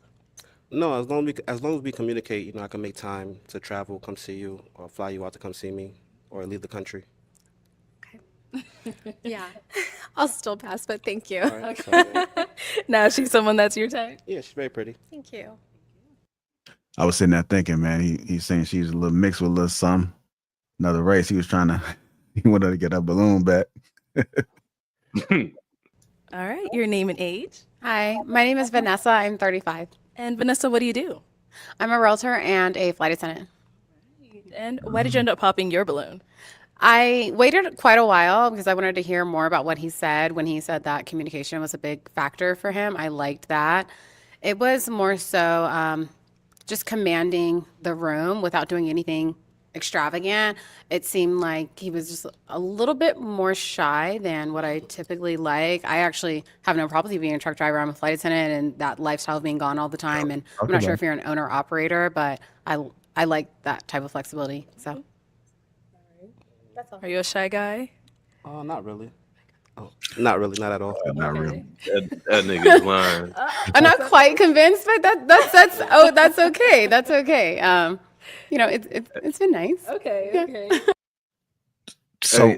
No, as long as we communicate, you know, I can make time to travel, come see you, or fly you out to come see me, or leave the country. Yeah. I'll still pass, but thank you. All right, Okay. Now she's someone that's your type? Yeah, she's very pretty. Thank you. I was sitting there thinking, man, he's saying she's a little mixed with a little some another race. He was trying to, he wanted to get her balloon back. All right. Your name and age? Hi, my name is Vanessa. I'm 35. And Vanessa, what do you do? I'm a realtor and a flight attendant. And why did you end up popping your balloon? I waited quite a while because I wanted to hear more about what he said when he said that communication was a big factor for him. I liked that. It was more so just commanding the room without doing anything extravagant. It seemed like he was just a little bit more shy than what I typically like. I actually have no problem with being a truck driver. I'm a flight attendant, and that lifestyle of being gone all the time. And I'm not sure if you're an owner operator, but I like that type of flexibility. So. Are you a shy guy? Oh, not really. Oh, not really, not at all. Not really. That nigga's lying. I'm not quite convinced, but that's okay. That's okay. You know, it's been nice. Okay. Yeah. Okay. So Hey,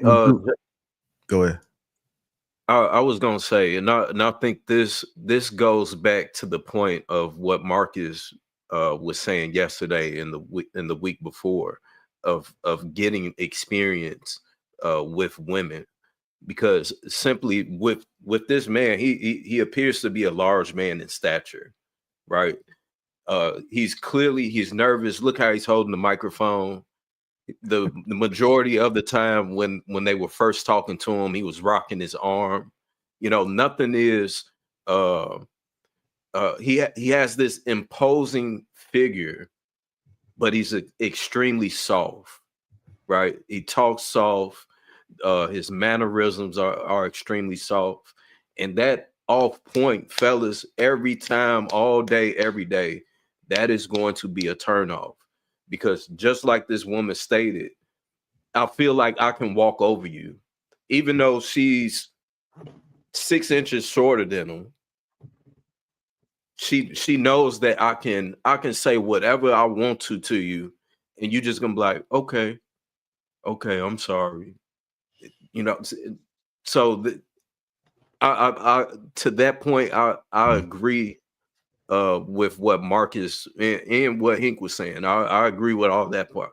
go ahead. I was gonna say, and I think this goes back to the point of what Marcus was saying yesterday and the week before of getting experience with women, because simply with this man, he appears to be a large man in stature, right? He's nervous. Look how he's holding the microphone. The majority of the time when they were first talking to him, he was rocking his arm. You know, nothing is he has this imposing figure, but he's extremely soft, right? He talks soft. His mannerisms are extremely soft, and that off point, fellas, every time, all day, every day, that is going to be a turnoff. Because just like this woman stated, I feel like I can walk over you, even though she's 6 inches shorter than him. She knows that I can say whatever I want to you, and you just gonna be like, okay, I'm sorry, you know. So I to that point, I agree with what Marcus and what Hink was saying. I agree with all that part.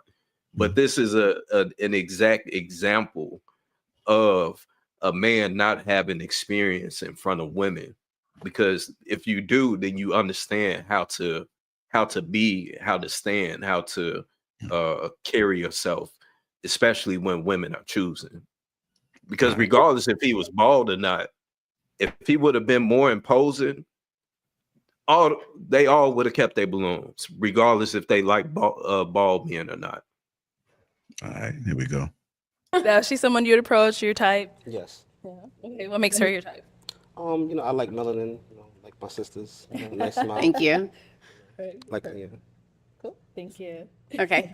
But this is an exact example of a man not having experience in front of women. Because if you do, then you understand how to be, how to stand, how to carry yourself, especially when women are choosing. Because regardless if he was bald or not, if he would have been more imposing, they all would have kept their balloons, regardless if they like bald men or not. All right, here we go. Now, is she someone you'd approach, your type? Yes. Yeah. Okay, what makes her your type? I like melanin, like my sisters. Nice smile. Thank you. Like, yeah. Cool. Thank you. Okay.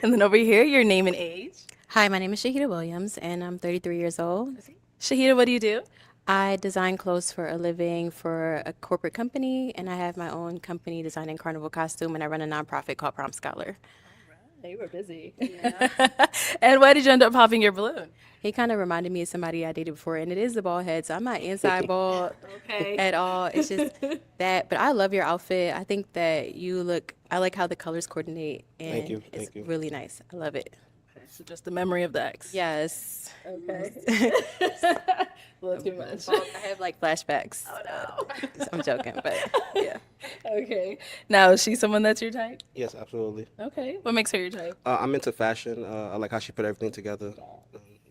And then over here, your name and age. Hi, my name is Shahida Williams, and I'm 33 years old. Shahida, what do you do? I design clothes for a living for a corporate company, and I have my own company designing carnival costume, and I run a nonprofit called Prom Scholar. Hey, you were busy. And why did you end up popping your balloon? He kind of reminded me of somebody I dated before, and it is the bald head, so I'm not anti-bald at all. It's just that, but I love your outfit. I think that I like how the colors coordinate, and Thank you. it's really nice. I love it. So just the memory of the ex. Yes. Okay. Well, too much. I have like flashbacks. Oh no. I'm joking, but yeah. Okay. Now, is she someone that's your type? Yes, absolutely. Okay. What makes her your type? I'm into fashion. I like how she put everything together.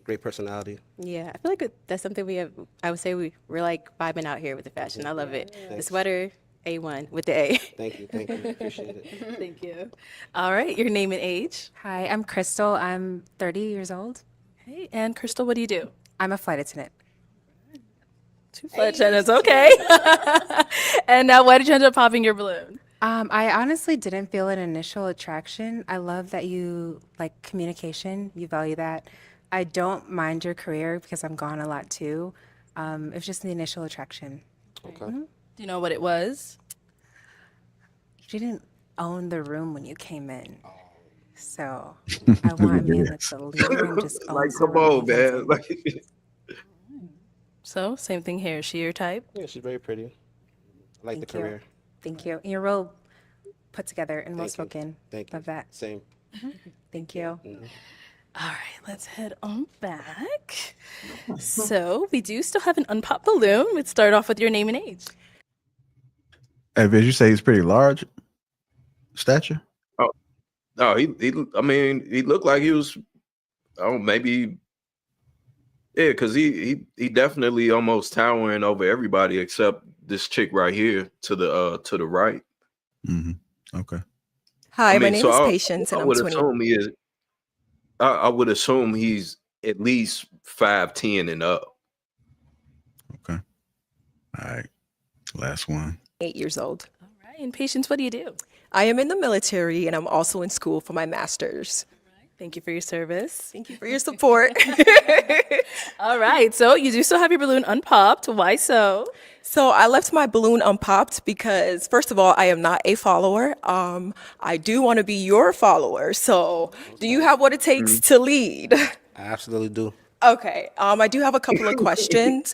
Great personality. Yeah, I feel like that's something we have. I would say we're like vibing out here with the fashion. I love it. The sweater, A1 with the A. Thank you. Appreciate it. Thank you. All right, your name and age. Hi, I'm Crystal. I'm 30 years old. Hey, and Crystal, what do you do? I'm a flight attendant. 2 flight attendants, okay. And now, why did you end up popping your balloon? I honestly didn't feel an initial attraction. I love that you like communication. You value that. I don't mind your career because I'm gone a lot too. It's just the initial attraction. Okay. Do you know what it was? You didn't own the room when you came in. So I want a man that's a leader and just owns Like, the come room. on, man. Like, So, same thing here. Is she your type? Yeah, she's very pretty. I like the Thank you. career. Thank you. And you're real put together and well Thank you. spoken. Thank you. Love that. Same. Thank you. All right, let's head on back. So, we do still have an unpopped balloon. Let's start off with your name and age. Hey, Viz, you say he's pretty large stature? oh, no, I mean, he looked like he was, maybe, yeah, because he definitely almost towering over everybody except this chick right here to the right. Mm-hmm. Okay. Hi, my name is Patience, and I I'm would 20. assume he is. I would assume he's at least 5'10" and up. Okay. All right. Last one. 8 years old. All right, and Patience, what do you do? I am in the military, and I'm also in school for my master's. Thank you for your service. Thank you for your support. All right, so you do still have your balloon unpopped. Why so? So I left my balloon unpopped because, first of all, I am not a follower. I do want to be your follower. So do you have what it takes to lead? I absolutely do. Okay. I do have a couple of questions.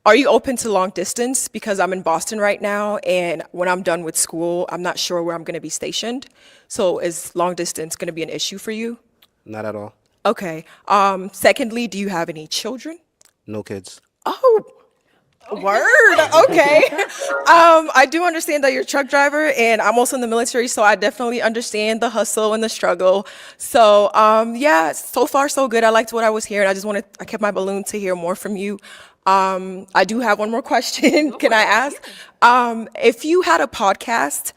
Are you open to long distance? Because I'm in Boston right now, and when I'm done with school, I'm not sure where I'm going to be stationed. So is long distance going to be an issue for you? Not at all. Okay. Secondly, do you have any children? No kids. Oh, word. Okay. I do understand that you're a truck driver, and I'm also in the military, so I definitely understand the hustle and the struggle. So, yeah, so far so good. I liked what I was hearing. I kept my balloon to hear more from you. I do have one more question. Can I ask? If you had a podcast,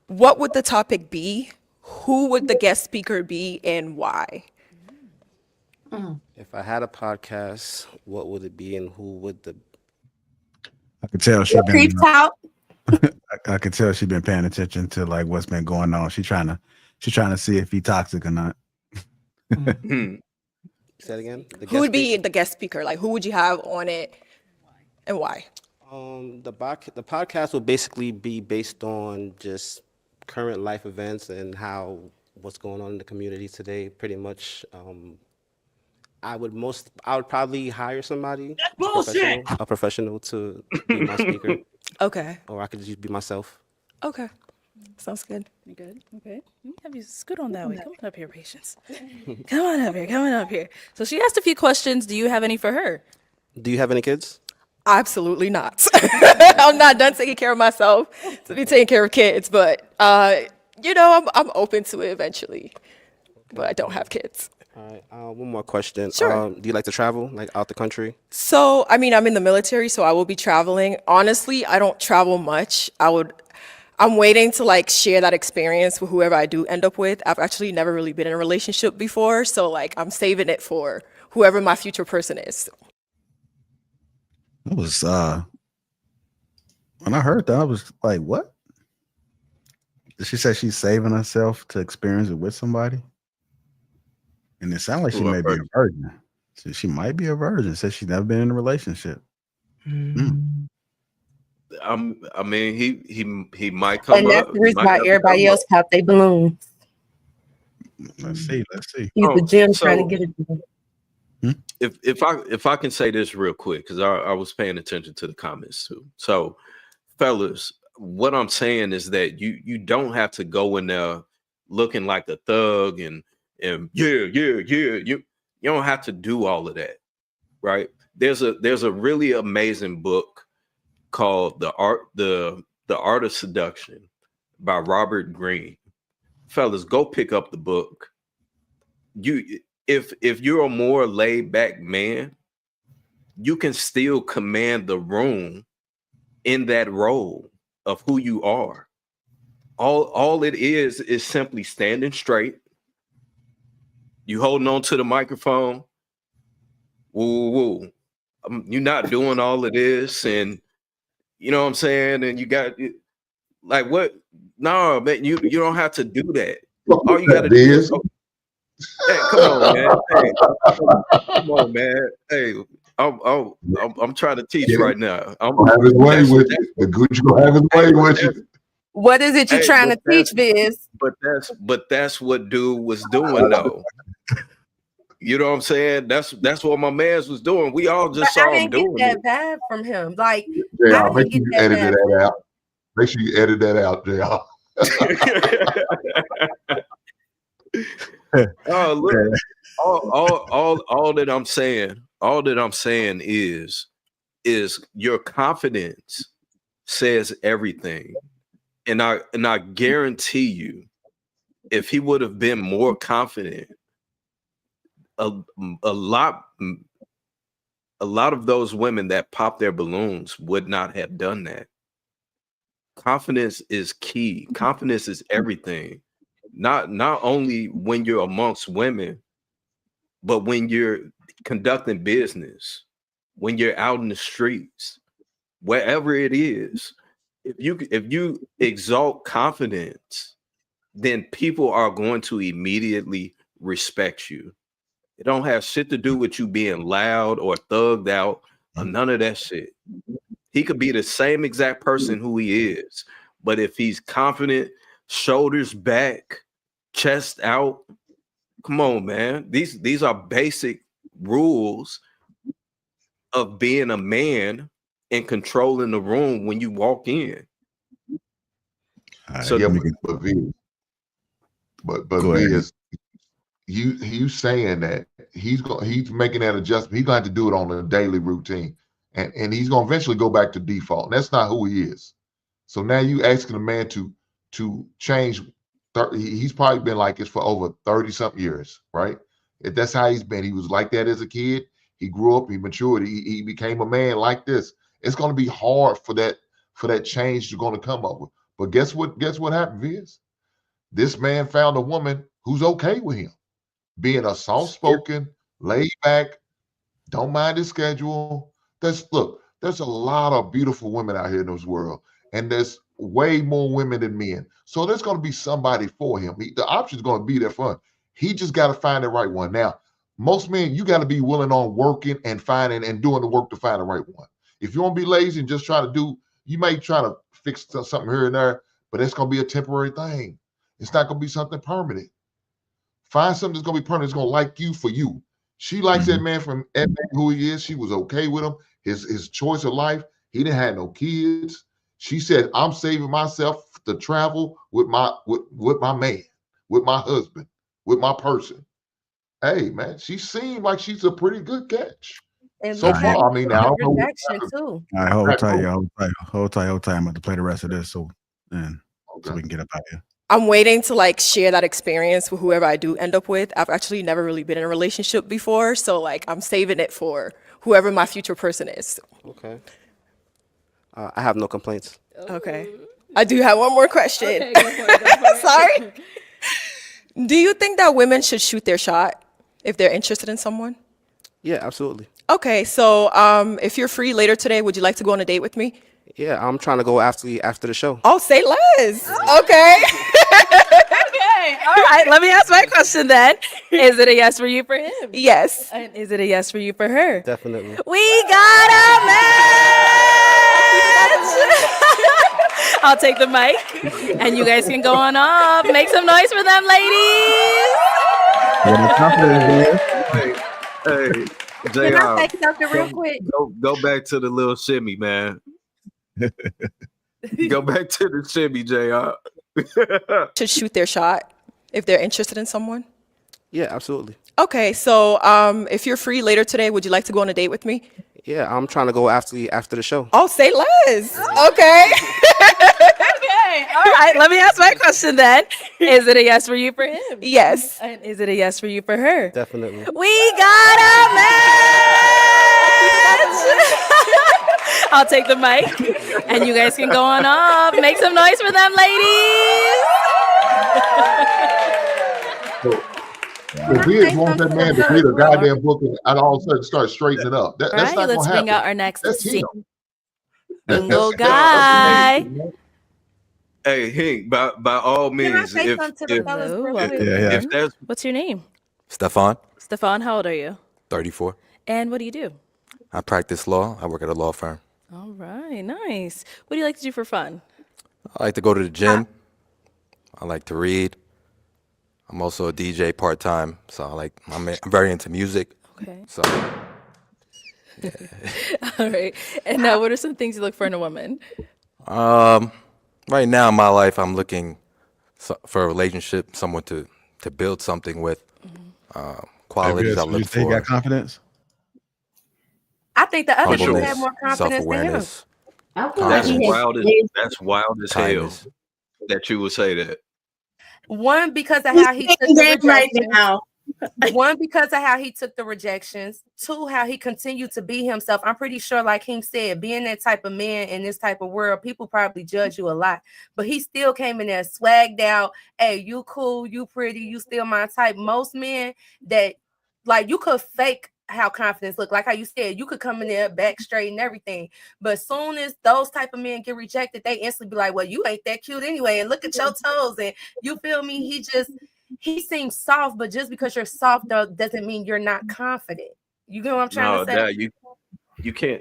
what would the topic be? Who would the guest speaker be, and why? If I had a podcast, what would it be, and who would the? I could tell she's been. Creep out. I could tell she's been paying attention to like what's been going on. She's trying to see if he's toxic or not. Say it again. Who would be the guest speaker? Like, who would you have on it, and why? The podcast will basically be based on just current life events and what's going on in the community today. Pretty much, I would probably hire somebody, Bullshit. a professional to be my speaker, Okay. or I could just be myself. Okay. Sounds good. You good? Okay. Let me have you scoot on that way. Come on up here, Patience. Come on up here. Come on up here. So she asked a few questions. Do you have any for her? Do you have any kids? Absolutely not. I'm not done taking care of myself to be taking care of kids, but you know, I'm open to it eventually. But I don't have kids. All right. One more question. Sure. Do you like to travel, like out the country? So, I mean, I'm in the military, so I will be traveling. Honestly, I don't travel much. I'm waiting to like share that experience with whoever I do end up with. I've actually never really been in a relationship before, so like I'm saving it for whoever my future person is. It was when I heard that, I was like, what? She said she's saving herself to experience it with somebody. And it sounds like she may be a virgin. So she might be a virgin. Says she's never been in a relationship. I mean, he might come And up. that's the reason Might why have to everybody come else pop their balloons. Let's see. He's the gym so trying to get it. if I can say this real quick, because I was paying attention to the comments too. So, fellas, what I'm saying is that you don't have to go in there looking like a thug and yeah. You don't have to do all of that, right? There's a really amazing book called The Art of Seduction by Robert Greene. Fellas, go pick up the book. If you're a more laid back man, you can still command the room in that role of who you are. All it is simply standing straight. You holding on to the microphone. Woo. You're not doing all of this, and you know what I'm saying. And you got like what? No, man, you don't have to do that. All you got to do is. Hey, come on, man. Hey, come on, man. Hey, I'm trying to teach right now. I'm have his way with you. The Gucci gonna have his way with you. What is it you're trying to teach, Biz? But that's what dude was doing, though. You know what I'm saying? That's what my man's was doing. We all just saw him doing I it. didn't get that vibe from him. Like, JR, I make didn't sure get you that edit vibe. that out. Make sure you edit that out, JR. Oh, look. All that I'm saying is your confidence says everything. And I guarantee you, if he would have been more confident, a lot of those women that pop their balloons would not have done that. Confidence is key. Confidence is everything. Not only when you're amongst women, but when you're conducting business, when you're out in the streets, wherever it is. If you exalt confidence, then people are going to immediately respect you. It don't have shit to do with you being loud or thugged out or none of that shit. He could be the same exact person who he is, but if he's confident, shoulders back, chest out, come on, man. These are basic rules of being a man and controlling the room when you walk in. So yeah, but Viz, you saying that he's making that adjustment. He's going to have to do it on a daily routine, and he's going to eventually go back to default. And that's not who he is. So now you asking a man to change. He's probably been like this for over 30 something years, right? If that's how he's been. He was like that as a kid. He grew up. He matured. He became a man like this. It's going to be hard for that change to going to come up with. But guess what happened, Viz? This man found a woman who's okay with him being a soft-spoken, laid back, don't mind his schedule. There's a lot of beautiful women out here in this world, and there's way more women than men. So there's going to be somebody for him. The option's going to be there for him. He just got to find the right one. Now, most men, you got to be willing on working and finding and doing the work to find the right one. If you want to be lazy and just try to do, you may try to fix something here and there, but it's going to be a temporary thing. It's not going to be something permanent. Find something that's going to be permanent. It's going to like you for you. She likes that man from who he is. She was okay with him. His choice of life. He didn't have no kids. She said, "I'm saving myself to travel with my man, with my husband, with my person." Hey, man, she seemed like she's a pretty good catch. And So look how far, I he mean, took now I the don't know what rejection too. All right, hold tight, y'all. Hold tight. I'm about to play the rest of this so we can get up out here. I'm waiting to like share that experience with whoever I do end up with. I've actually never really been in a relationship before, so like I'm saving it for whoever my future person is. Okay. I have no complaints. Okay. I do have one more question. Okay, go for it. Sorry. Do you think that women should shoot their shot if they're interested in someone? Yeah, absolutely. Okay, so if you're free later today, would you like to go on a date with me? Yeah, I'm trying to go after the show. Oh, say less. Okay. Okay, all right. Let me ask my question then. Is it a yes for you for him? Yes. And is it a yes for you for her? Definitely. We got a match! I'll take the mic, and you guys can go on off. Make some noise for them, ladies! Hey, Can I say JR, something real quick? go back to the little shimmy, man. Go back to the shimmy, JR. Should shoot their shot if they're interested in someone? Yeah, absolutely. Okay, so if you're free later today, would you like to go on a date with me? Yeah, I'm trying to go after the show. Oh, say less. Okay. Okay, all right. Let me ask my question then. Is it a yes for you for him? Yes. And is it a yes for you for her? Definitely. We got a match! I'll take the mic, and you guys can go on off. Make some noise for them, ladies! If we want that man to read a goddamn book and all of a sudden start straightening up, that's All right, not let's gonna bring happen. out our next That's him. single guy. Hey, Hink, by all Can I means, say if something to the fellas real quick? if that's What's your name? Stefan, Stefan, how old are you? 34. And what do you do? I practice law. I work at a law firm. All right, nice. What do you like to do for fun? I like to go to the gym. I like to read. I'm also a DJ part-time, so I'm very into music. Okay. So All right. And now, what are some things you look for in a woman? right now in my life, I'm looking for a relationship, someone to build something with. Qualities I You look say you for. got confidence? I think the other dude Humbleness, had more confidence than him. self-awareness. I feel that's like he wild has as that's wild as hell Kindness. that you would say that. One, because of He's how he took sitting the down right rejections. now. One, because of how he took the rejections. Two, how he continued to be himself. I'm pretty sure, like he said, being that type of man in this type of world, people probably judge you a lot. But he still came in there swagged out. Hey, you cool, you pretty, you still my type. Most men that like you could fake how confidence look, like how you said, you could come in there back straight and everything. But as soon as those type of men get rejected, they instantly be like, well, you ain't that cute anyway. And look at your toes. And you feel me? He seems soft, but just because you're soft doesn't mean you're not confident. You get what I'm trying to say? That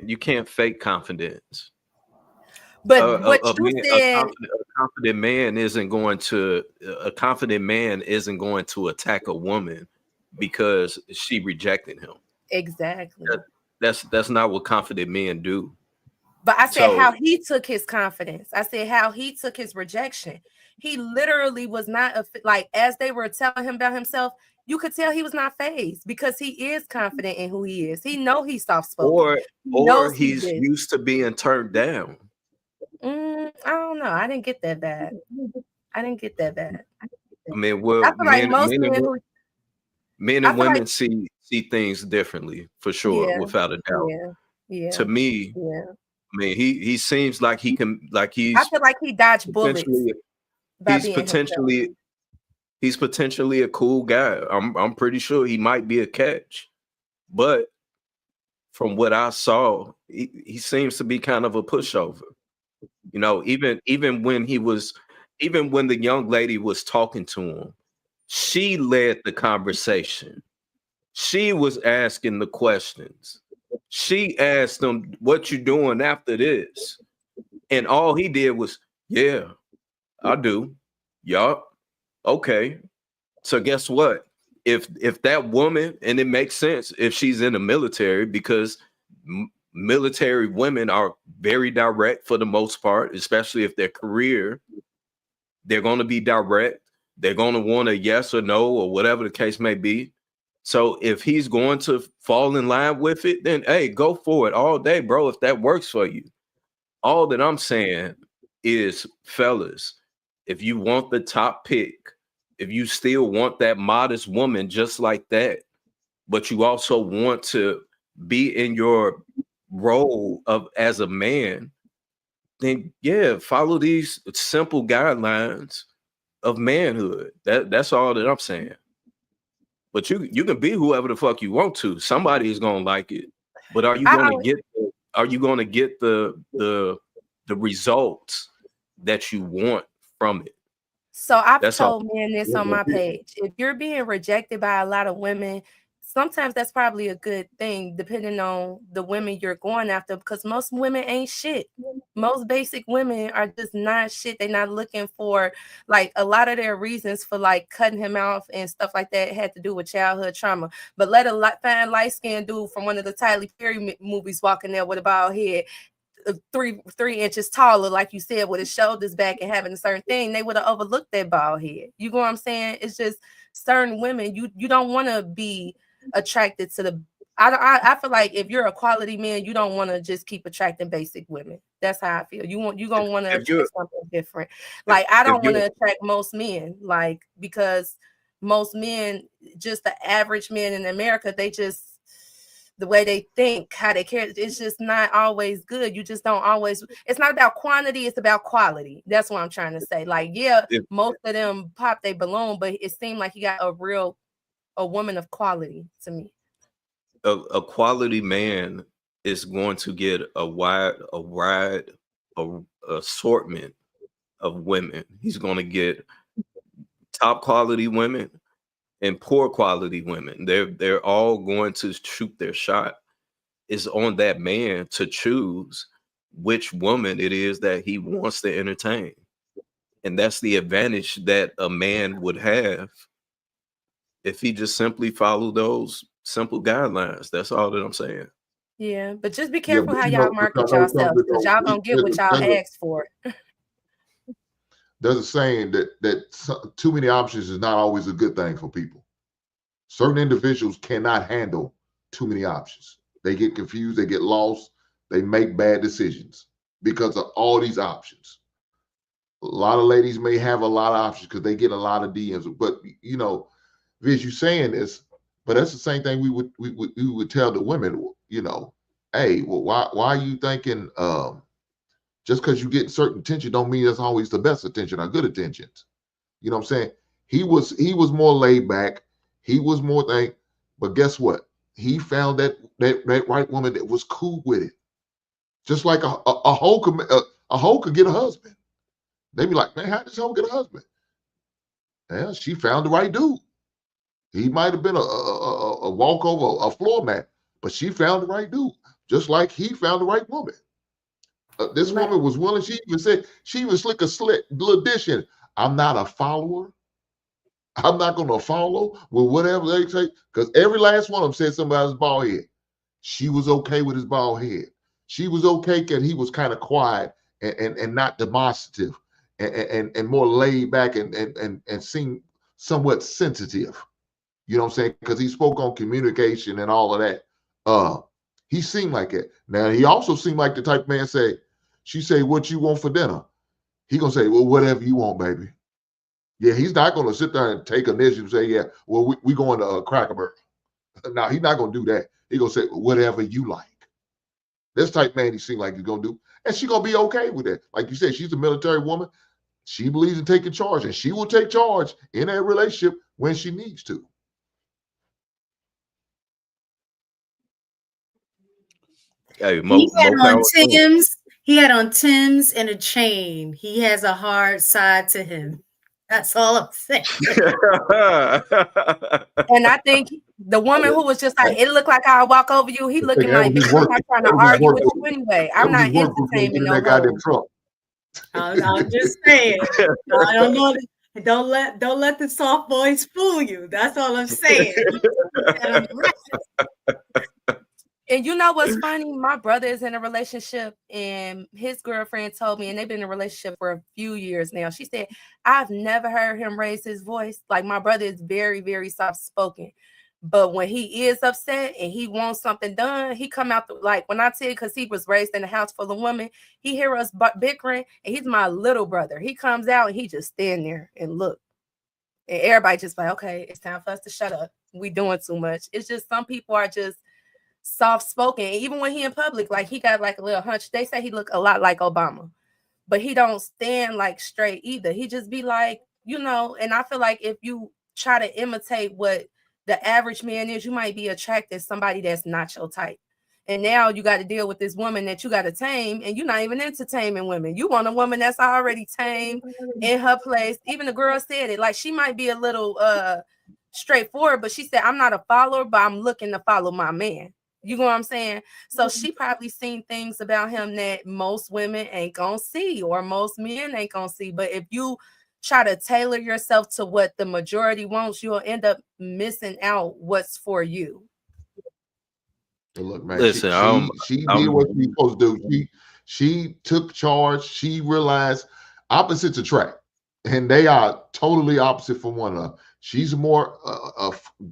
you can't fake confidence. But what you a said, confident man isn't going to attack a woman because she rejected him. exactly. That's not what confident men do. But I said So- how he took his confidence. I said how he took his rejection. He literally was not like, as they were telling him about himself, you could tell he was not fazed because he is confident in who he is. He know he's soft spoken. Or he's used to being turned down. I don't know. I didn't get that bad. I mean, well, I feel like most men men I and feel women like- see things differently, for sure, Yeah, without a doubt. Yeah. To me, Yeah. I mean, he seems like he can, like he's I feel like he dodged bullets. potentially by he's being potentially he's potentially a cool guy. I'm pretty sure he might be a catch, but from what I saw, he seems to be kind of a pushover. You know, even when the young lady was talking to him, she led the conversation. She was asking the questions. She asked him, "What you doing after this?" And all he did was, "Yeah, I do. Yup. Okay. So guess what? if that woman, and it makes sense if she's in the military, because military women are very direct for the most part, especially if their career, they're going to be direct. They're going to want a yes or no or whatever the case may be. So if he's going to fall in line with it, then hey, go for it all day, bro, if that works for you. All that I'm saying is, fellas, if you want the top pick, if you still want that modest woman just like that, but you also want to be in your role of as a man, then yeah, follow these simple guidelines of manhood. That's all that I'm saying. But you can be whoever the fuck you want to. Somebody is gonna like it. But are you gonna get the results that you want from it? So I've That's told all. men this on my page. If you're being rejected by a lot of women, sometimes that's probably a good thing, depending on the women you're going after, because most women ain't shit. Most basic women are just not shit. They're not looking for, like, a lot of their reasons for like cutting him off and stuff like that had to do with childhood trauma. But let a fine light-skinned dude from one of the Tyler Perry movies walk in there with a bald head, 3 inches taller, like you said, with his shoulders back and having a certain thing, they would have overlooked that bald head. You know what I'm saying? It's just certain women, you don't want to be attracted to the. I feel like if you're a quality man, you don't want to just keep attracting basic women. That's how I feel. You're gonna want to attract something different. Like I don't want to attract most men, like, because most men, just the average men in America, they just, the way they think, how they care, it's just not always good. You just don't always, it's not about quantity, it's about quality. That's what I'm trying to say. Like, yeah, most of them pop their balloon, but it seemed like you got a woman of quality to me. A quality man is going to get a wide assortment of women. He's going to get top quality women and poor quality women. They're all going to shoot their shot. It's on that man to choose which woman it is that he wants to entertain. And that's the advantage that a man would have if he just simply followed those simple guidelines. That's all that I'm saying. Yeah, but just be careful how y'all market yourselves, because y'all gonna get what y'all asked for. There's a saying that too many options is not always a good thing for people. Certain individuals cannot handle too many options. They get confused, they get lost, they make bad decisions because of all these options. A lot of ladies may have a lot of options because they get a lot of DMs. But you know, Viz, you saying this, but that's the same thing we would tell the women. You know, hey, well, why are you thinking just because you get certain attention don't mean that's always the best attention or good attentions? You know what I'm saying? He was more laid back. He was more thing, but guess what? He found that right woman that was cool with it. Just like a hoe could get a husband. They be like, man, how did this hoe get a husband? Yeah, she found the right dude. He might have been a walkover, a floor mat, but she found the right dude. Just like he found the right woman. This woman was willing. She even said, she even slick a little addition. I'm not a follower. I'm not going to follow with whatever they say, because every last one of them said something about his bald head. She was okay with his bald head. She was okay that he was kind of quiet and not demonstrative and more laid back and seemed somewhat sensitive. You know what I'm saying? Because he spoke on communication and all of that. He seemed like it. Now, he also seemed like the type of man she say, what you want for dinner? He going to say, well, whatever you want, baby. Yeah, he's not going to sit there and take initiative and say, yeah, well, we going to Cracker Barrel. No, he's not going to do that. He going to say, whatever you like. This type man he seemed like he's going to do. And she going to be okay with that. Like you said, she's a military woman. She believes in taking charge, and she will take charge in that relationship when she needs to. Hey, he had on Tim's and a chain. He has a hard side to him. That's all I'm saying. And I think the woman who was just like, it looked like I'll walk over you, he looking like, bitch, I'm not trying to argue with you anyway. I'm not entertaining no more. I'm just saying. I don't know. And don't let the soft boys fool you. That's all I'm saying. And you know what's funny? My brother is in a relationship and his girlfriend told me, and they've been in a relationship for a few years now. She said, I've never heard him raise his voice. Like, my brother is very, very soft spoken. But when he is upset and he wants something done, he come out like when I tell you, because he was raised in a house full of women, he hear us bickering, and he's my little brother. He comes out and he just stand there and look. And everybody just like, okay, it's time for us to shut up. We doing too much. It's just some people are just soft spoken. Even when he in public, like he got like a little hunch. They say he look a lot like Obama, but he don't stand like straight either. He just be like, you know, and I feel like if you try to imitate what the average man is, you might be attracted to somebody that's not your type. And now you got to deal with this woman that you got to tame, and you're not even entertaining women. You want a woman that's already tame in her place. Even the girl said it, like she might be a little straightforward, but she said, I'm not a follower, but I'm looking to follow my man. You know what I'm saying? So she probably seen things about him that most women ain't gonna see, or most men ain't gonna see. But if you try to tailor yourself to what the majority wants, you'll end up missing out what's for you. Look, man, Listen, she did what she supposed to do. She took charge. She realized opposites attract, and they are totally opposite from one another. She's a more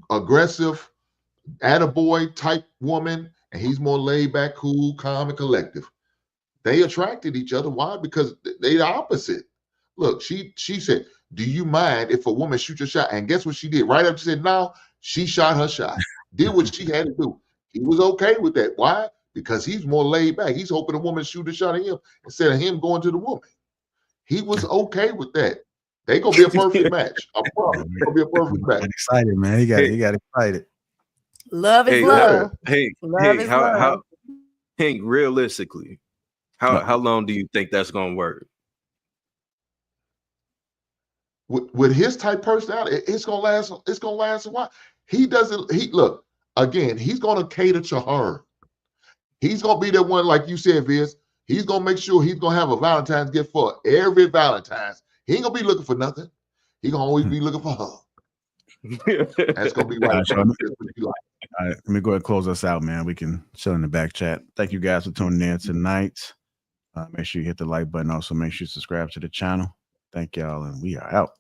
aggressive, attaboy type woman, and he's more laid back, cool, calm, and collective. They attracted each other. Why? Because they the opposite. Look, she said, do you mind if a woman shoots a shot? And guess what she did? Right after she said no, she shot her shot. Did what she had to do. He was okay with that. Why? Because he's more laid back. He's hoping a woman shoot a shot at him instead of him going to the woman. He was okay with that. They gonna be a perfect match. I promise. It's gonna be a perfect match. Excited, man. He got excited. Love is love. Love is love. How Hank, realistically, how long do you think that's gonna work? With his type personality, it's gonna last. It's gonna last a while. He doesn't. Look again. He's gonna cater to her. He's gonna be the one, like you said, Viz. He's gonna make sure he's gonna have a Valentine's gift for every Valentine's. He ain't gonna be looking for nothing. He gonna always be looking for her. That's gonna be right. All right, let me go ahead and close us out, man. We can chill in the back chat. Thank you guys for tuning in tonight. Make sure you hit the like button. Also, make sure you subscribe to the channel. Thank y'all, and we are out.